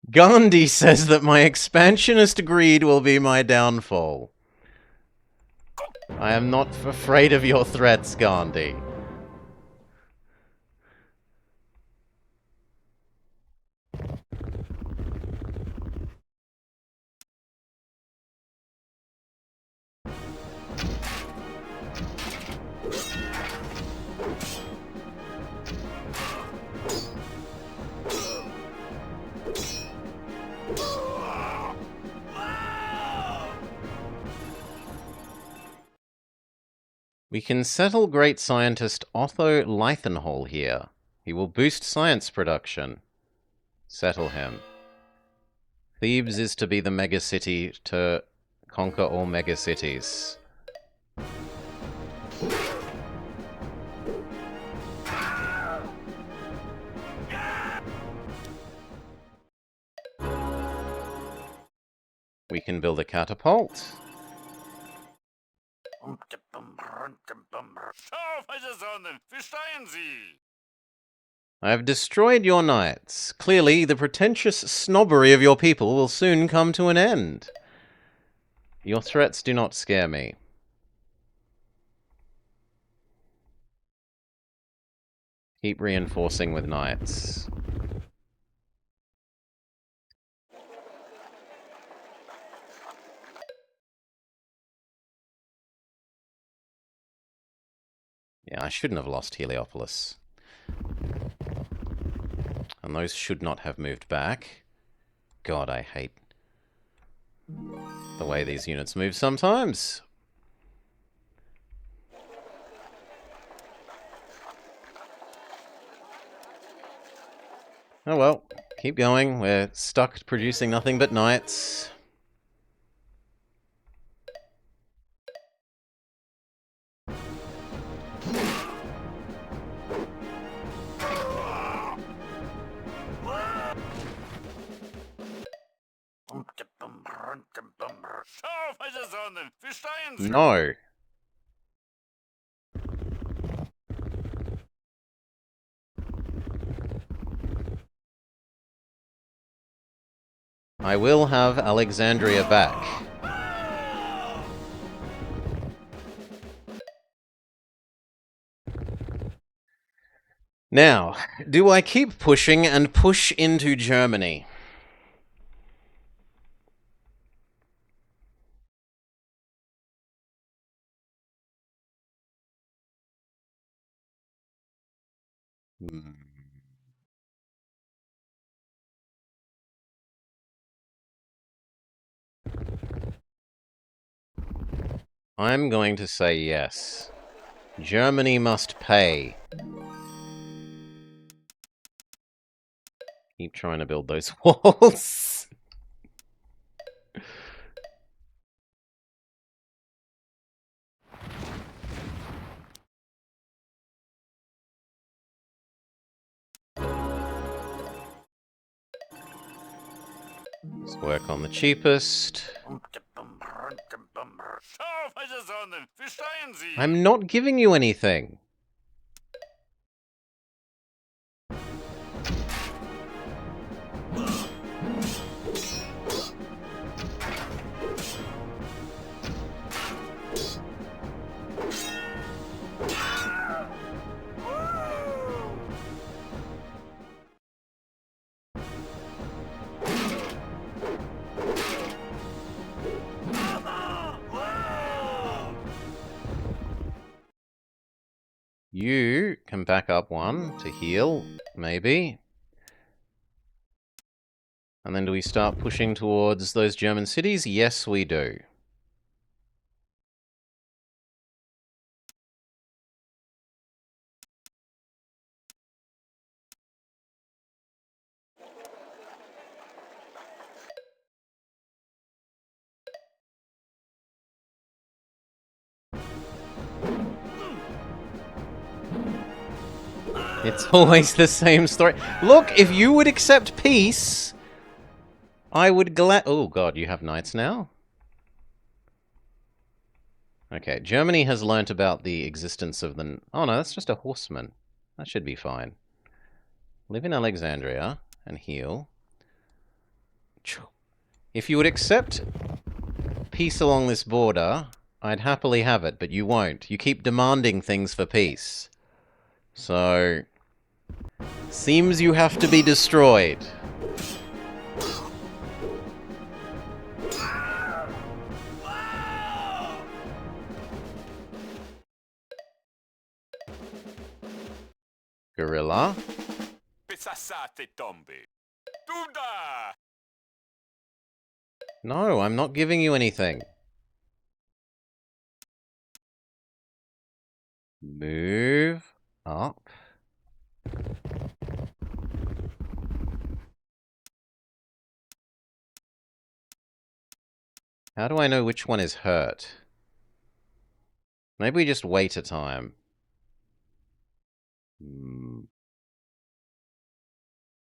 Gandhi says that my expansionist greed will be my downfall. I am not afraid of your threats, Gandhi. We can settle great scientist Otho Leithenhall here. He will boost science production. Settle him. Thebes is to be the megacity to conquer all megacities. We can build a catapult. I have destroyed your knights. Clearly, the pretentious snobbery of your people will soon come to an end. Your threats do not scare me. Keep reinforcing with knights. Yeah, I shouldn't have lost Heliopolis. And those should not have moved back. God, I hate the way these units move sometimes. Oh well, keep going. We're stuck producing nothing but knights. No. I will have Alexandria back. Now, do I keep pushing and push into Germany? I'm going to say yes. Germany must pay. Keep trying to build those walls. Let's work on the cheapest. I'm not giving you anything. You can back up one to heal, maybe. And then do we start pushing towards those German cities? Yes, we do. It's always the same story. Look, if you would accept peace, I would oh god, you have knights now? Okay, Germany has learnt about the existence of the... Oh no, that's just a horseman. That should be fine. Live in Alexandria and heal. If you would accept peace along this border, I'd happily have it, but you won't. You keep demanding things for peace. So... seems you have to be destroyed. Gorilla. No, I'm not giving you anything. Move up. How do I know which one is hurt? Maybe we just wait a time. And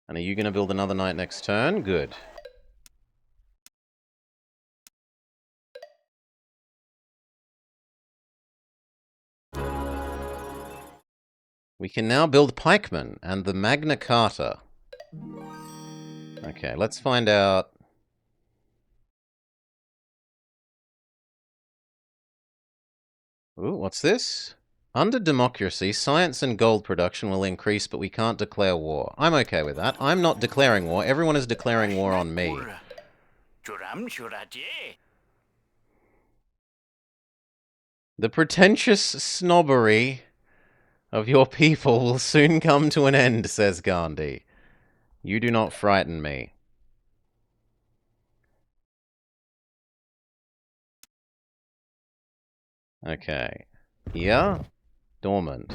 are you going to build another knight next turn? Good. We can now build pikemen and the Magna Carta. Okay, let's find out. Ooh, what's this? Under democracy, science and gold production will increase, but we can't declare war. I'm okay with that. I'm not declaring war. Everyone is declaring war on me. The pretentious snobbery of your people will soon come to an end, says Gandhi. You do not frighten me. Okay. Here, dormant.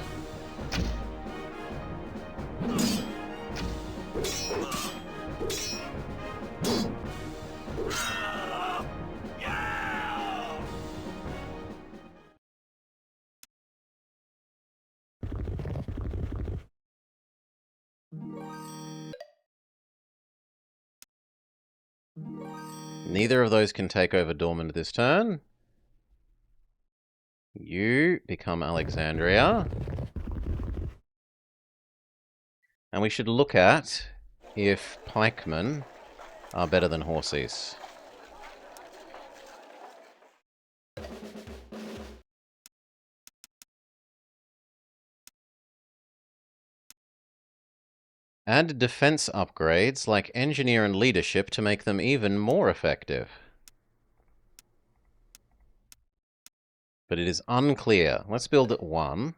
Neither of those can take over dormant this turn. You become Alexandria. And we should look at if pikemen are better than horses. Add defense upgrades like engineer and leadership to make them even more effective. But it is unclear. Let's build at 1.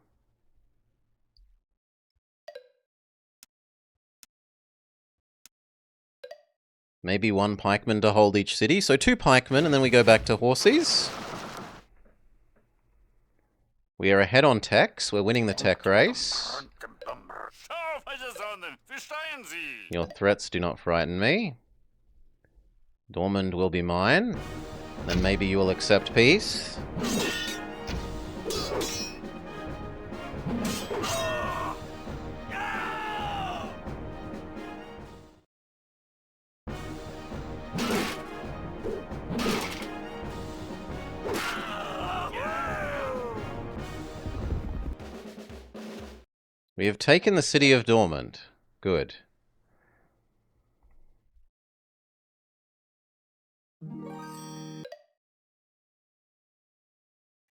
Maybe 1 pikeman to hold each city. So 2 pikemen, and then we go back to horses. We are ahead on techs. We're winning the tech race. Your threats do not frighten me. Dormand will be mine. Then maybe you will accept peace. We have taken the city of Dormant. Good.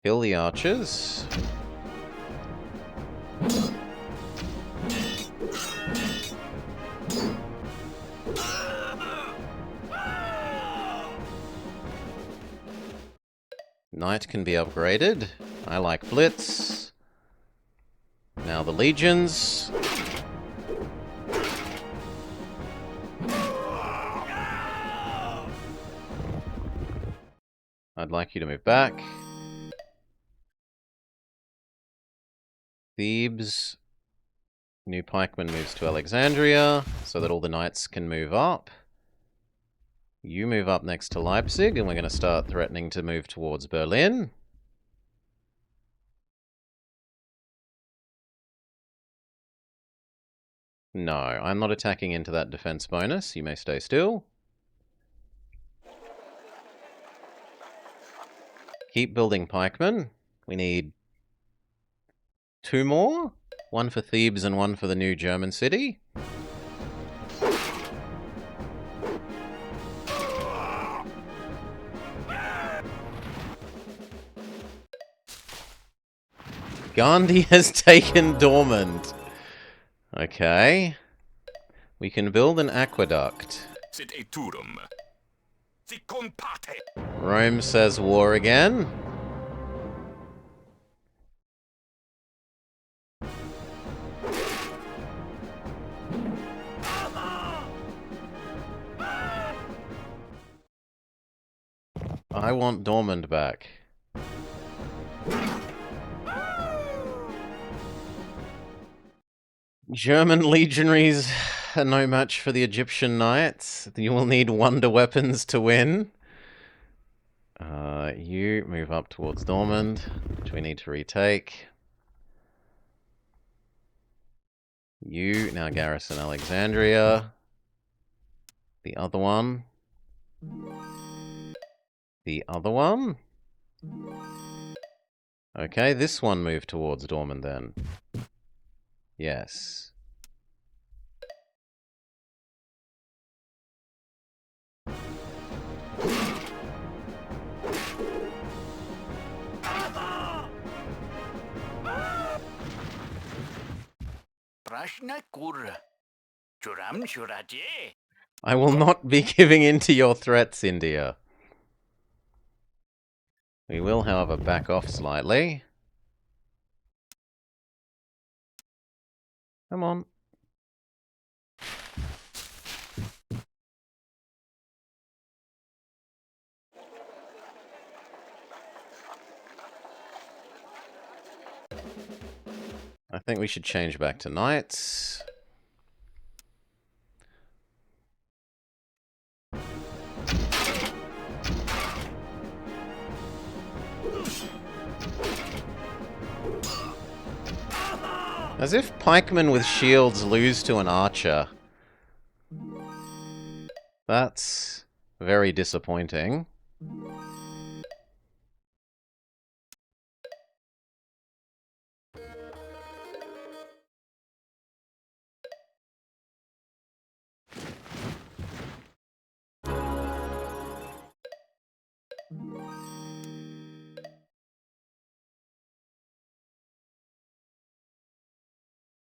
Kill the archers. Knight can be upgraded. I like Blitz. Now the legions. I'd like you to move back. Thebes. New pikeman moves to Alexandria, so that all the knights can move up. You move up next to Leipzig, and we're going to start threatening to move towards Berlin. No, I'm not attacking into that defense bonus. You may stay still. Keep building pikemen. We need 2 more. 1 for Thebes and 1 for the new German city. Gandhi has taken Dormant. Okay. We can build an aqueduct. Rome says war again. I want Dormant back. German legionaries are no match for the Egyptian knights. You will need wonder weapons to win. You move up towards Dormand, which we need to retake. You now garrison Alexandria. The other one. The other one. Okay, this one moved towards Dormand then. Yes. I will not be giving in to your threats, India. We will, however, back off slightly. Come on. I think we should change back to knights. As if pikemen with shields lose to an archer. That's very disappointing.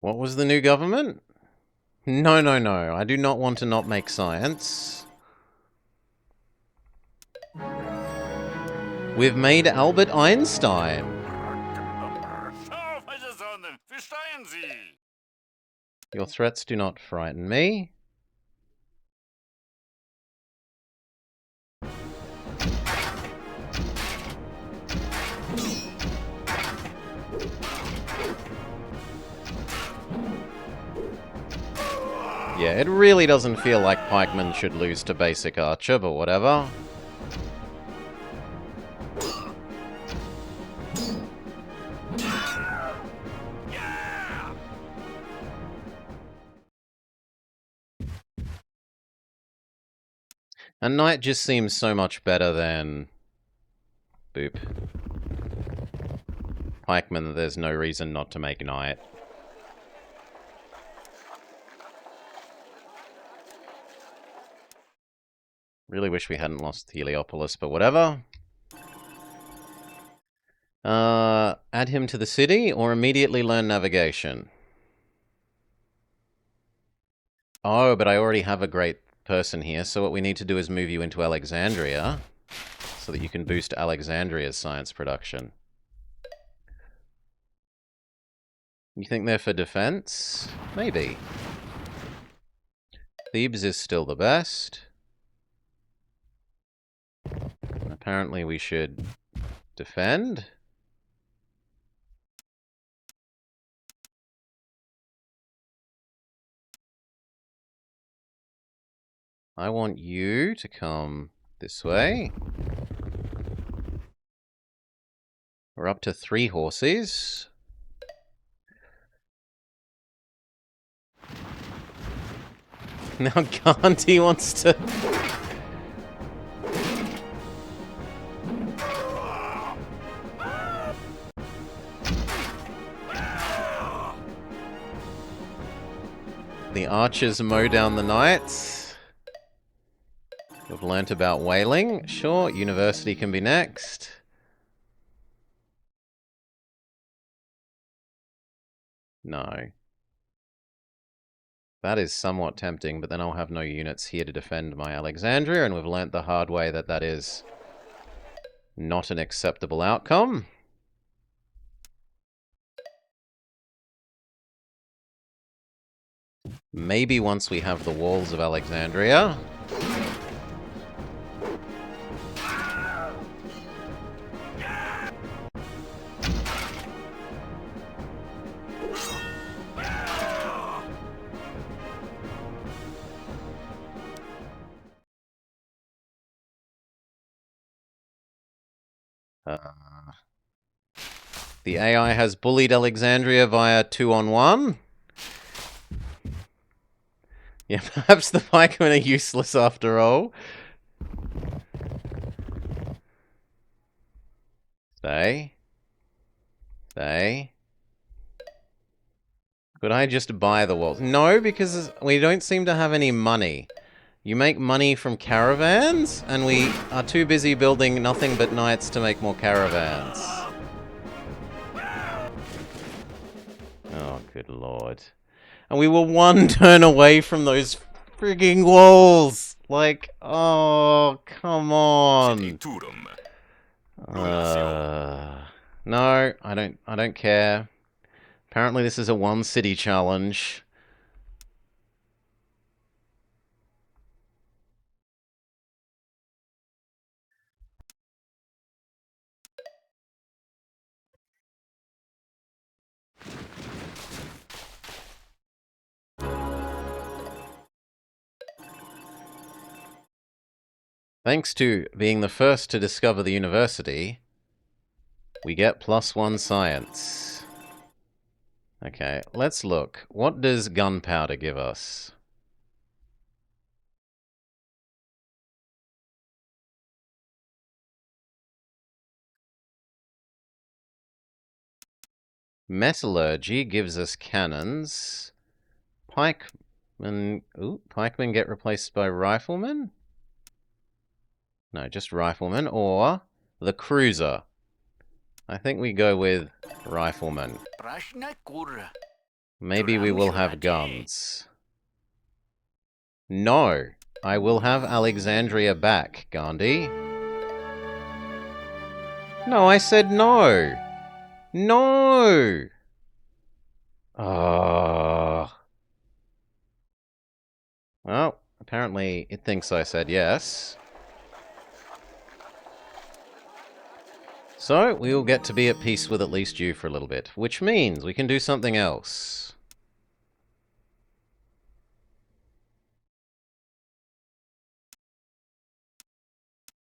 What was the new government? No, no, no. I do not want to not make science. We've made Albert Einstein. Your threats do not frighten me. Yeah, it really doesn't feel like pikemen should lose to basic archer, but whatever. A knight just seems so much better than... Boop. Pikeman, there's no reason not to make knight. Really wish we hadn't lost Heliopolis, but whatever. Add him to the city, or immediately learn navigation? Oh, but I already have a great person here, so what we need to do is move you into Alexandria, so that you can boost Alexandria's science production. You think they're for defense? Maybe. Thebes is still the best. Apparently we should defend. I want you to come this way. We're up to 3 horses. Now Gandhi wants to... The archers mow down the knights. We've learnt about whaling. Sure, university can be next. No. That is somewhat tempting, but then I'll have no units here to defend my Alexandria, and we've learnt the hard way that that is not an acceptable outcome. Maybe once we have the walls of Alexandria. The AI has bullied Alexandria via 2-on-1. Yeah, perhaps the pikemen are useless after all. Stay. Stay. Could I just buy the walls? No, because we don't seem to have any money. You make money from caravans, and we are too busy building nothing but knights to make more caravans. Oh, good lord. And we were 1 turn away from those frigging walls! Like, oh, come on. No, I don't care. Apparently this is a 1-city challenge. Thanks to being the first to discover the university, we get +1 science. Okay, let's look. What does gunpowder give us? Metallurgy gives us cannons. Pikemen... Ooh, pikemen get replaced by riflemen? No, just riflemen. Or the cruiser. I think we go with riflemen. Maybe we will have guns. No. I will have Alexandria back, Gandhi. No, I said no. No! Well, apparently it thinks I said yes. So, we will get to be at peace with at least you for a little bit, which means we can do something else.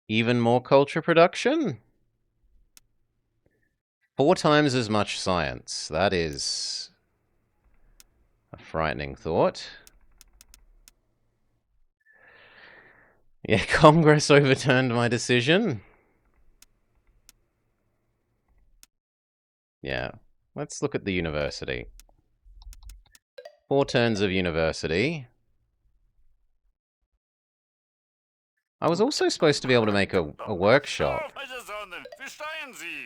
Even more culture production? 4 times as much science. That is a frightening thought. Yeah, Congress overturned my decision. Yeah, let's look at the university. 4 turns of university. I was also supposed to be able to make a workshop.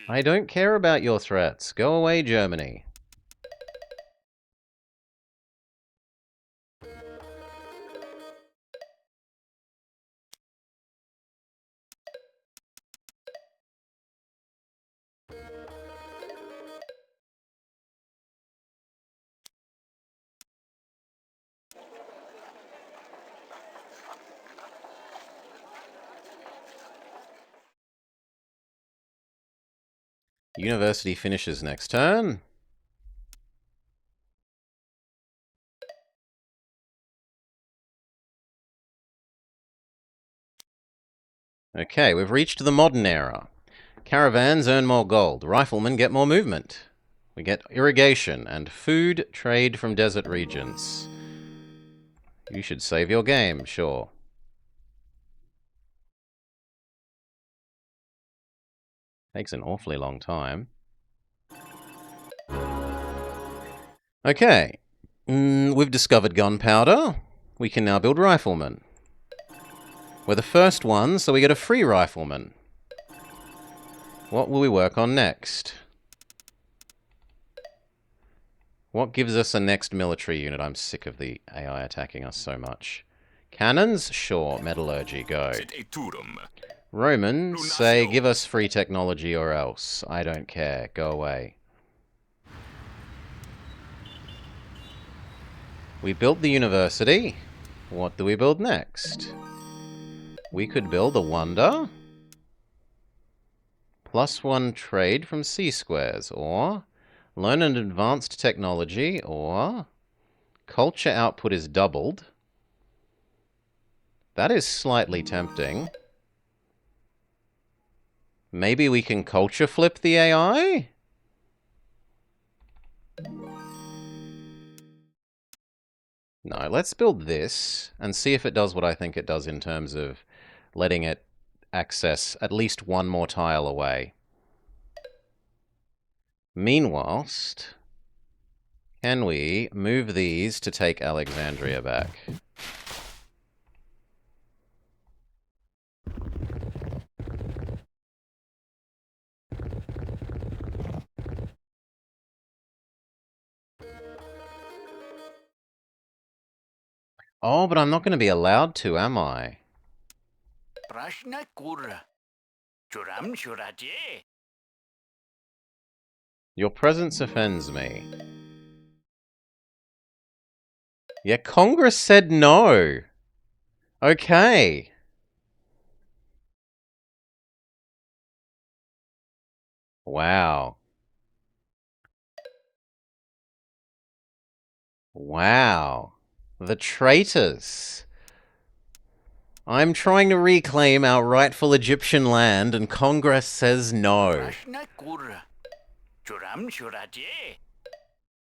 I don't care about your threats. Go away, Germany. University finishes next turn. Okay, we've reached the modern era. Caravans earn more gold. Riflemen get more movement. We get irrigation and food trade from desert regions. You should save your game, sure. Takes an awfully long time. Okay. We've discovered gunpowder. We can now build riflemen. We're the first one, so we get a free rifleman. What will we work on next? What gives us a next military unit? I'm sick of the AI attacking us so much. Cannons? Sure. Metallurgy, go. Romans say, give us free technology or else. I don't care. Go away. We built the university. What do we build next? We could build a wonder. +1 trade from C-squares, or learn an advanced technology, or culture output is doubled. That is slightly tempting. Maybe we can culture flip the AI? No, let's build this and see if it does what I think it does in terms of letting it access at least one more tile away. Meanwhile, can we move these to take Alexandria back? Oh, but I'm not going to be allowed to, am I? Your presence offends me. Yeah, Congress said no. Okay. Wow. Wow. The traitors. I'm trying to reclaim our rightful Egyptian land, and Congress says no.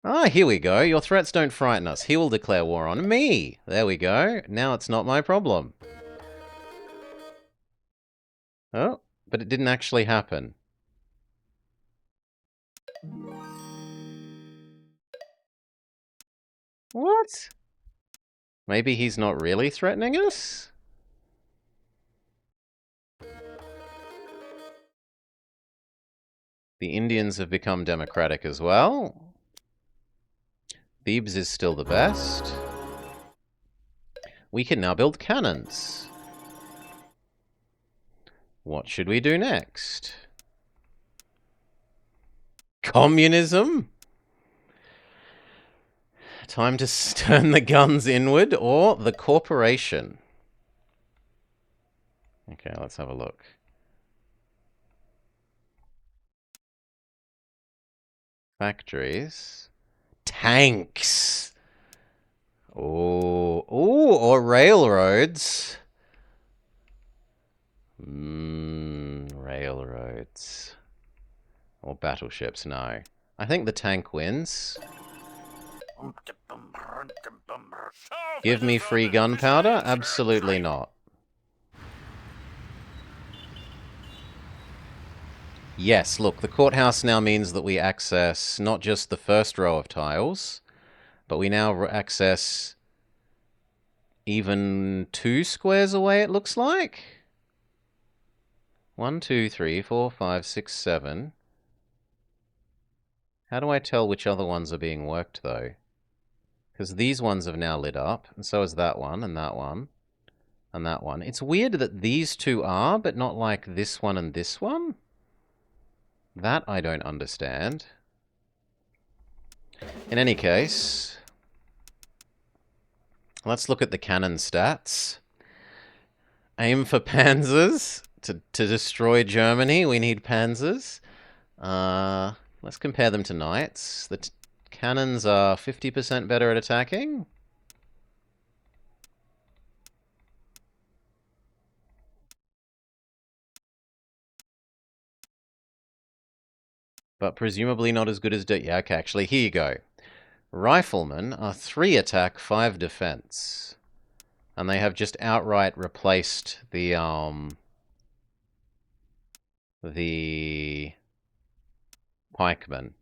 Ah, here we go. Your threats don't frighten us. He will declare war on me. There we go. Now it's not my problem. Oh, but it didn't actually happen. What? Maybe he's not really threatening us? The Indians have become democratic as well. Thebes is still the best. We can now build cannons. What should we do next? Communism? Time to turn the guns inward, or the corporation. Okay, let's have a look. Factories. Tanks! Oh, or railroads. Railroads. Or battleships, no. I think the tank wins. Give me free gunpowder? Absolutely not. Yes, look, the courthouse now means that we access not just the first row of tiles, but we now access even 2 squares away, it looks like. 1, 2, 3, 4, 5, 6, 7. How do I tell which other ones are being worked, though? Because these ones have now lit up, and so is that one, and that one, and that one. It's weird that these two are, but not like this one and this one. That I don't understand. In any case, let's look at the cannon stats. Aim for panzers. To destroy Germany, we need panzers. Let's compare them to knights. The cannons are 50% better at attacking. But presumably not as good as... Yeah, okay, actually, here you go. Riflemen are 3 attack, 5 defense. And they have just outright replaced the pikemen.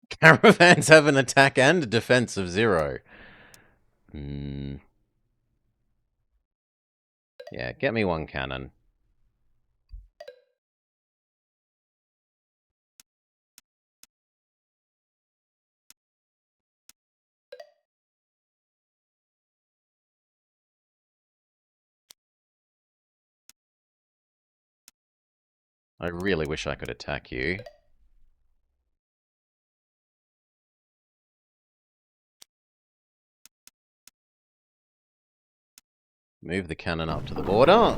Caravans have an attack and a defense of 0. Yeah, get me 1 cannon. I really wish I could attack you. Move the cannon up to the border.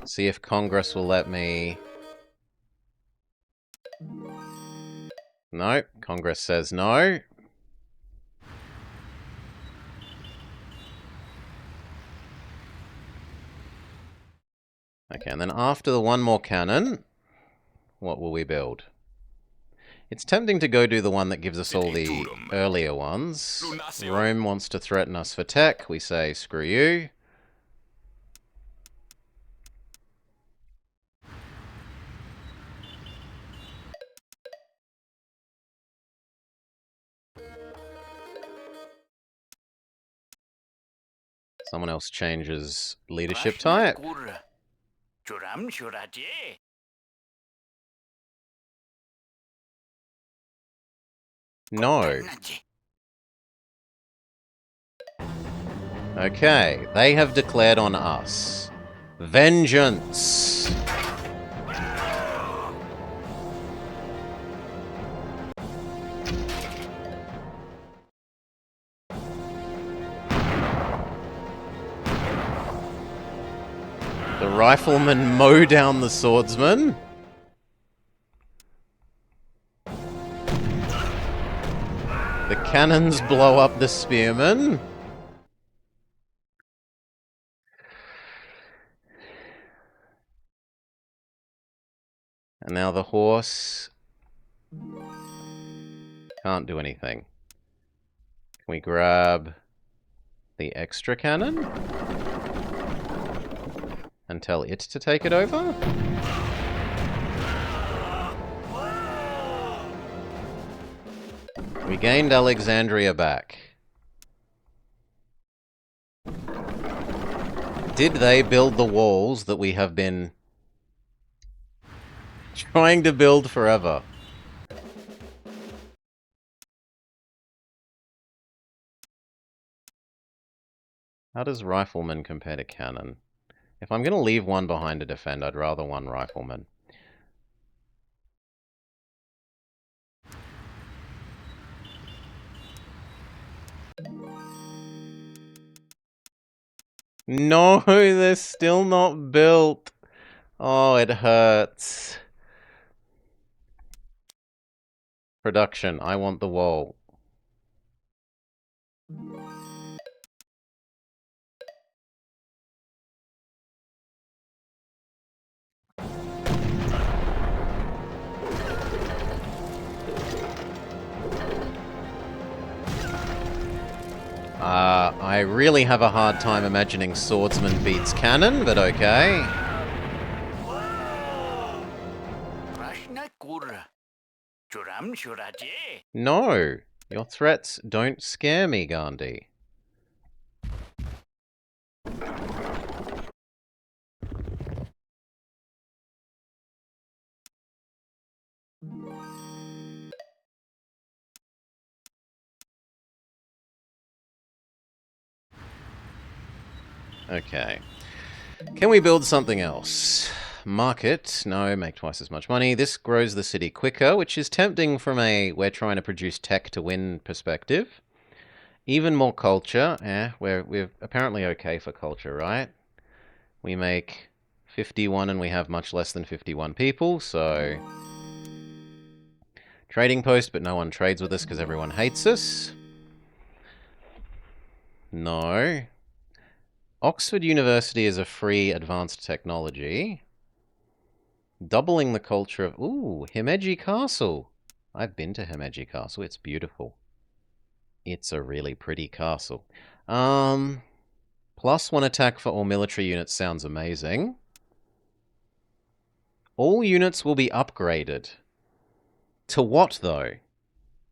See if Congress will let me... No, Congress says no. Okay, and then after the 1 more cannon, what will we build? It's tempting to go do the one that gives us all the earlier ones. Rome wants to threaten us for tech. We say, screw you. Someone else changes leadership type. No. Okay, they have declared on us. Vengeance! The riflemen mow down the swordsman. cannons blow up the spearmen. And now the horse can't do anything. Can we grab the extra cannon? And tell it to take it over? We gained Alexandria back. Did they build the walls that we have been trying to build forever? How does rifleman compare to cannon? If I'm going to leave one behind to defend, I'd rather one rifleman. No, they're still not built. Oh, it hurts. Production, I want the wall. I really have a hard time imagining swordsman beats cannon, but okay. No, your threats don't scare me, Gandhi. Okay. Can we build something else? Market. No, make twice as much money. This grows the city quicker, which is tempting from a we're trying to produce tech to win perspective. Even more culture. We're apparently okay for culture, right? We make 51 and we have much less than 51 people, so... Trading post, but no one trades with us because everyone hates us. No. Oxford University is a free advanced technology. Doubling the culture of... Ooh, Himeji Castle. I've been to Himeji Castle. It's beautiful. It's a really pretty castle. +1 attack for all military units sounds amazing. All units will be upgraded. To what, though?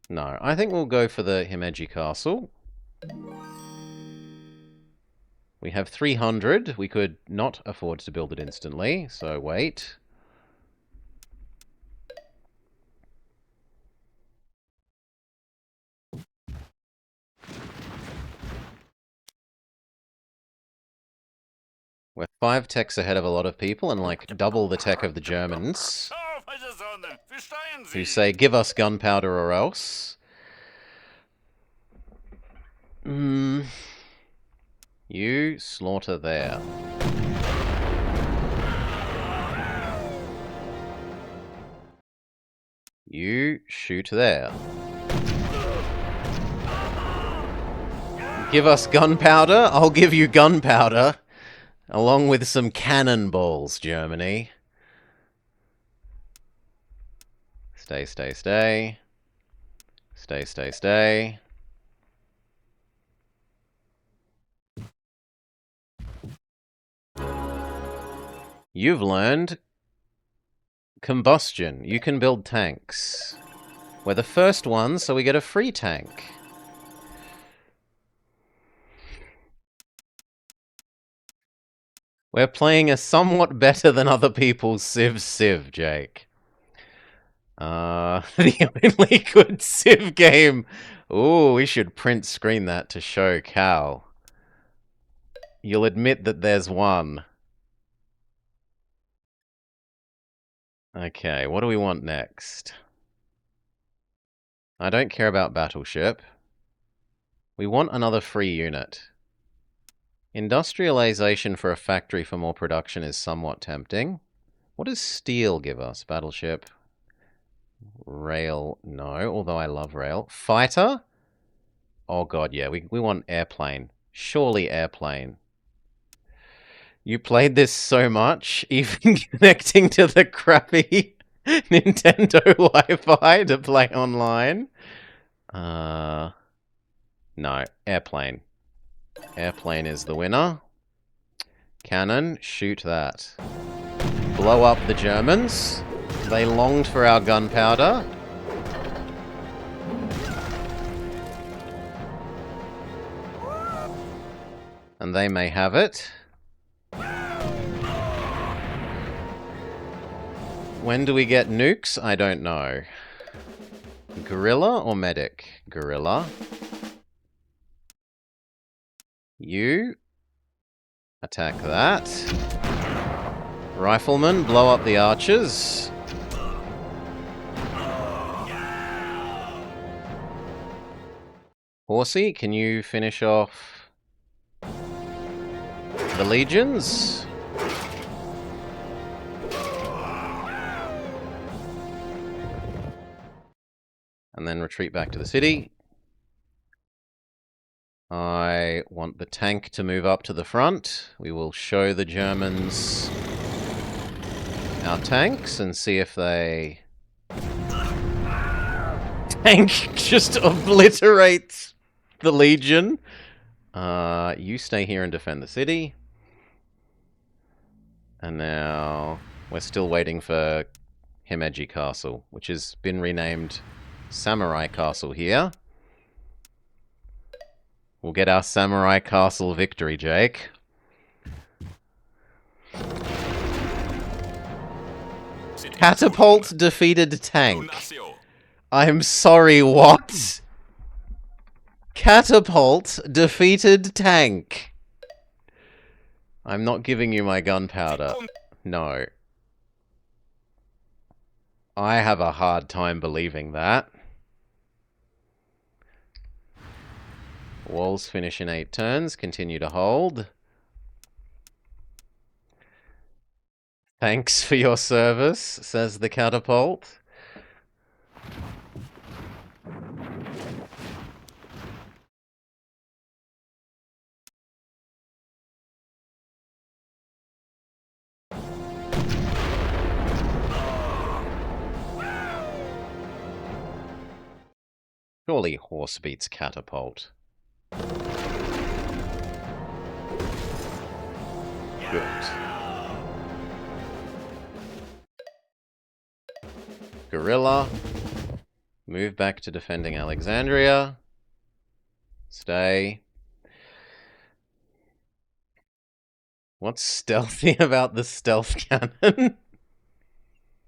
No, I think we'll go for the Himeji Castle. We have 300. We could not afford to build it instantly, so wait. We're 5 techs ahead of a lot of people and like double the tech of the Germans, who say, give us gunpowder or else. You slaughter there. You shoot there. Give us gunpowder? I'll give you gunpowder. Along with some cannonballs, Germany. Stay, stay, stay. Stay, stay, stay. You've learned combustion. You can build tanks. We're the first ones, so we get a free tank. We're playing a somewhat better than other people's Civ, Jake. The only good Civ game. Ooh, we should print screen that to show Cal. You'll admit that there's one. Okay, what do we want next? I don't care about Battleship. We want another free unit. Industrialization for a factory for more production is somewhat tempting. What does steel give us? Battleship. Rail, no, although I love rail. Fighter? Oh god, yeah, we want airplane. Surely airplane. You played this so much, even connecting to the crappy Nintendo Wi-Fi to play online? No, airplane. Airplane is the winner. Cannon, shoot that. Blow up the Germans. They longed for our gunpowder. And they may have it. When do we get nukes? I don't know. Gorilla or medic? Gorilla. You attack that. Rifleman, blow up the archers. Horsey, can you finish off the legions? And then retreat back to the city. I want the tank to move up to the front. We will show the Germans our tanks and see if they... Tank just obliterates the Legion. You stay here and defend the city. And now we're still waiting for Himeji Castle, which has been renamed Samurai Castle here. We'll get our Samurai Castle victory, Jake. Catapult defeated tank. I'm sorry, what? Catapult defeated tank. I'm not giving you my gunpowder. No. I have a hard time believing that. Walls finish in 8 turns. Continue to hold. Thanks for your service, says the catapult. Surely horse beats catapult. Good. Guerrilla. Move back to defending Alexandria. Stay. What's stealthy about the stealth cannon?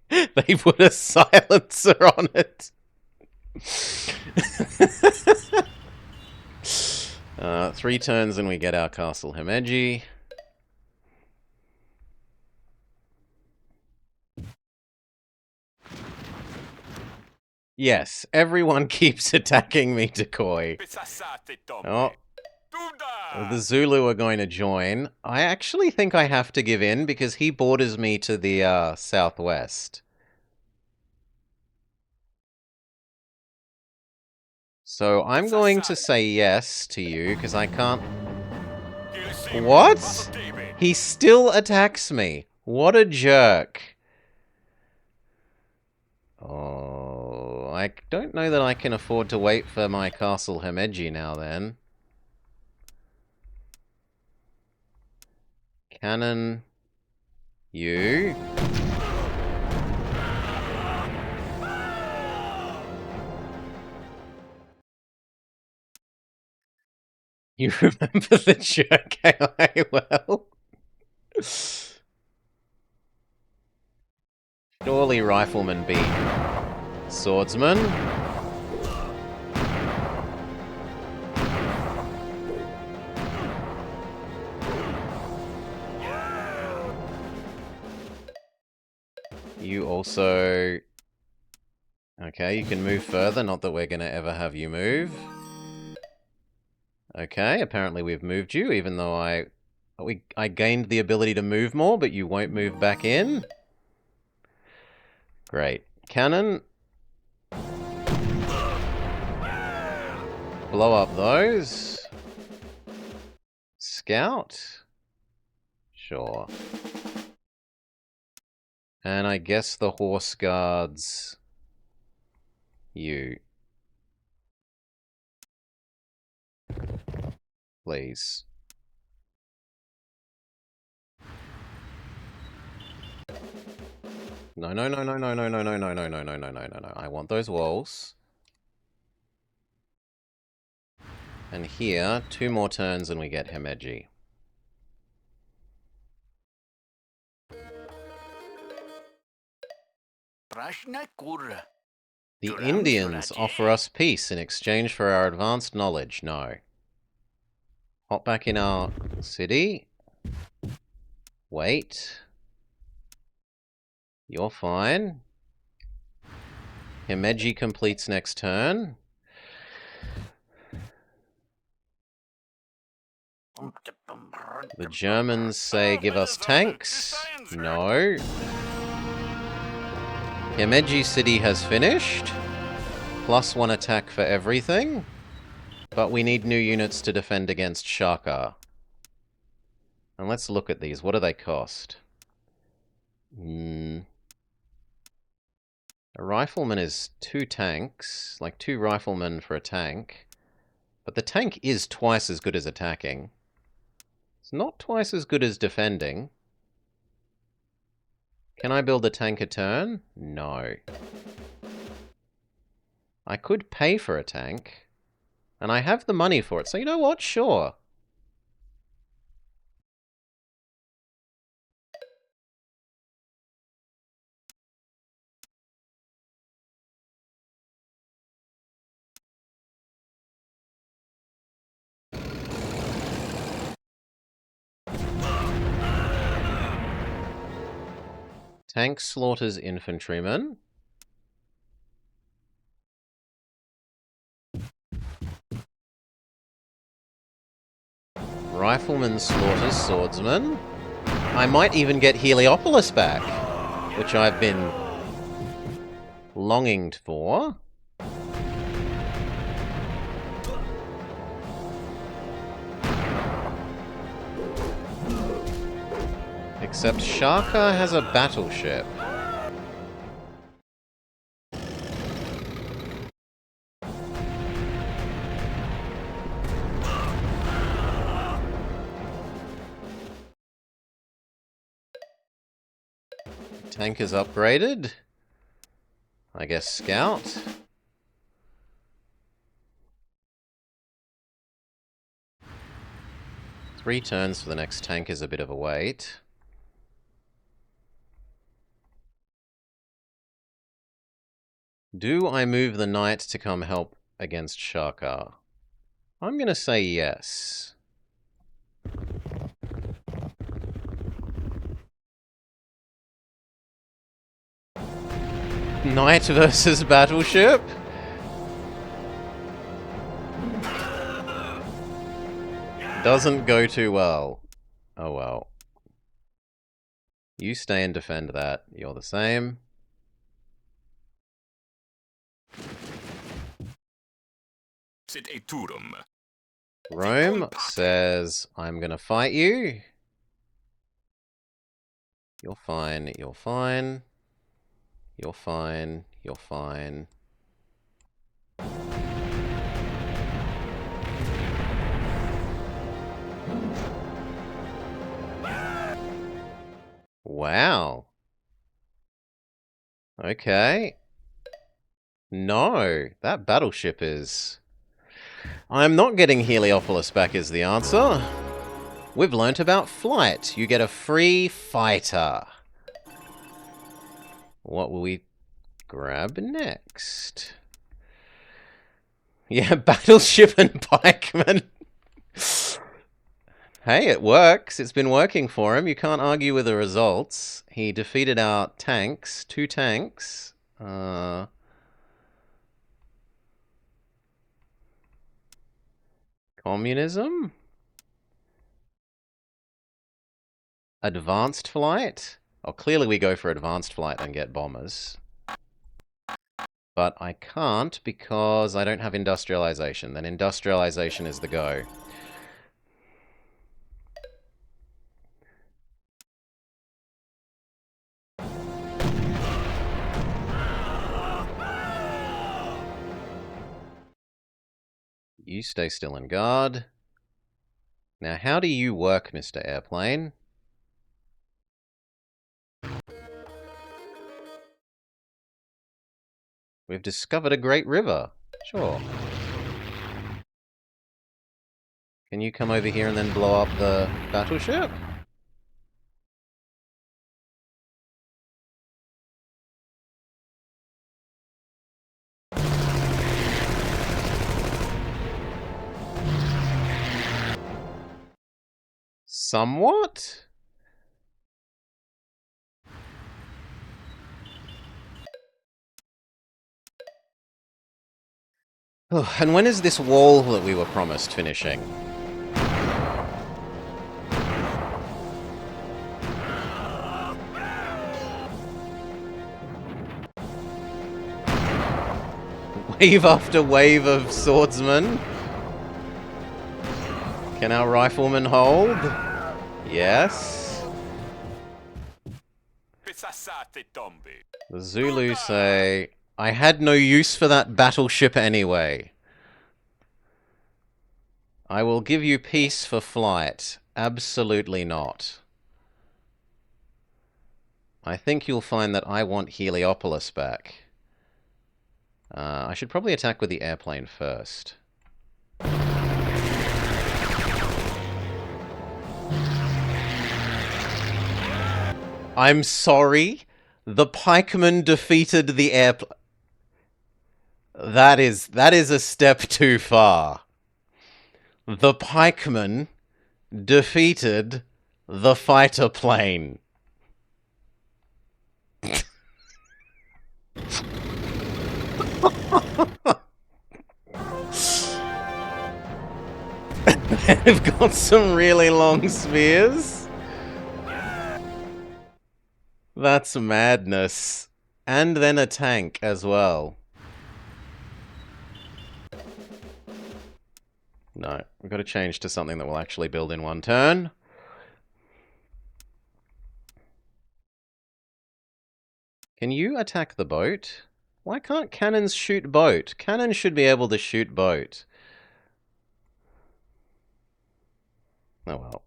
They put a silencer on it. 3 turns and we get our Castle Himeji. Yes, everyone keeps attacking me, Decoy. Oh. The Zulu are going to join. I actually think I have to give in because he borders me to the southwest. So I'm going to say yes to you because I can't... What? He still attacks me. What a jerk. Oh, I don't know that I can afford to wait for my Castle Himeji now then. Cannon. You. You remember the jerk AI well? Surely Rifleman beat Swordsman. You also... Okay, you can move further, not that we're going to ever have you move. Okay, apparently we've moved you, even though I gained the ability to move more, but you won't move back in. Great. Cannon. blow up those. Scout? Sure. And I guess the horse guards you. Please. No, no, no, no, no, no, no, no, no, no, no, no, no, no, no, no. I want those walls. And here, 2 more turns and we get Himeji. The Indians offer us peace in exchange for our advanced knowledge. No. Hop back in our city. Wait. You're fine. Himeji completes next turn. The Germans say give us tanks. No. Himeji City has finished. +1 attack for everything. But we need new units to defend against Shaka. And let's look at these. What do they cost? A rifleman is 2 tanks. Like 2 riflemen for a tank. But the tank is twice as good as attacking. It's not twice as good as defending. Can I build a tank a turn? No. I could pay for a tank. And I have the money for it, so you know what? Sure. Tank slaughters infantrymen. Rifleman slaughters swordsman. I might even get Heliopolis back, which I've been longing for. Except Shaka has a battleship. Tank is upgraded. I guess Scout. Three turns for the next tank is a bit of a wait. Do I move the knight to come help against Shaka? I'm going to say yes. Knight versus battleship? Doesn't go too well. Oh well. You stay and defend that. You're the same. Rome says, I'm gonna fight you. You're fine, you're fine. You're fine, you're fine. Wow. Okay. No, that battleship is... I'm not getting Heliopolis back is the answer. We've learnt about flight. You get a free fighter. What will we grab next? Yeah, battleship and pikeman. Hey, it works. It's been working for him. You can't argue with the results. He defeated our tanks. 2 tanks. Communism? Advanced flight? Oh, clearly we go for advanced flight and get bombers. But I can't because I don't have industrialization. Then industrialization is the go. You stay still and guard. Now, how do you work, Mr. Airplane? We've discovered a great river. Sure. Can you come over here and then blow up the battleship? Somewhat? Oh, and when is this wall that we were promised finishing? Wave after wave of swordsmen. Can our riflemen hold? Yes. The Zulus say, I had no use for that battleship anyway. I will give you peace for flight. Absolutely not. I think you'll find that I want Heliopolis back. I should probably attack with the airplane first. I'm sorry. The pikemen defeated the airplane. That is a step too far. The pikemen defeated the fighter plane. They've got some really long spears. That's madness. And then a tank as well. No, we've got to change to something that will actually build in one turn. Can you attack the boat? Why can't cannons shoot boat? Cannons should be able to shoot boat. Oh well.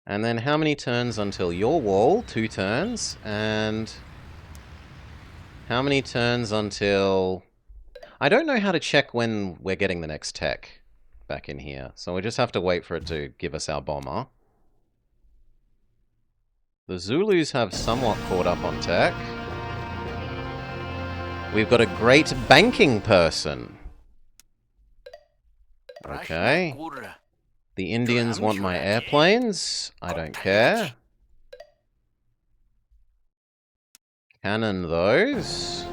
And then how many turns until your wall? 2 turns. And how many turns until... I don't know how to check when we're getting the next tech back in here. So we just have to wait for it to give us our bomber. The Zulus have somewhat caught up on tech. We've got a great banking person. Okay. The Indians want my airplanes. I don't care. Cannon those.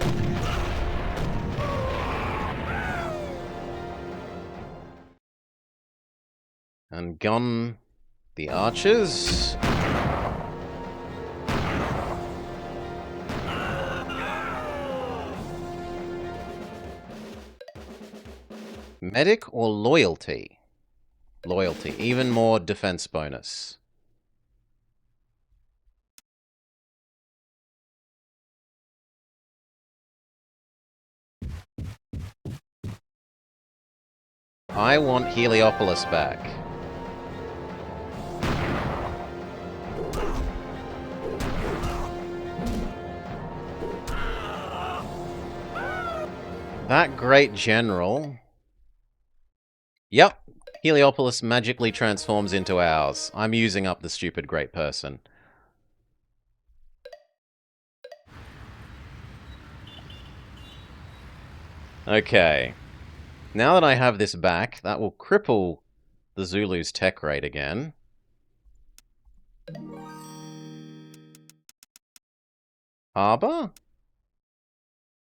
And gun the archers. Medic or loyalty? Loyalty. Even more defense bonus. I want Heliopolis back. That great general... Yep, Heliopolis magically transforms into ours. I'm using up the stupid great person. Okay. Now that I have this back, that will cripple the Zulu's tech rate again. Harbor?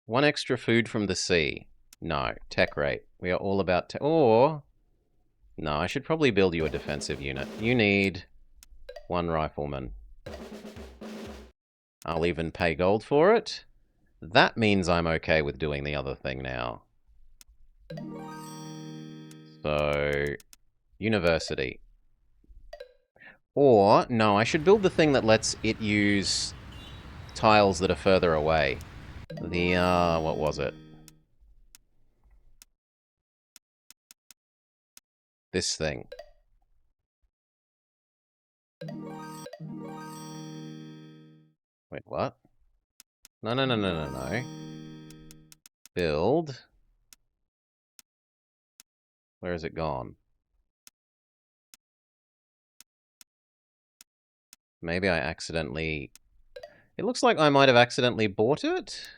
1 extra food from the sea. No, tech rate. We are all about to... Or... No, I should probably build you a defensive unit. You need 1 rifleman. I'll even pay gold for it. That means I'm okay with doing the other thing now. So, university. Or, no, I should build the thing that lets it use tiles that are further away. The, what was it? This thing. Wait, what? No, no, no, no, no, no. Build. Where has it gone? Maybe I accidentally... It looks like I might have accidentally bought it.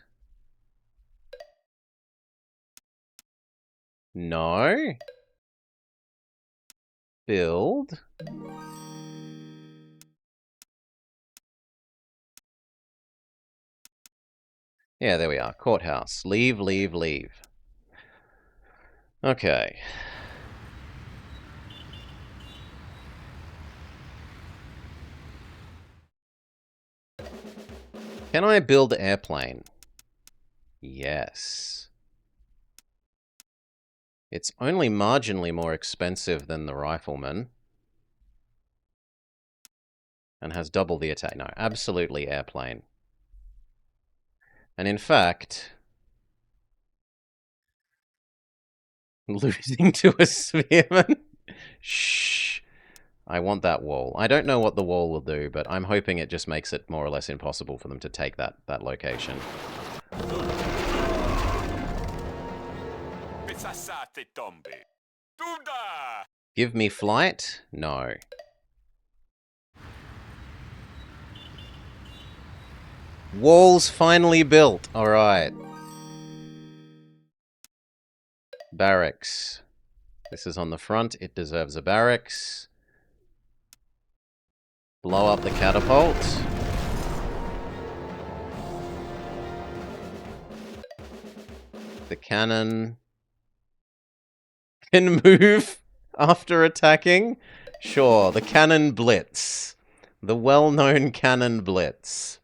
No. Build. Yeah, there we are. Courthouse. Leave, leave, leave. Okay. Can I build airplane? Yes. It's only marginally more expensive than the rifleman. And has double the attack. No, absolutely airplane. And in fact... Losing to a spearman? Shh. I want that wall. I don't know what the wall will do, but I'm hoping it just makes it more or less impossible for them to take that location. Give me flight? No. Walls finally built. Alright. Barracks. This is on the front. It deserves a barracks. Blow up the catapult. The cannon can move after attacking. Sure, the cannon blitz. The well-known cannon blitz.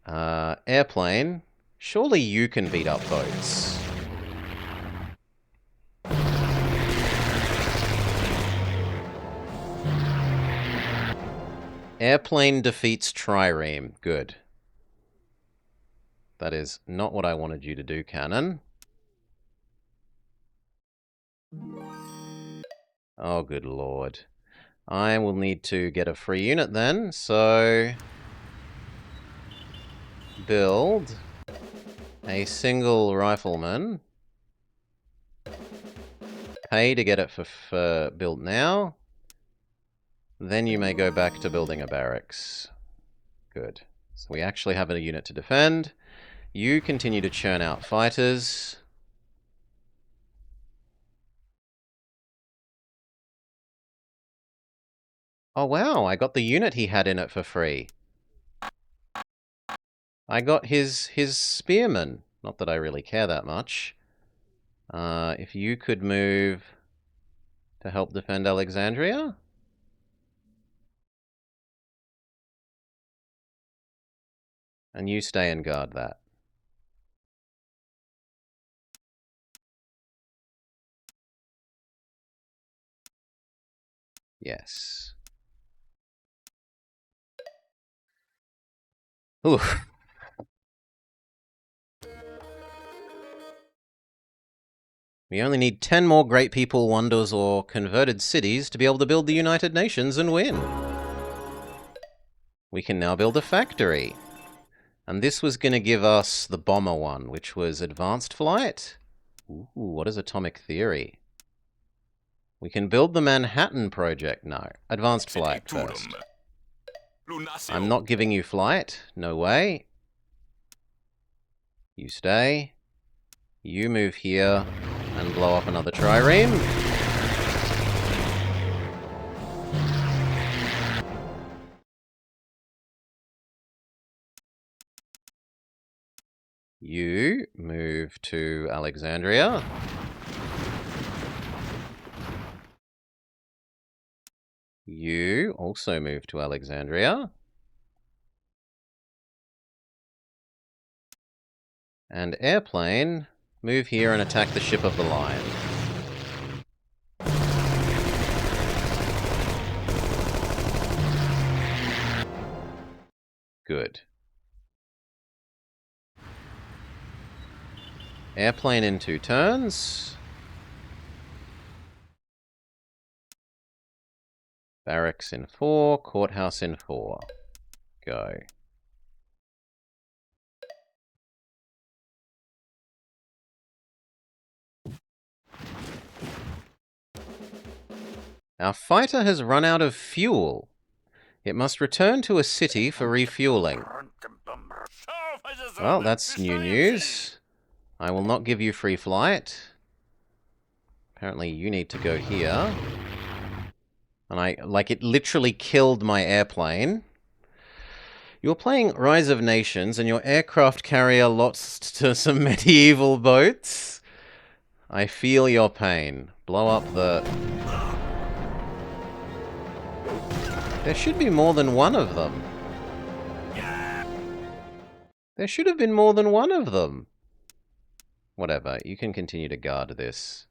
Airplane. Surely you can beat up boats. Airplane defeats trireme. Good. That is not what I wanted you to do, cannon. Oh, good lord. I will need to get a free unit then, so... Build a single rifleman. Pay to get it for built now. Then you may go back to building a barracks. Good. So we actually have a unit to defend. You continue to churn out fighters. Oh wow, I got the unit he had in it for free. I got his spearman. Not that I really care that much. If you could move to help defend Alexandria? And you stay and guard that. Yes. Oof. We only need 10 more Great People Wonders or converted cities to be able to build the United Nations and win. We can now build a factory. And this was going to give us the bomber one, which was advanced flight. Ooh, what is atomic theory? We can build the Manhattan Project. No, advanced flight first. I'm not giving you flight. No way. You stay. You move here and blow up another trireme. You move to Alexandria. You also move to Alexandria. And airplane, move here and attack the ship of the line. Good. Airplane in 2 turns. Barracks in 4, courthouse in 4. Go. Our fighter has run out of fuel. It must return to a city for refueling. Well, that's new news. I will not give you free flight. Apparently you need to go here. And it literally killed my airplane. You're playing Rise of Nations and your aircraft carrier lost to some medieval boats. I feel your pain. Blow up the... There should be more than one of them. There should have been more than one of them. Whatever, you can continue to guard this.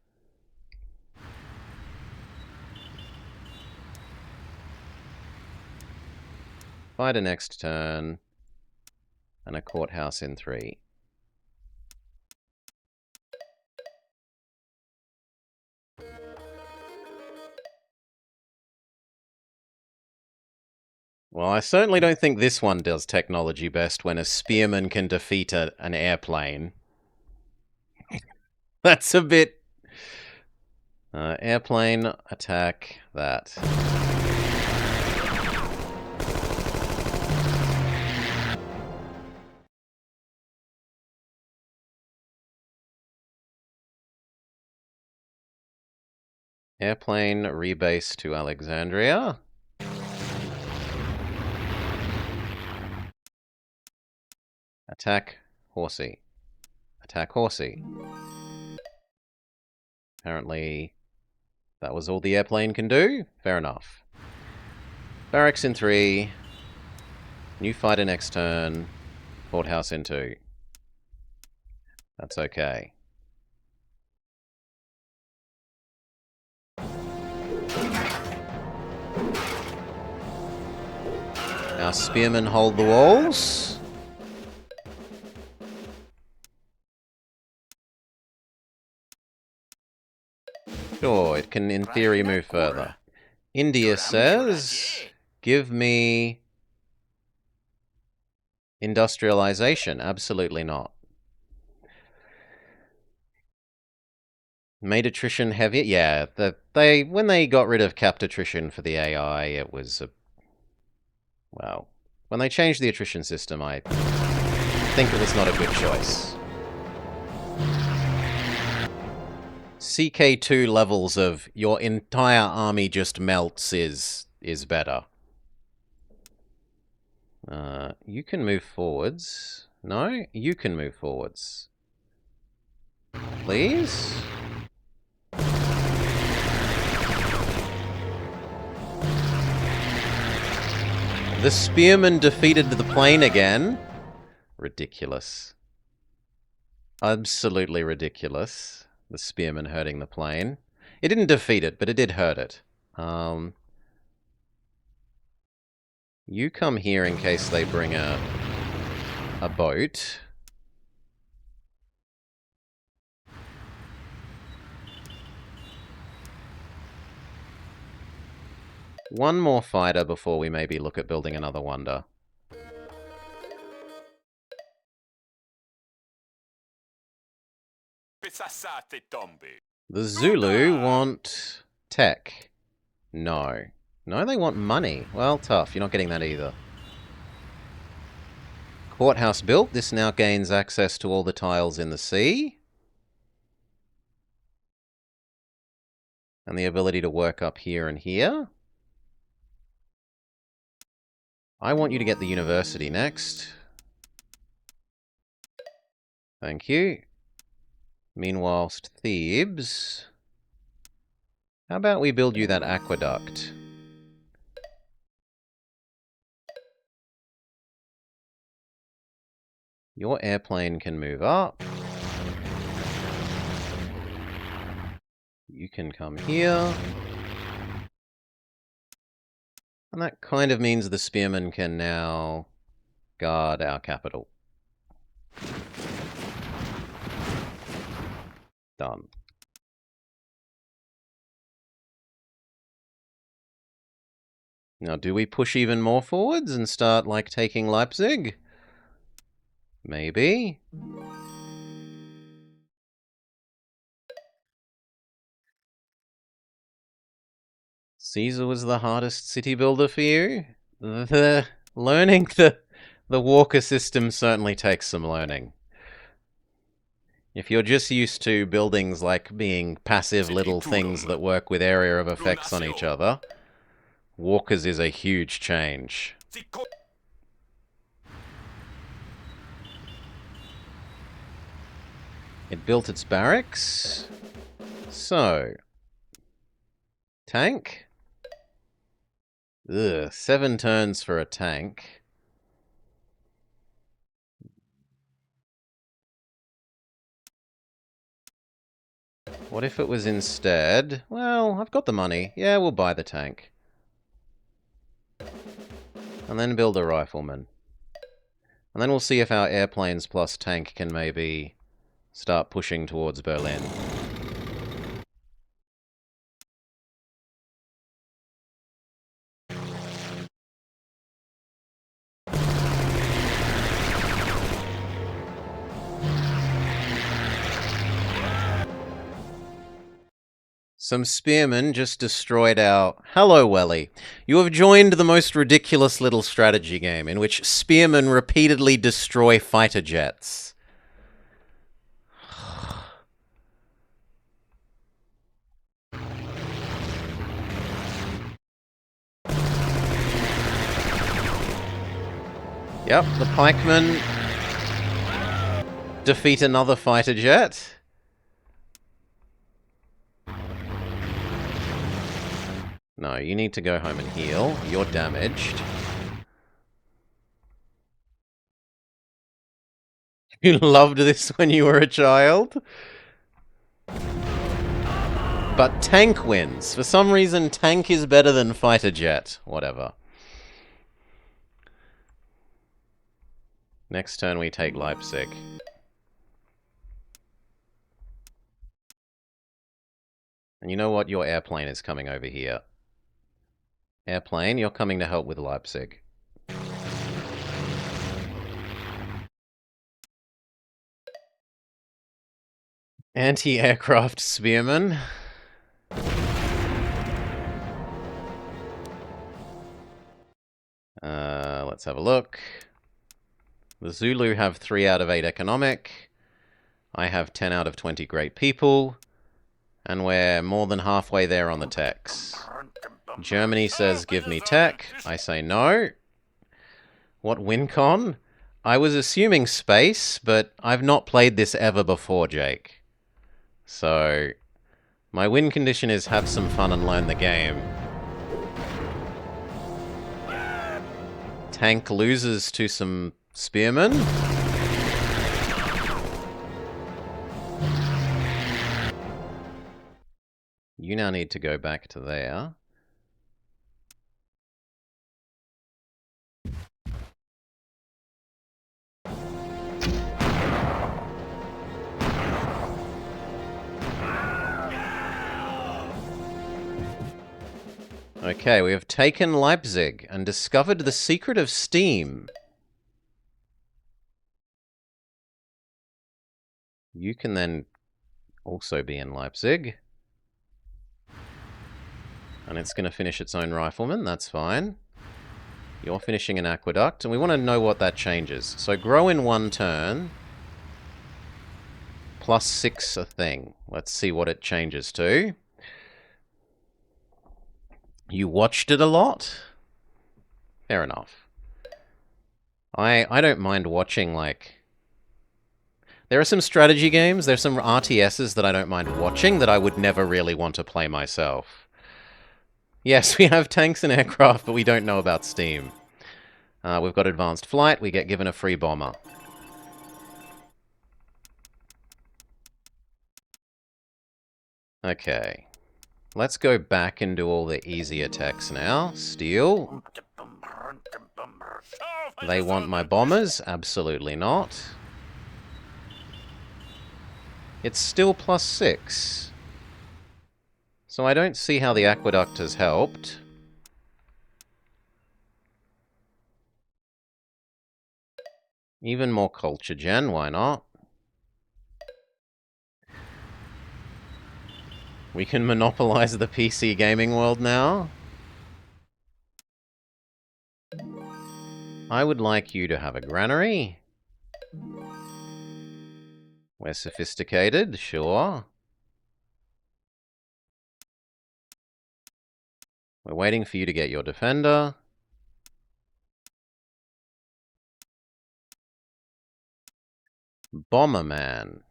Fight a next turn. And a courthouse in 3. Well, I certainly don't think this one does technology best when a spearman can defeat an airplane. That's a bit... airplane, attack that. Airplane, rebase to Alexandria. Attack horsey. Attack horsey. Apparently, that was all the airplane can do. Fair enough. Barracks in 3. New fighter next turn. Courthouse in 2. That's okay. Our spearmen hold the walls. Sure, it can in theory move further. India says, give me industrialization. Absolutely not. Made attrition heavier? Yeah, when they got rid of capped attrition for the AI, it was a... Well, when they changed the attrition system, I think it was not a good choice. CK2 levels of your entire army just melts is better. You can move forwards. No? You can move forwards. Please? The spearman defeated the plane again. Ridiculous. Absolutely ridiculous. The spearman hurting the plane. It didn't defeat it, but it did hurt it. You come here in case they bring a boat. One more fighter before we maybe look at building another wonder. The Zulu want tech. No. No, they want money. Well, tough. You're not getting that either. Courthouse built. This now gains access to all the tiles in the sea. And the ability to work up here and here. I want you to get the university next. Thank you. Meanwhile, Thebes. How about we build you that aqueduct? Your airplane can move up. You can come here. And that kind of means the spearmen can now guard our capital. Done. Now, do we push even more forwards and start, like, taking Leipzig? Maybe. Caesar was the hardest city builder for you? Learning the walker system certainly takes some learning. If you're just used to buildings like being passive little things that work with area of effects on each other, walkers is a huge change. It built its barracks. So, tank? Ugh, 7 turns for a tank. What if it was instead? Well, I've got the money. Yeah, we'll buy the tank. And then build a rifleman. And then we'll see if our airplanes plus tank can maybe start pushing towards Berlin. Some spearmen just destroyed our... Hello, Welly. You have joined the most ridiculous little strategy game in which spearmen repeatedly destroy fighter jets. Yep, the pikemen defeat another fighter jet. No, you need to go home and heal. You're damaged. You loved this when you were a child? But tank wins. For some reason, tank is better than fighter jet. Whatever. Next turn we take Leipzig. And you know what? Your airplane is coming over here. Airplane, you're coming to help with Leipzig. Anti-aircraft spearmen. Let's have a look. The Zulu have 3 out of 8 economic. I have 10 out of 20 great people. And we're more than halfway there on the techs. Germany says, give me tech. I say no. What WinCon? I was assuming space, but I've not played this ever before, Jake. So, my win condition is have some fun and learn the game. Tank loses to some spearmen. You now need to go back to there. Okay, we have taken Leipzig and discovered the secret of steam. You can then also be in Leipzig. And it's going to finish its own rifleman, that's fine. You're finishing an aqueduct, and we want to know what that changes. So grow in 1 turn. +6 a thing. Let's see what it changes to. You watched it a lot? Fair enough. I don't mind watching, like... There are some strategy games, there's some RTSs that I don't mind watching that I would never really want to play myself. Yes, we have tanks and aircraft, but we don't know about steam. We've got advanced flight, we get given a free bomber. Okay. Let's go back and do all the easy attacks now. Steel. They want my bombers? Absolutely not. It's still +6. So I don't see how the aqueduct has helped. Even more culture gen, why not? We can monopolize the PC gaming world now. I would like you to have a granary. We're sophisticated, sure. We're waiting for you to get your defender. Bomberman.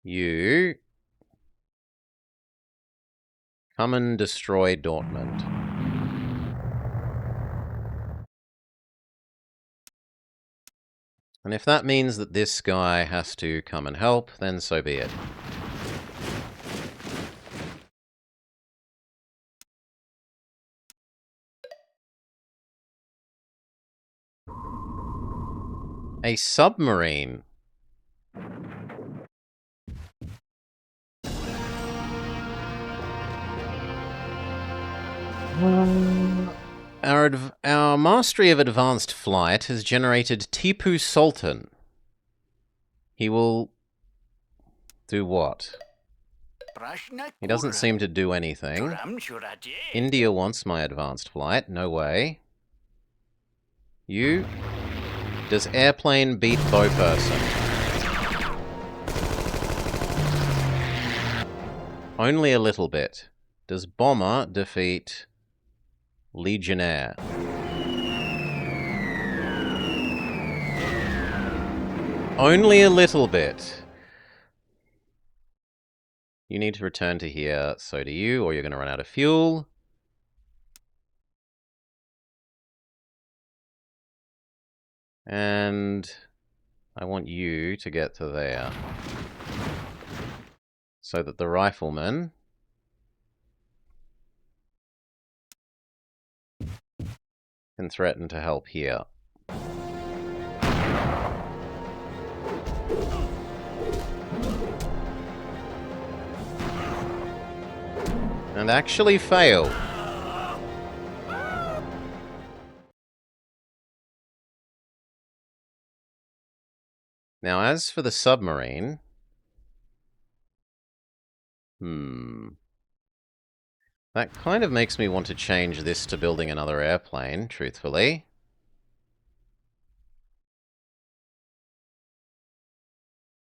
You... come and destroy Dortmund. And if that means that this guy has to come and help, then so be it. A submarine. Our mastery of advanced flight has generated Tipu Sultan. He will do what? He doesn't seem to do anything. India wants my advanced flight. No way. You? Does airplane beat bow person? Only a little bit. Does bomber defeat legionnaire? Only a little bit. You need to return to here, so do you, or you're going to run out of fuel. And I want you to get to there. So that the riflemen can threaten to help here. And actually fail. Now, as for the submarine... that kind of makes me want to change this to building another airplane, truthfully.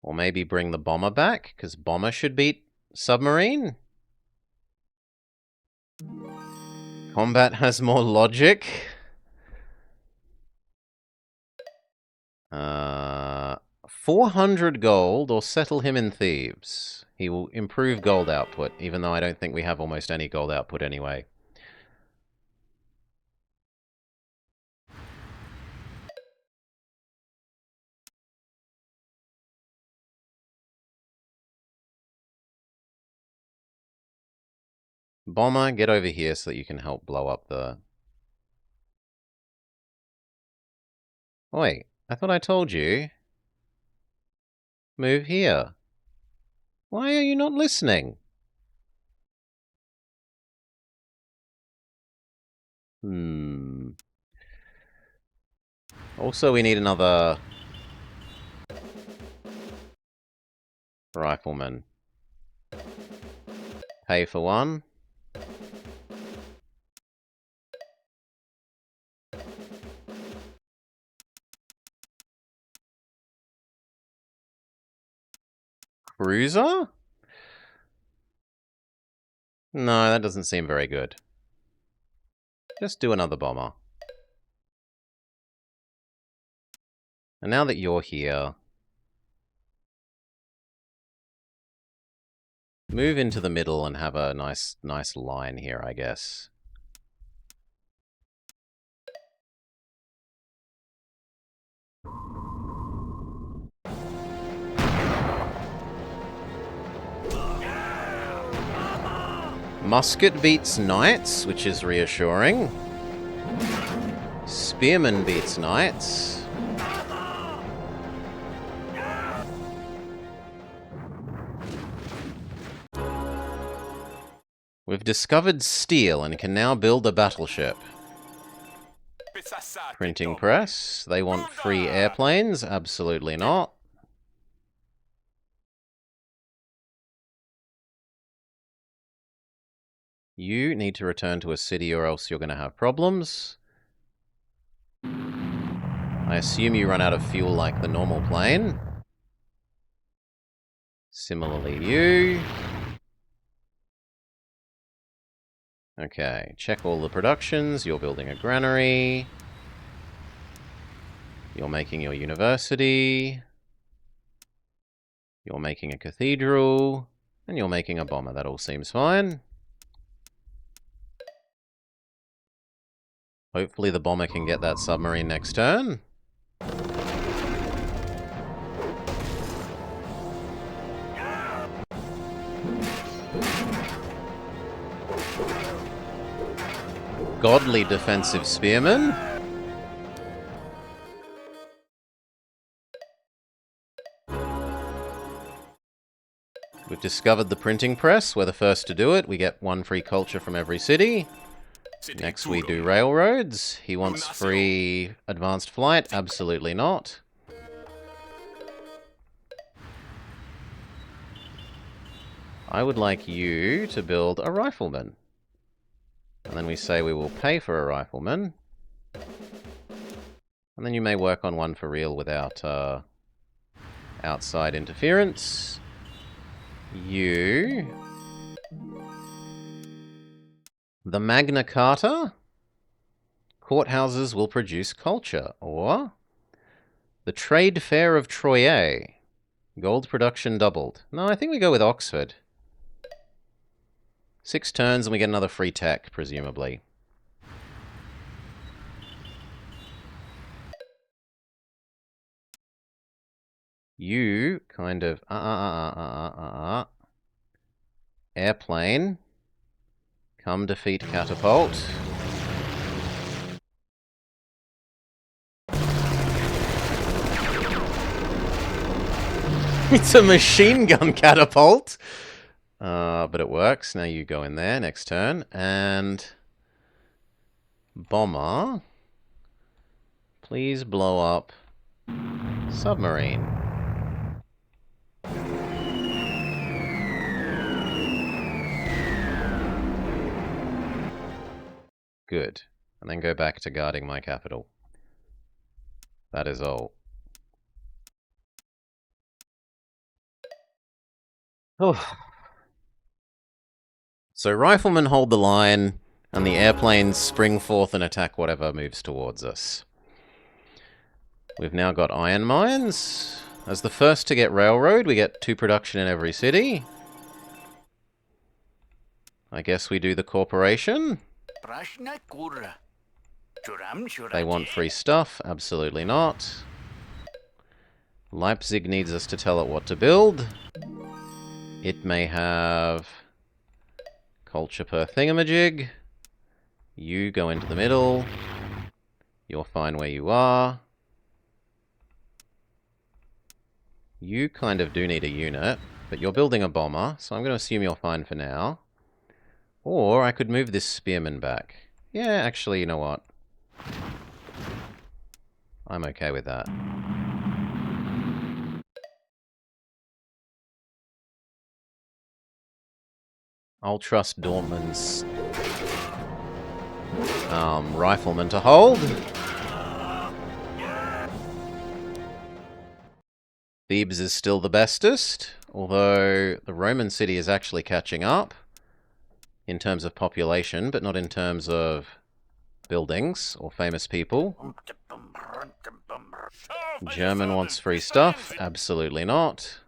Or maybe bring the bomber back, because bomber should beat submarine? Combat has more logic. 400 gold, or settle him in Thebes. He will improve gold output, even though I don't think we have almost any gold output anyway. Bomber, get over here so that you can help blow up the... Wait, I thought I told you. Move here. Why are you not listening? Also, we need another... rifleman. Pay for one. Cruiser? No, that doesn't seem very good. Just do another bomber. And now that you're here... move into the middle and have a nice line here, I guess. Musket beats knights, which is reassuring. Spearman beats knights. We've discovered steel and can now build a battleship. Printing press. They want free airplanes? Absolutely not. You need to return to a city or else you're going to have problems. I assume you run out of fuel like the normal plane. Similarly, you. Okay, check all the productions. You're building a granary. You're making your university. You're making a cathedral. And you're making a bomber. That all seems fine. Hopefully the bomber can get that submarine next turn. Godly defensive spearman. We've discovered the printing press. We're the first to do it. We get 1 free culture from every city. Next we do railroads. He wants free advanced flight. Absolutely not. I would like you to build a rifleman. And then we say we will pay for a rifleman. And then you may work on one for real without outside interference. You... The Magna Carta? Courthouses will produce culture. Or... The Trade Fair of Troyes. Gold production doubled. No, I think we go with Oxford. 6 turns and we get another free tech, presumably. You kind of... Airplane. Come defeat Catapult. It's a machine gun catapult! But it works. Now you go in there next turn. And... Bomber. Please blow up... Submarine. Good. And then go back to guarding my capital. That is all. Oh. So riflemen hold the line, and the airplanes spring forth and attack whatever moves towards us. We've now got iron mines. As the first to get railroad, we get 2 production in every city. I guess we do the corporation. They want free stuff. Absolutely not. Leipzig needs us to tell it what to build. It may have culture per thingamajig. You go into the middle. You're fine where you are. You kind of do need a unit, but you're building a bomber, so I'm going to assume you're fine for now. Or I could move this spearman back. Yeah, actually, you know what? I'm okay with that. I'll trust Dortmund's rifleman to hold. Thebes is still the bestest, although the Roman city is actually catching up in terms of population, but not in terms of buildings or famous people. German wants free stuff. Absolutely not.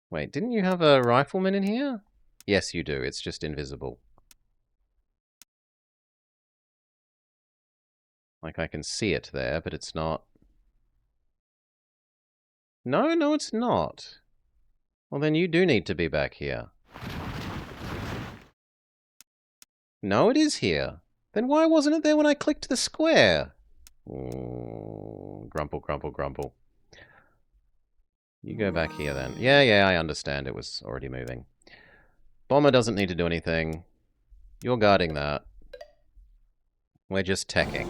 Wait, didn't you have a rifleman in here? Yes, you do. It's just invisible. Like, I can see it there, but it's not... No, no, it's not. Well, then you do need to be back here. No, it is here. Then why wasn't it there when I clicked the square? Grumple, grumple, grumple. You go back here then. Yeah, I understand. It was already moving. Bomber doesn't need to do anything. You're guarding that. We're just teching.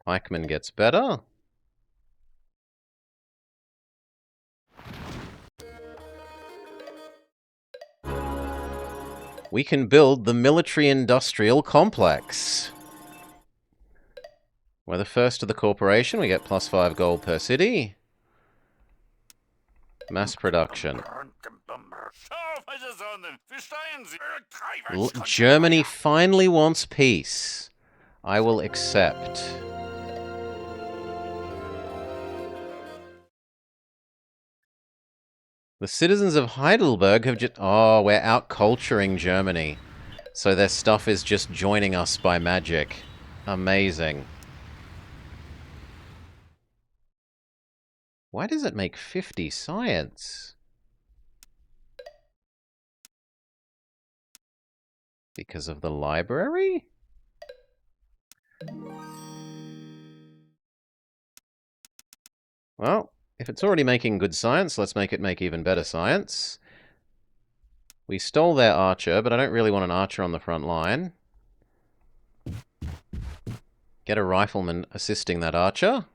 Pikeman gets better. We can build the military-industrial complex. We're the first of the corporation. We get +5 gold per city. Mass production. Germany finally wants peace. I will accept. The citizens of Heidelberg have just... Oh, we're out-culturing Germany. So their stuff is just joining us by magic. Amazing. Why does it make 50 science? Because of the library? Well, if it's already making good science, let's make it make even better science. We stole their archer, but I don't really want an archer on the front line. Get a rifleman assisting that archer.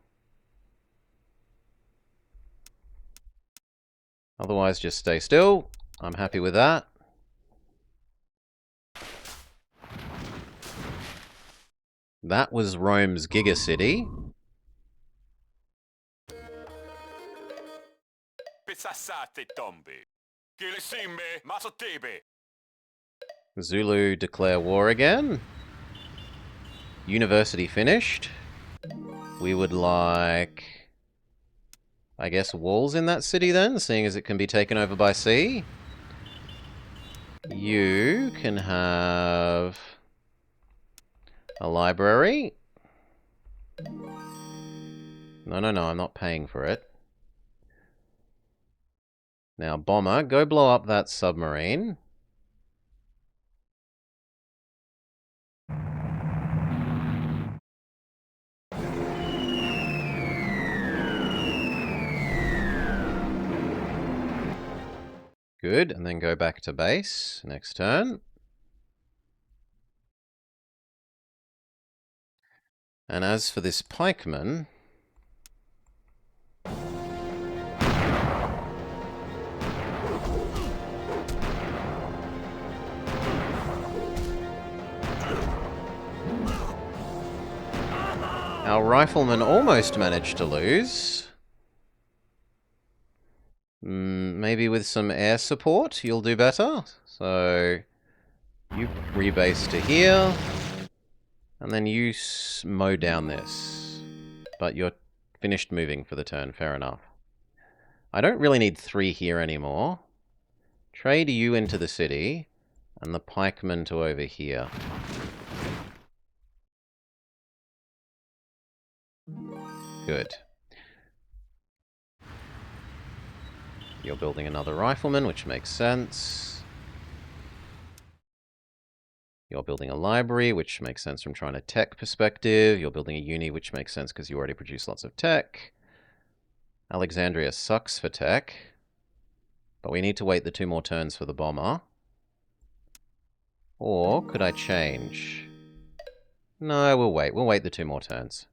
Otherwise, just stay still. I'm happy with that. That was Rome's gigacity. Zulu declare war again. University finished. We would like... I guess walls in that city then, seeing as it can be taken over by sea. You can have a library. No, I'm not paying for it. Now, Bomber, go blow up that submarine. Good, and then go back to base next turn. And as for this pikeman... Our rifleman almost managed to lose. Maybe with some air support, you'll do better. So, you rebase to here. And then you mow down this. But you're finished moving for the turn, fair enough. I don't really need 3 here anymore. Trade you into the city. And the pikeman to over here. Good. You're building another rifleman, which makes sense. You're building a library, which makes sense from trying a tech perspective. You're building a uni, which makes sense because you already produce lots of tech. Alexandria sucks for tech. But we need to wait the 2 more turns for the bomber. Or could I change? No, we'll wait. We'll wait the 2 more turns.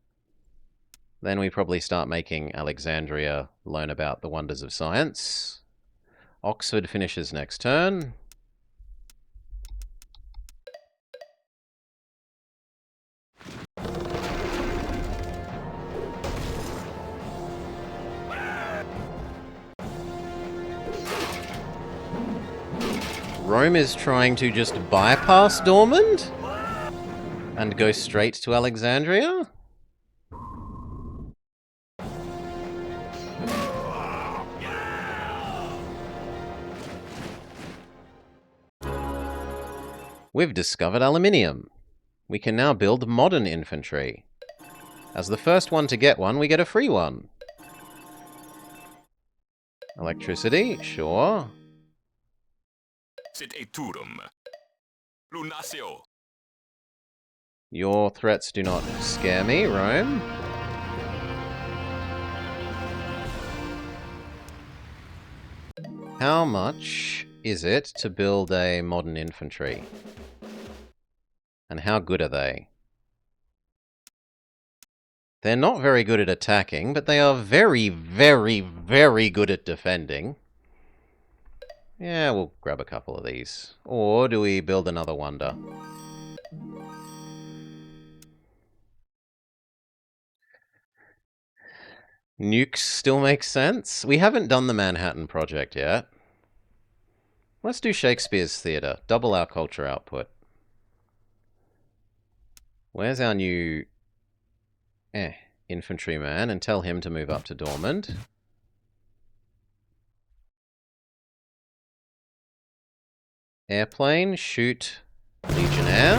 Then we probably start making Alexandria learn about the wonders of science. Oxford finishes next turn. Rome is trying to just bypass Dortmund and go straight to Alexandria. We've discovered aluminium. We can now build modern infantry. As the first one to get one, we get a free one. Electricity, sure. Your threats do not scare me, Rome. How much is it to build a modern infantry? And how good are they? They're not very good at attacking, but they are very, very, very good at defending. Yeah, we'll grab a couple of these. Or do we build another wonder? Nukes still make sense? We haven't done the Manhattan Project yet. Let's do Shakespeare's Theatre. Double our culture output. Where's our new infantryman? And tell him to move up to Dormond. Airplane, shoot Legionnaire.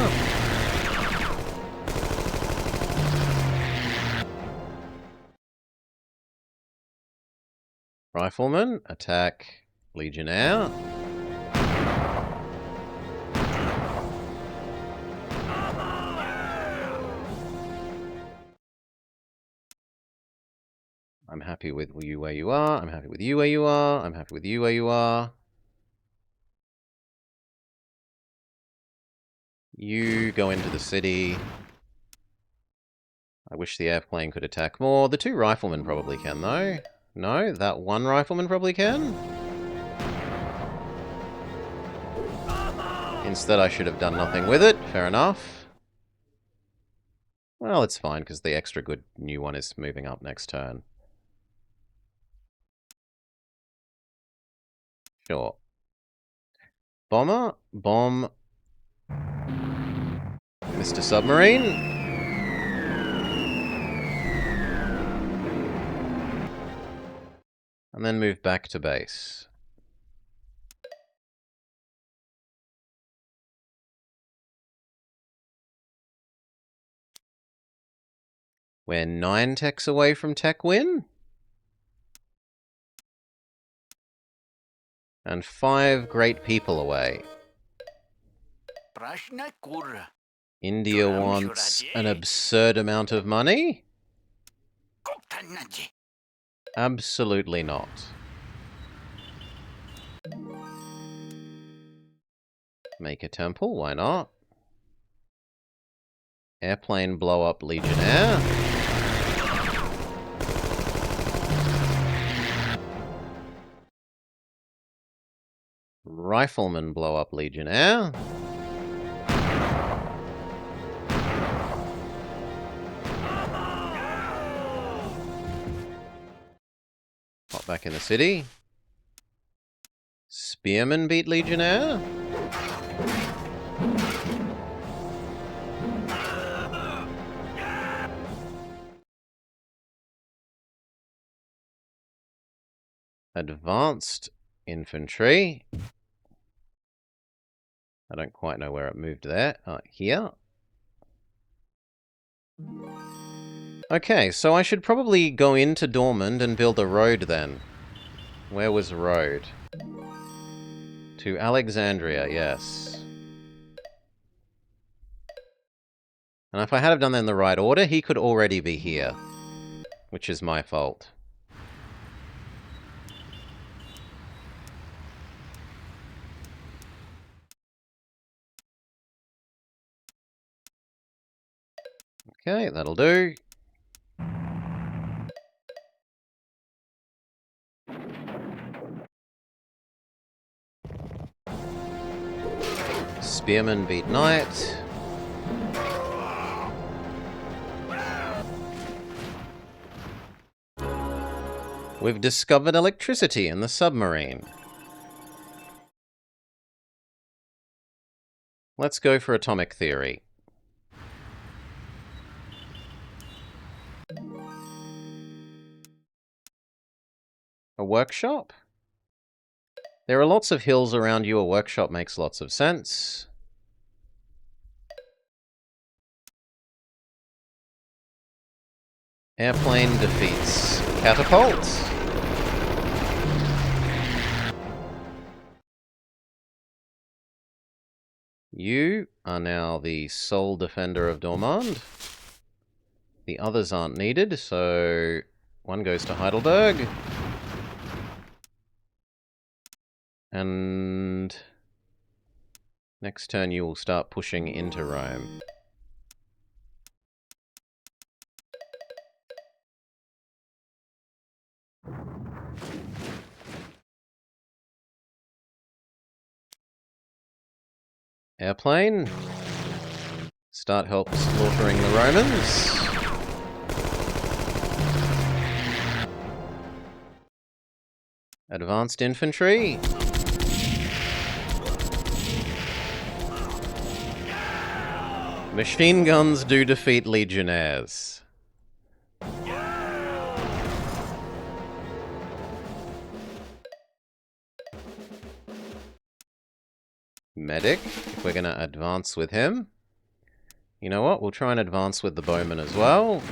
Rifleman, attack Legionnaire. I'm happy with you where you are. I'm happy with you where you are. I'm happy with you where you are. You go into the city. I wish the airplane could attack more. The two riflemen probably can, though. No, that one rifleman probably can. Instead, I should have done nothing with it. Fair enough. Well, it's fine, because the extra good new one is moving up next turn. Sure. Bomber, bomb, Mr. Submarine. And then move back to base. We're 9 techs away from tech win. And 5 great people away. India wants an absurd amount of money? Absolutely not. Make a temple, why not? Airplane blow up Legionnaire. Rifleman blow up Legionnaire. Pop back in the city. Spearman beat Legionnaire. Advanced infantry. I don't quite know where it moved there. Here. Okay, so I should probably go into Dormond and build a road then. Where was road? To Alexandria, yes. And if I had have done that in the right order, he could already be here. Which is my fault. Okay, that'll do. Spearman beat Knight. We've discovered electricity in the submarine. Let's go for atomic theory. A workshop? There are lots of hills around you. A workshop makes lots of sense. Airplane defeats catapult. You are now the sole defender of Dormand. The others aren't needed, so one goes to Heidelberg. And next turn you will start pushing into Rome. Airplane. Start help slaughtering the Romans. Advanced infantry. Machine guns do defeat legionnaires. Medic, if we're going to advance with him. You know what? We'll try and advance with the bowman as well.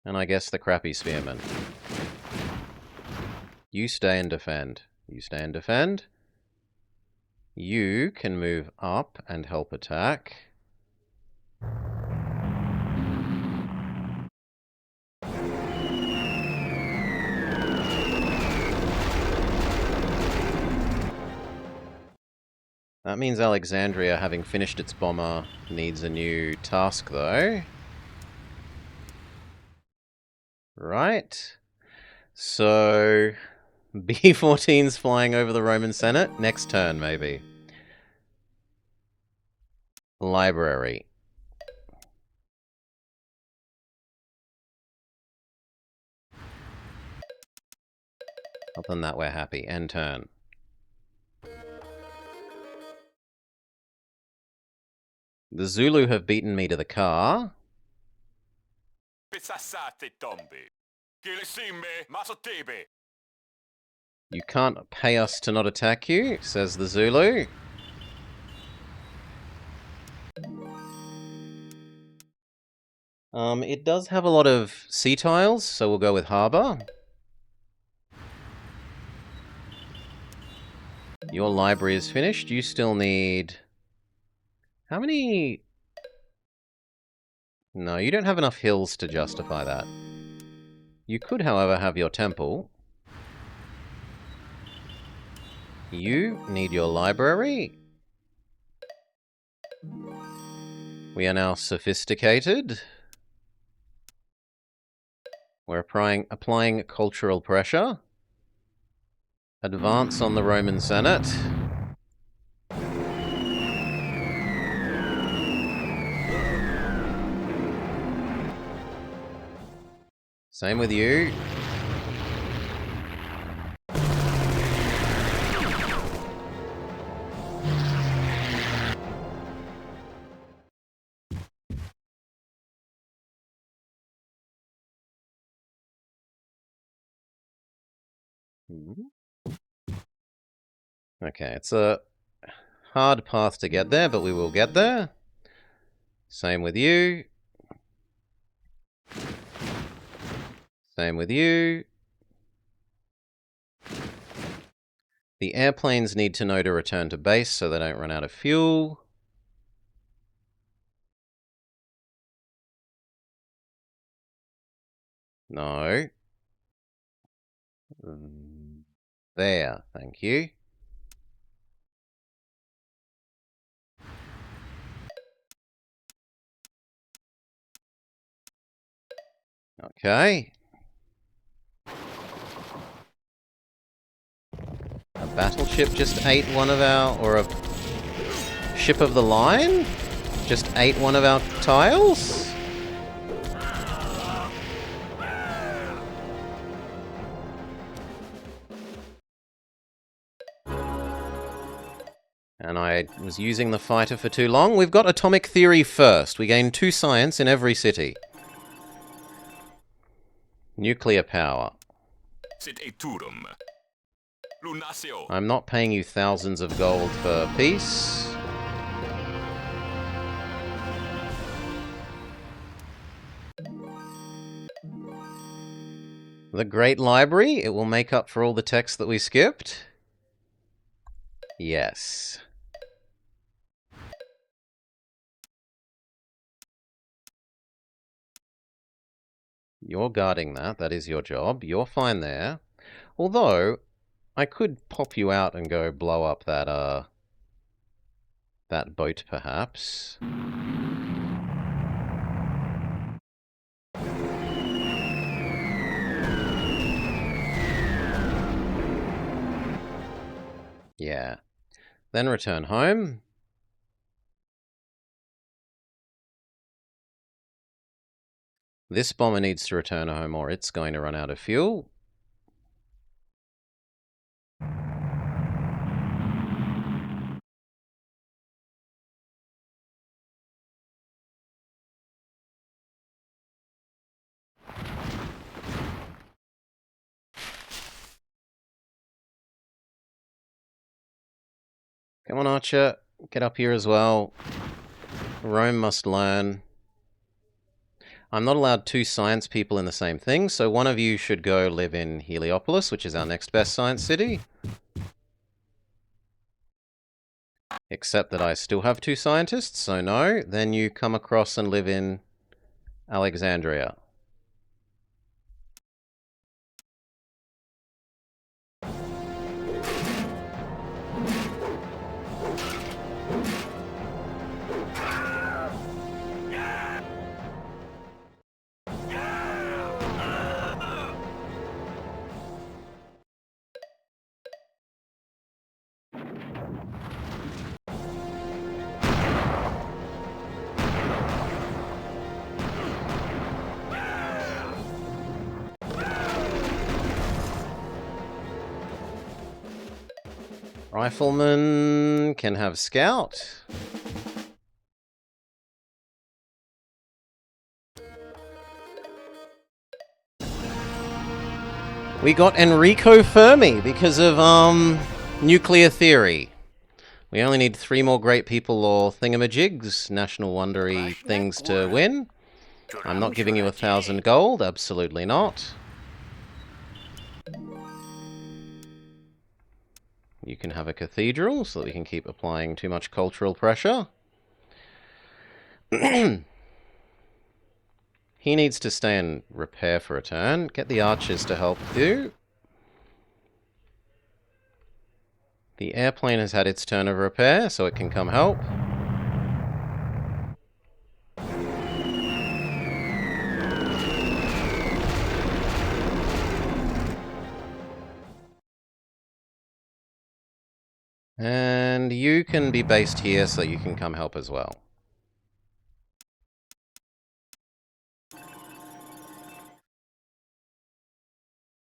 And I guess the crappy spearman. You stay and defend. You stay and defend. You can move up and help attack. That means Alexandria, having finished its bomber, needs a new task, though. Right. So, B-14's flying over the Roman Senate. Next turn, maybe. Library. Other than that, we're happy. End turn. The Zulu have beaten me to the car. You can't pay us to not attack you, says the Zulu. It does have a lot of sea tiles, so we'll go with harbour. Your library is finished. You still need... How many... No, you don't have enough hills to justify that. You could, however, have your temple. You need your library. We are now sophisticated. We're applying cultural pressure. Advance on the Roman Senate. Same with you. Okay, it's a hard path to get there, but we will get there. Same with you. Same with you. The airplanes need to know to return to base so they don't run out of fuel. No. There, thank you. Okay. A battleship just ate one of our... or a ship of the line? Just ate one of our tiles? And I was using the fighter for too long. We've got atomic theory first. We gain 2 science in every city. Nuclear power. I'm not paying you thousands of gold for peace. The Great Library, it will make up for all the text that we skipped. Yes. You're guarding that. That is your job. You're fine there. Although, I could pop you out and go blow up that boat, perhaps. Yeah. Then return home. This bomber needs to return home or it's going to run out of fuel. Come on, Archer. Get up here as well. Rome must learn. I'm not allowed two science people in the same thing, so one of you should go live in Heliopolis, which is our next best science city. Except that I still have two scientists, so no. Then you come across and live in Alexandria. Rifleman can have scout. We got Enrico Fermi because of nuclear theory. We only need 3 more great people or thingamajigs, national wondery things to win. I'm not giving you 1,000 gold, absolutely not. You can have a cathedral so that we can keep applying too much cultural pressure. He needs to stay and repair for a turn. Get the archers to help you. The airplane has had its turn of repair, so it can come help. And you can be based here so that you can come help as well.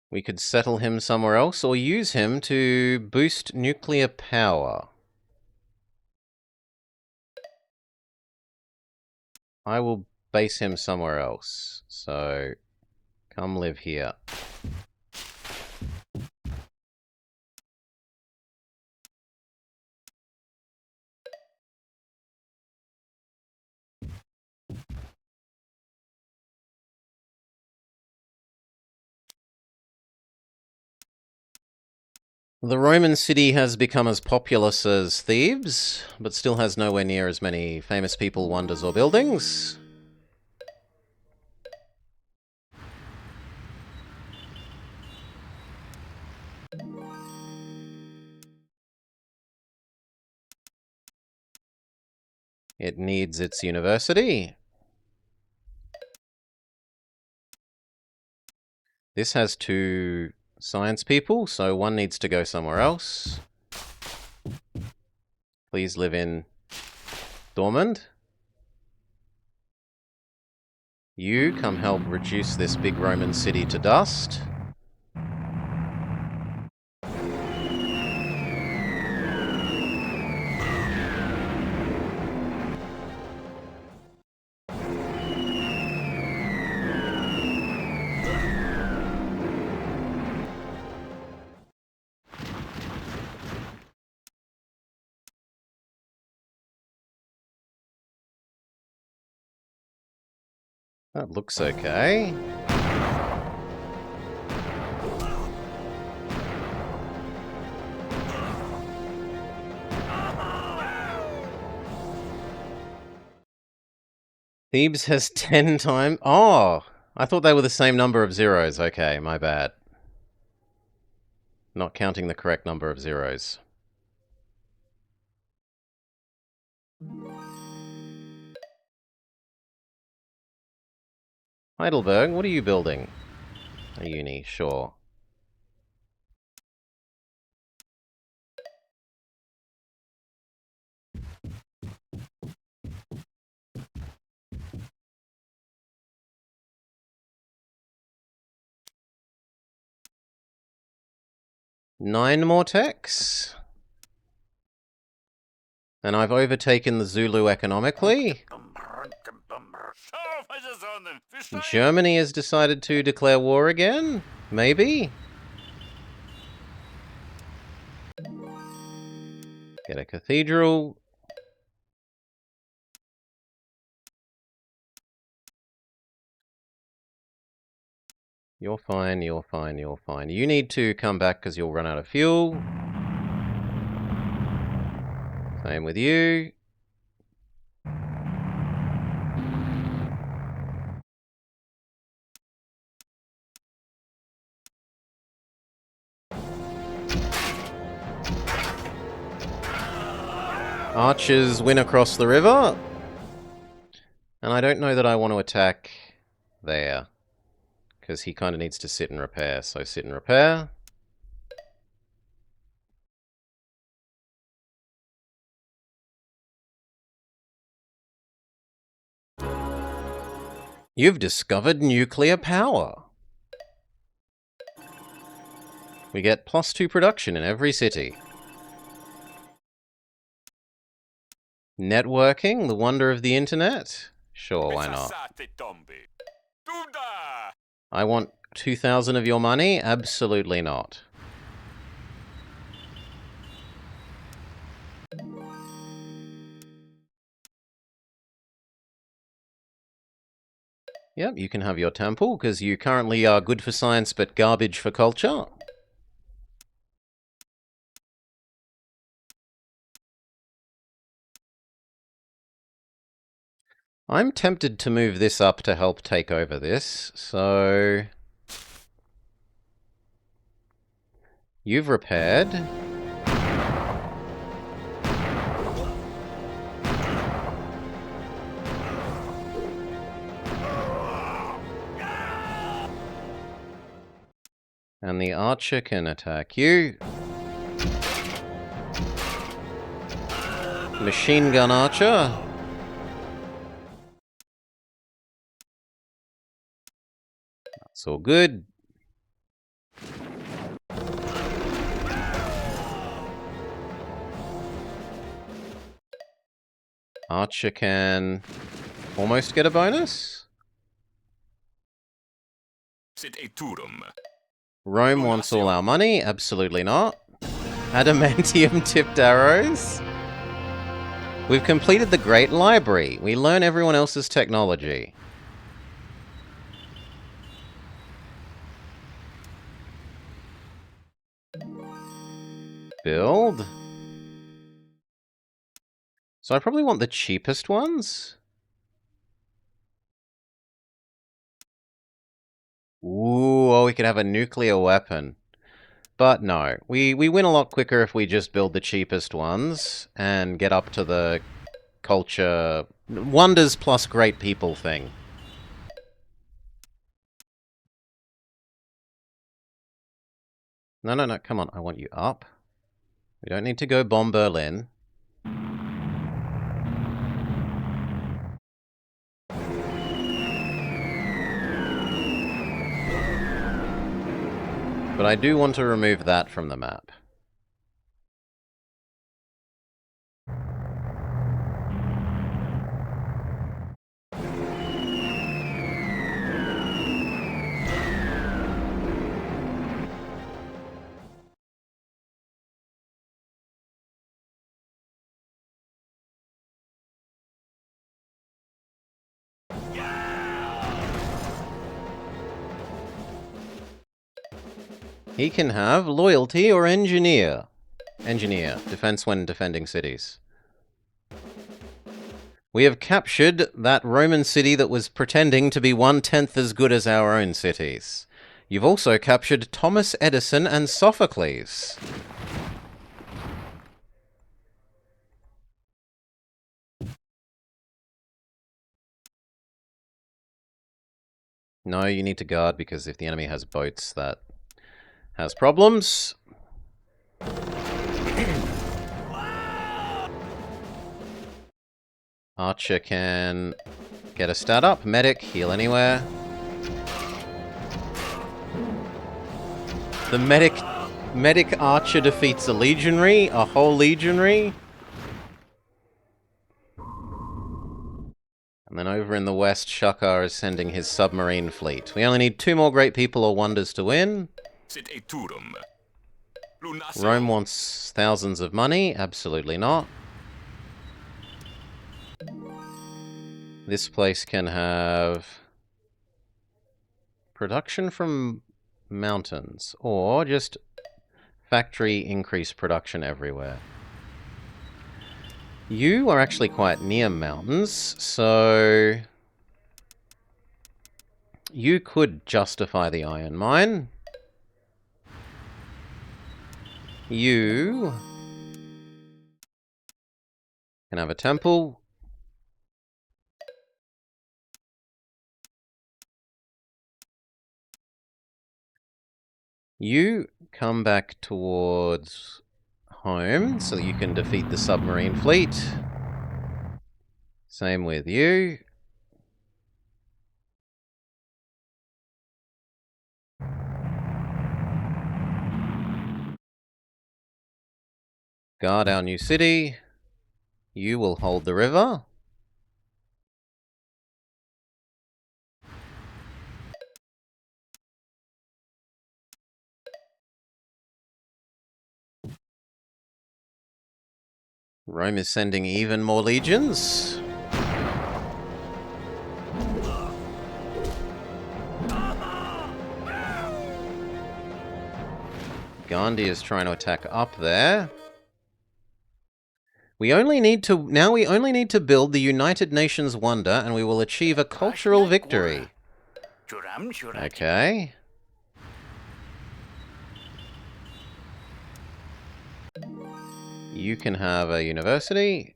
We could settle him somewhere else or use him to boost nuclear power. I will base him somewhere else. So, come live here. The Roman city has become as populous as Thebes, but still has nowhere near as many famous people, wonders, or buildings. It needs its university. This has 2 science people, so one needs to go somewhere else. Please live in Dortmund. You come help reduce this big Roman city to dust. That looks okay. Thebes has 10 times... Oh! I thought they were the same number of zeros. Okay, my bad. Not counting the correct number of zeros. Heidelberg, what are you building? A uni, sure. Nine more techs? And I've overtaken the Zulu economically? Germany has decided to declare war again? Maybe? Get a cathedral. You're fine, you're fine, you're fine. You need to come back because you'll run out of fuel. Same with you. Archers win across the river. And I don't know that I want to attack there. Because he kind of needs to sit and repair. So sit and repair. You've discovered nuclear power. We get +2 production in every city. Networking, the wonder of the internet? Sure, why not? I want 2,000 of your money? Absolutely not. Yep, you can have your temple, because you currently are good for science but garbage for culture. I'm tempted to move this up to help take over this, so... You've repaired. And the archer can attack you. Machine gun archer. That's all good. Archer can almost get a bonus. Rome wants all our money. Absolutely not. Adamantium tipped arrows. We've completed the Great Library. We learn everyone else's technology. Build. So I probably want the cheapest ones. Ooh, oh, we could have a nuclear weapon. But no, we win a lot quicker if we just build the cheapest ones and get up to the culture wonders plus great people thing. No, no, no, come on, I want you up. We don't need to go bomb Berlin. But I do want to remove that from the map. He can have loyalty or engineer. Engineer. Defense when defending cities. We have captured that Roman city that was pretending to be 1/10 as good as our own cities. You've also captured Thomas Edison and Sophocles. No, you need to guard, because if the enemy has boats, that has problems. Archer can get a stat up. Medic, heal anywhere. The medic archer defeats a legionary, a whole legionary. And then over in the west, Shakar is sending his submarine fleet. We only need 2 more great people or wonders to win. Rome wants thousands of money. Absolutely not. This place can have production from mountains, or just factory increase production everywhere. You are actually quite near mountains, so you could justify the iron mine. You can have a temple. You come back towards home so that you can defeat the submarine fleet. Same with you. Guard our new city. You will hold the river. Rome is sending even more legions. Gandhi is trying to attack up there. We only need to build the United Nations Wonder, and we will achieve a cultural victory. Okay. You can have a university.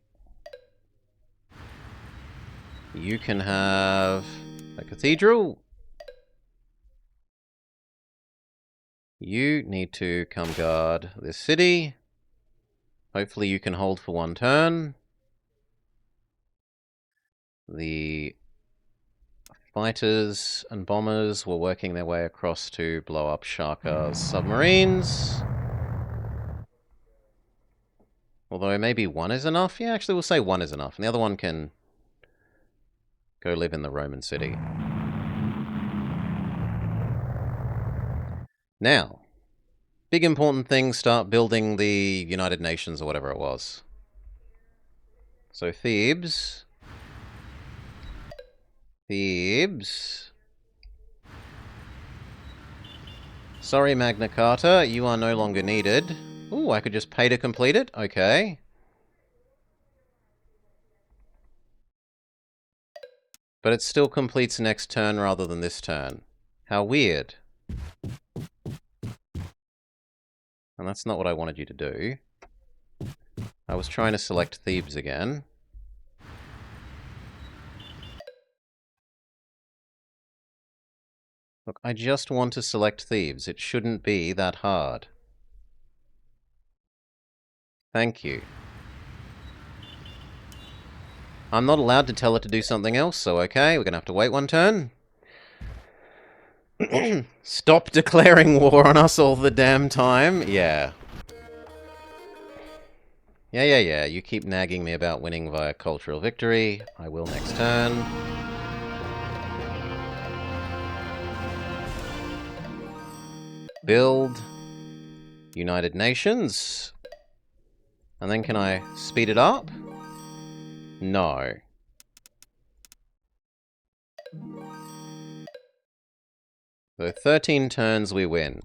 You can have a cathedral. You need to come guard this city. Hopefully you can hold for 1 turn. The fighters and bombers were working their way across to blow up Sharkar's submarines. Although maybe 1 is enough? Yeah, actually we'll say 1 is enough. And the other one can go live in the Roman city. Now, big important thing, start building the United Nations or whatever it was. So Thebes. Sorry, Magna Carta, you are no longer needed. Ooh, I could just pay to complete it? Okay. But it still completes next turn rather than this turn. How weird. And that's not what I wanted you to do. I was trying to select Thebes again. Look, I just want to select Thebes. It shouldn't be that hard. Thank you. I'm not allowed to tell it to do something else, so okay, we're gonna have to wait 1 turn. Stop declaring war on us all the damn time. Yeah. Yeah. You keep nagging me about winning via cultural victory. I will next turn. Build. United Nations. And then can I speed it up? No. So 13 turns we win.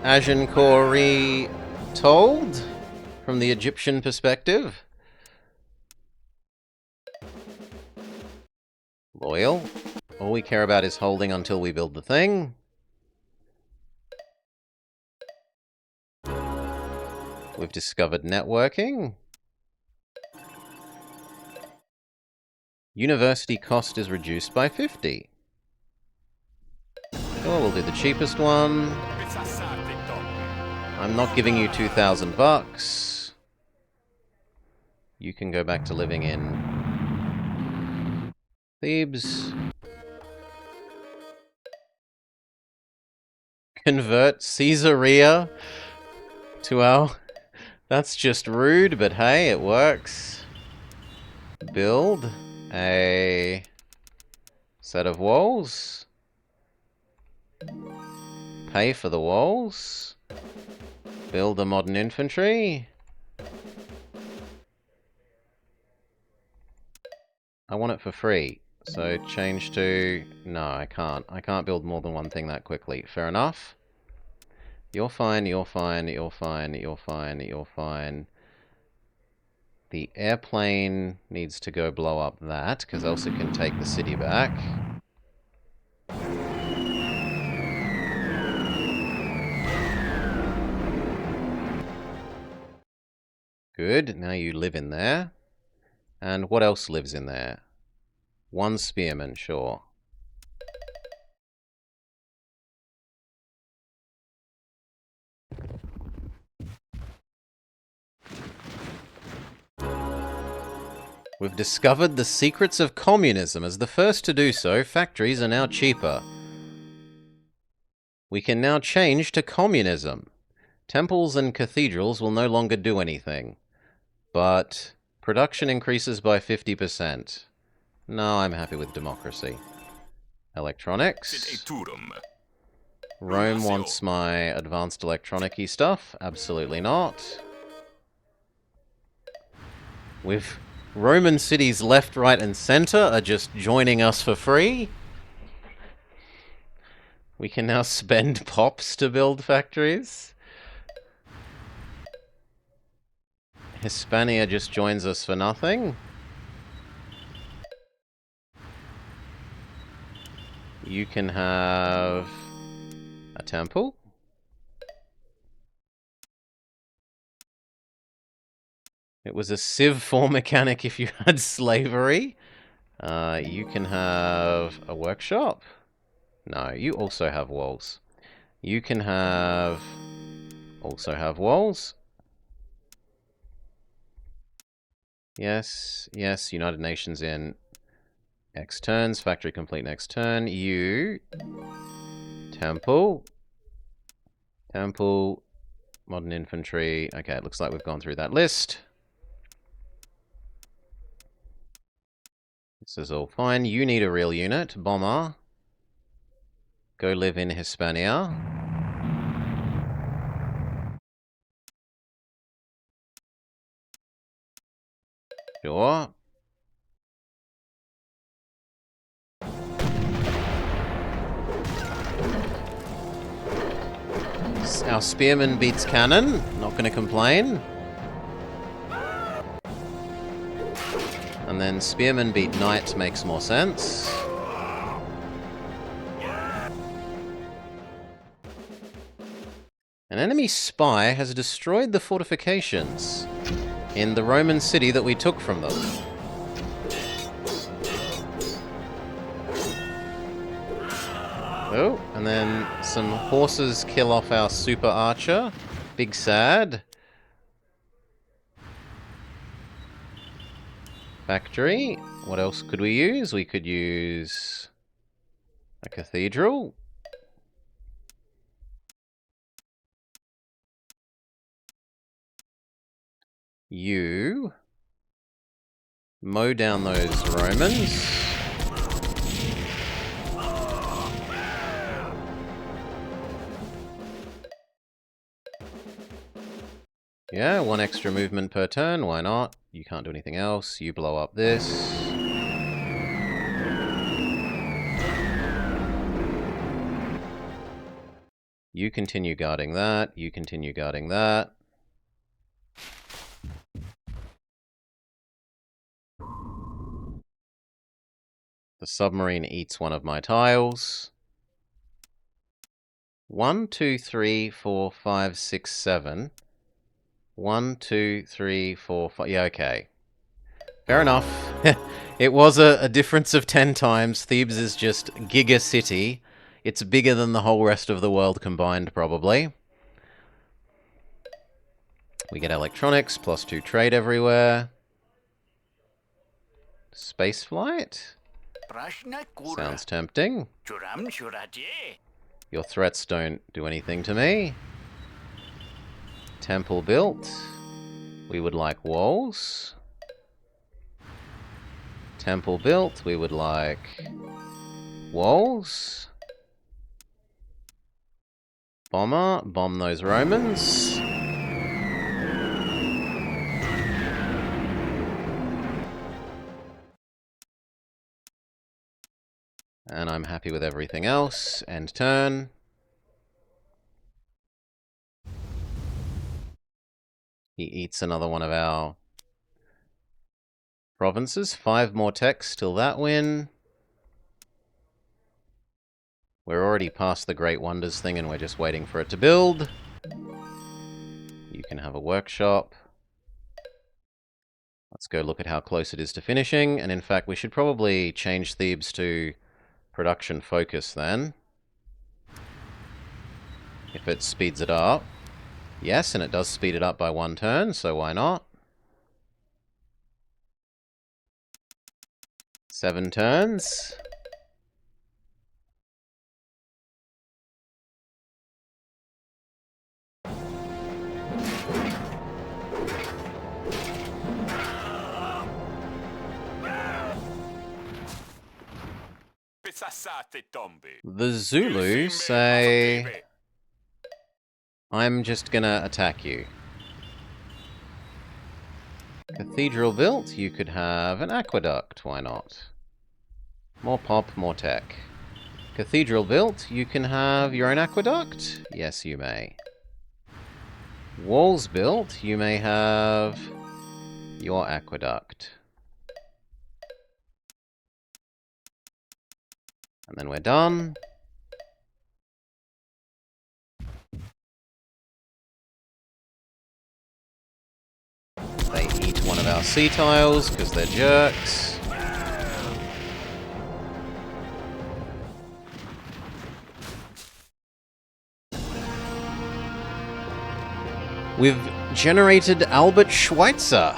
Agincourt retold from the Egyptian perspective. Loyal. All we care about is holding until we build the thing. We've discovered networking. University cost is reduced by 50. Oh, we'll do the cheapest one. I'm not giving you 2,000 bucks. You can go back to living in Thebes. Convert Caesarea to our... That's just rude, but hey, it works. Build a set of walls. Pay for the walls. Build a modern infantry. I want it for free. So change to... No, I can't. I can't build more than one thing that quickly. Fair enough. You're fine, you're fine, you're fine, you're fine, you're fine. The airplane needs to go blow up that, because else it can take the city back. Good, now you live in there. And what else lives in there? One spearman, sure. We've discovered the secrets of communism. As the first to do so, factories are now cheaper. We can now change to communism. Temples and cathedrals will no longer do anything. But production increases by 50%. No, I'm happy with democracy. Electronics. Rome wants my advanced electronic-y stuff. Absolutely not. With Roman cities left, right, and center are just joining us for free. We can now spend pops to build factories. Hispania just joins us for nothing. You can have a temple. It was a Civ 4 mechanic if you had slavery. You can have a workshop. No, you also have walls. You can have... also have walls. Yes, yes, United Nations in X turns. Factory complete next turn. You... temple. Temple. Modern infantry. Okay, it looks like we've gone through that list. This is all fine. You need a real unit. Bomber. Go live in Hispania. Sure. Our spearman beats cannon. Not going to complain. And then spearman beat knight makes more sense. An enemy spy has destroyed the fortifications in the Roman city that we took from them. Oh, and then some horses kill off our super archer. Big sad. Factory. What else could we use? We could use a cathedral. You mow down those Romans. Yeah, one extra movement per turn, why not? You can't do anything else. You blow up this. You continue guarding that. You continue guarding that. The submarine eats one of my tiles. 1, 2, 3, 4, 5, 6, 7. 1, 2, 3, 4, 5. Yeah, okay. Fair enough. It was a difference of 10 times. Thebes is just Giga City. It's bigger than the whole rest of the world combined, probably. We get electronics, +2 trade everywhere. Spaceflight? Sounds tempting. Your threats don't do anything to me. Temple built. We would like walls. Temple built. We would like walls. Bomber. Bomb those Romans. And I'm happy with everything else. End turn. He eats another one of our provinces. 5 more techs till that win. We're already past the Great Wonders thing and we're just waiting for it to build. You can have a workshop. Let's go look at how close it is to finishing. And in fact, we should probably change Thebes to production focus then. If it speeds it up. Yes, and it does speed it up by 1 turn, so why not? 7 turns. The Zulu say, I'm just gonna attack you. Cathedral built, you could have an aqueduct, why not? More pop, more tech. Cathedral built, you can have your own aqueduct? Yes, you may. Walls built, you may have your aqueduct. And then we're done. They eat one of our sea tiles because they're jerks. We've generated Albert Schweitzer.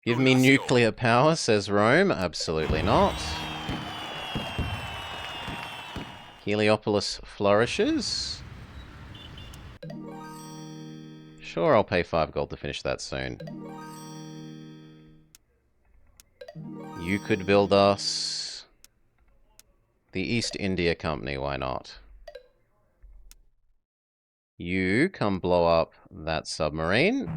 Give me nuclear power, says Rome. Absolutely not. Heliopolis flourishes. Sure, I'll pay 5 gold to finish that soon. You could build us the East India Company, why not? You come blow up that submarine.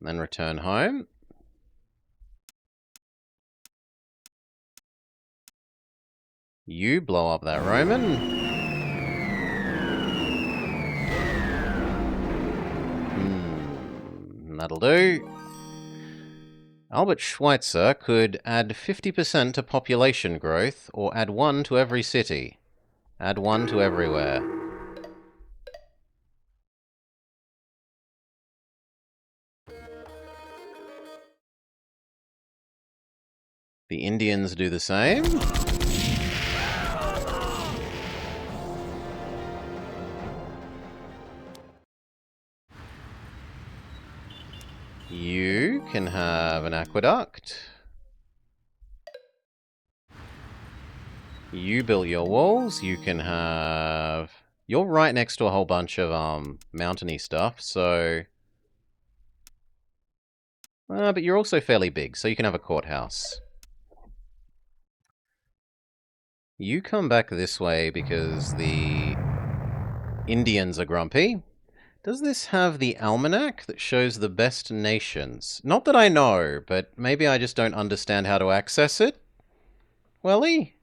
Then return home. You blow up that Roman. That'll do. Albert Schweitzer could add 50% to population growth, or add 1 to every city. Add 1 to everywhere. The Indians do the same. You can have an aqueduct. You build your walls. You can have... You're right next to a whole bunch of mountainy stuff, so... but you're also fairly big, so you can have a courthouse. You come back this way because the Indians are grumpy. Does this have the almanac that shows the best nations? Not that I know, but maybe I just don't understand how to access it? Welly?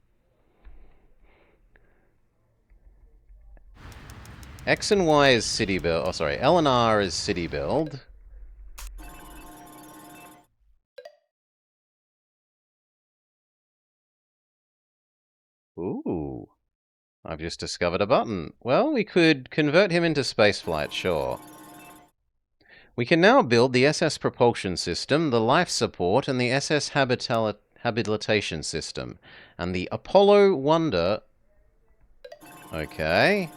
X and Y is city build. Oh, sorry. L and R is city build. Ooh. I've just discovered a button. Well, we could convert him into spaceflight, sure. We can now build the SS propulsion system, the life support, and the SS habilitation system. And the Apollo Wonder... Okay.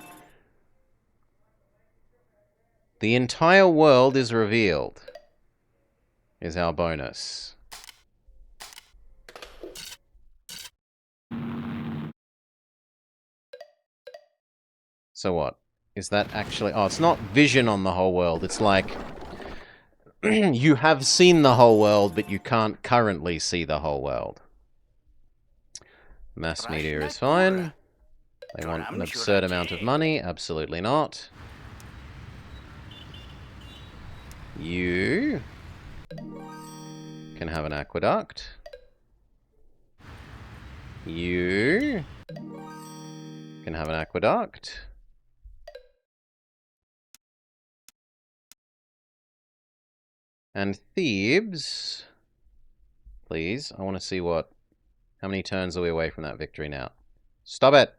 The entire world is revealed. Is our bonus. So what? Is that actually... Oh, it's not vision on the whole world. It's like... you have seen the whole world, but you can't currently see the whole world. Mass media is fine. They want an absurd amount of money. Absolutely not. You can have an aqueduct. You can have an aqueduct. And Thebes, please, I want to see what... How many turns are we away from that victory now? Stop it!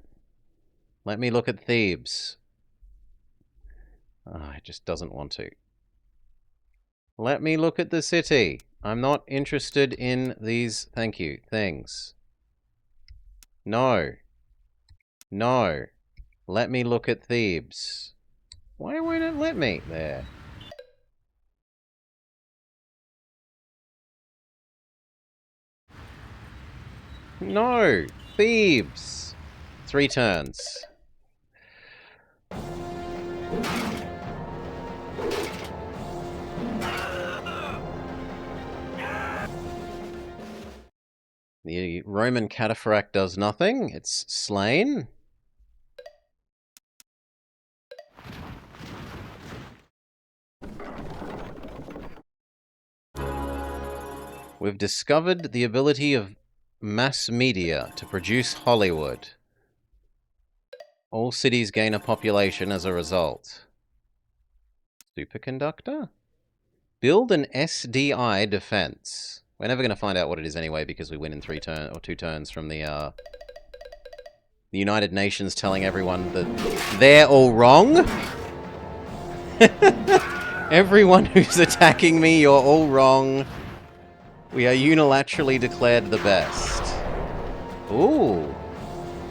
Let me look at Thebes. Oh, it just doesn't want to. Let me look at the city. I'm not interested in these, thank you, things. No. No. Let me look at Thebes. Why won't it let me? There. No! Thebes! 3 turns. The Roman cataphract does nothing. It's slain. We've discovered the ability of mass media to produce Hollywood. All cities gain a population as a result. Superconductor? Build an SDI defense. We're never going to find out what it is anyway because we win in 2 turns from the United Nations telling everyone that they're all wrong. Everyone who's attacking me, you're all wrong. We are unilaterally declared the best. Ooh.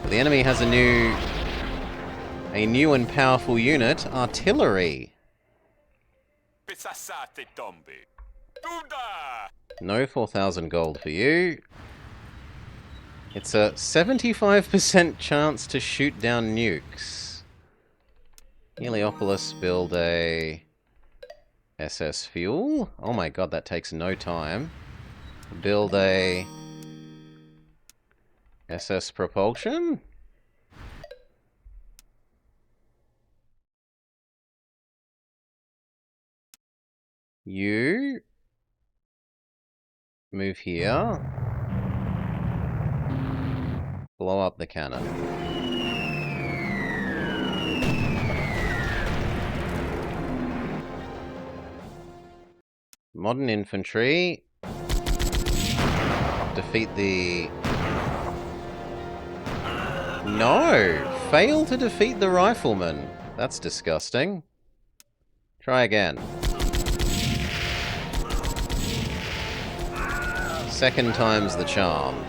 The enemy has a new and powerful unit, artillery. No 4,000 gold for you. It's a 75% chance to shoot down nukes. Heliopolis, build a SS fuel. Oh my god, that takes no time. Build a SS propulsion. You move here. Blow up the cannon. Modern infantry. Defeat the... No! Fail to defeat the rifleman. That's disgusting. Try again. Second time's the charm.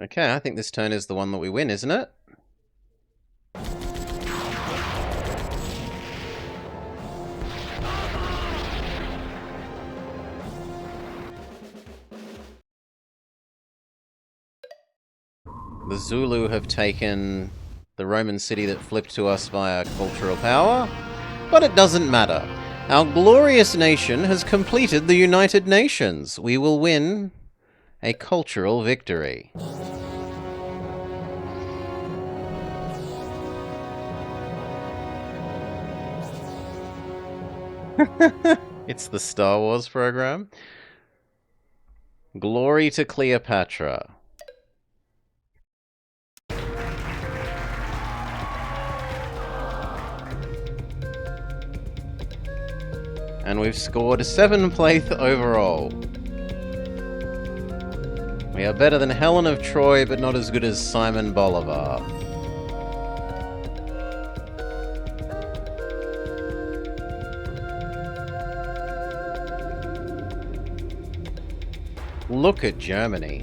Okay, I think this turn is the one that we win, isn't it? The Zulu have taken the Roman city that flipped to us via cultural power, but it doesn't matter. Our glorious nation has completed the United Nations. We will win a cultural victory. It's the Star Wars program. Glory to Cleopatra. And we've scored 7th overall. We are better than Helen of Troy, but not as good as Simon Bolivar. Look at Germany.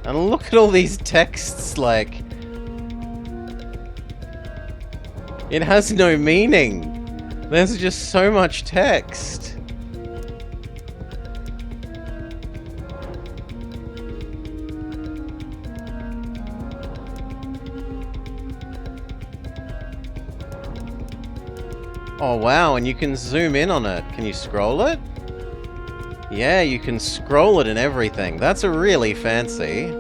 And look at all these texts, like... It has no meaning. There's just so much text. Oh wow, and you can zoom in on it. Can you scroll it? Yeah, you can scroll it and everything. That's a really fancy.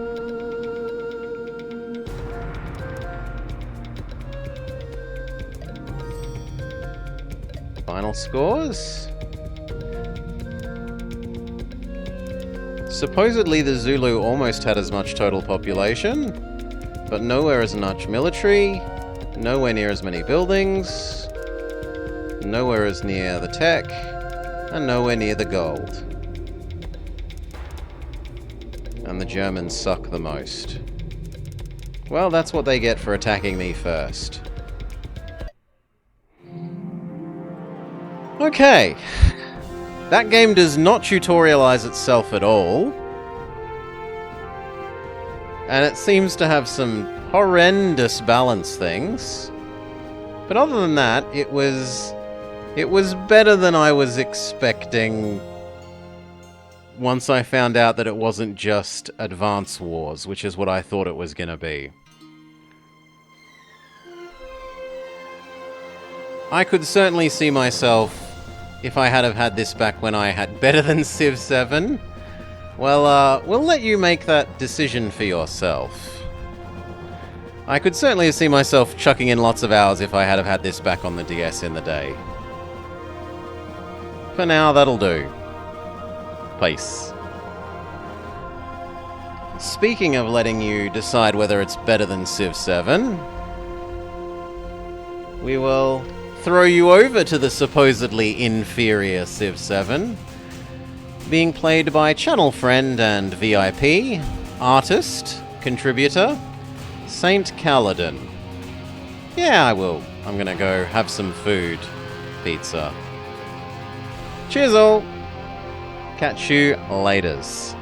Final scores? Supposedly the Zulu almost had as much total population, but nowhere as much military, nowhere near as many buildings, nowhere as near the tech, and nowhere near the gold. And the Germans suck the most. Well, that's what they get for attacking me first. Okay. That game does not tutorialize itself at all. And it seems to have some horrendous balance things. But other than that, it was better than I was expecting once I found out that it wasn't just Advance Wars, which is what I thought it was gonna be. I could certainly see myself, if I had have had this back when I had better than Civ 7. Well, we'll let you make that decision for yourself. I could certainly see myself chucking in lots of hours if I had have had this back on the DS in the day. For now, that'll do. Peace. Speaking of letting you decide whether it's better than Civ 7, we will throw you over to the supposedly inferior Civ 7, being played by channel friend and VIP, artist, contributor, Saint Kaladin. Yeah, I will. I'm gonna go have some food. Pizza. Cheers all! Catch you laters.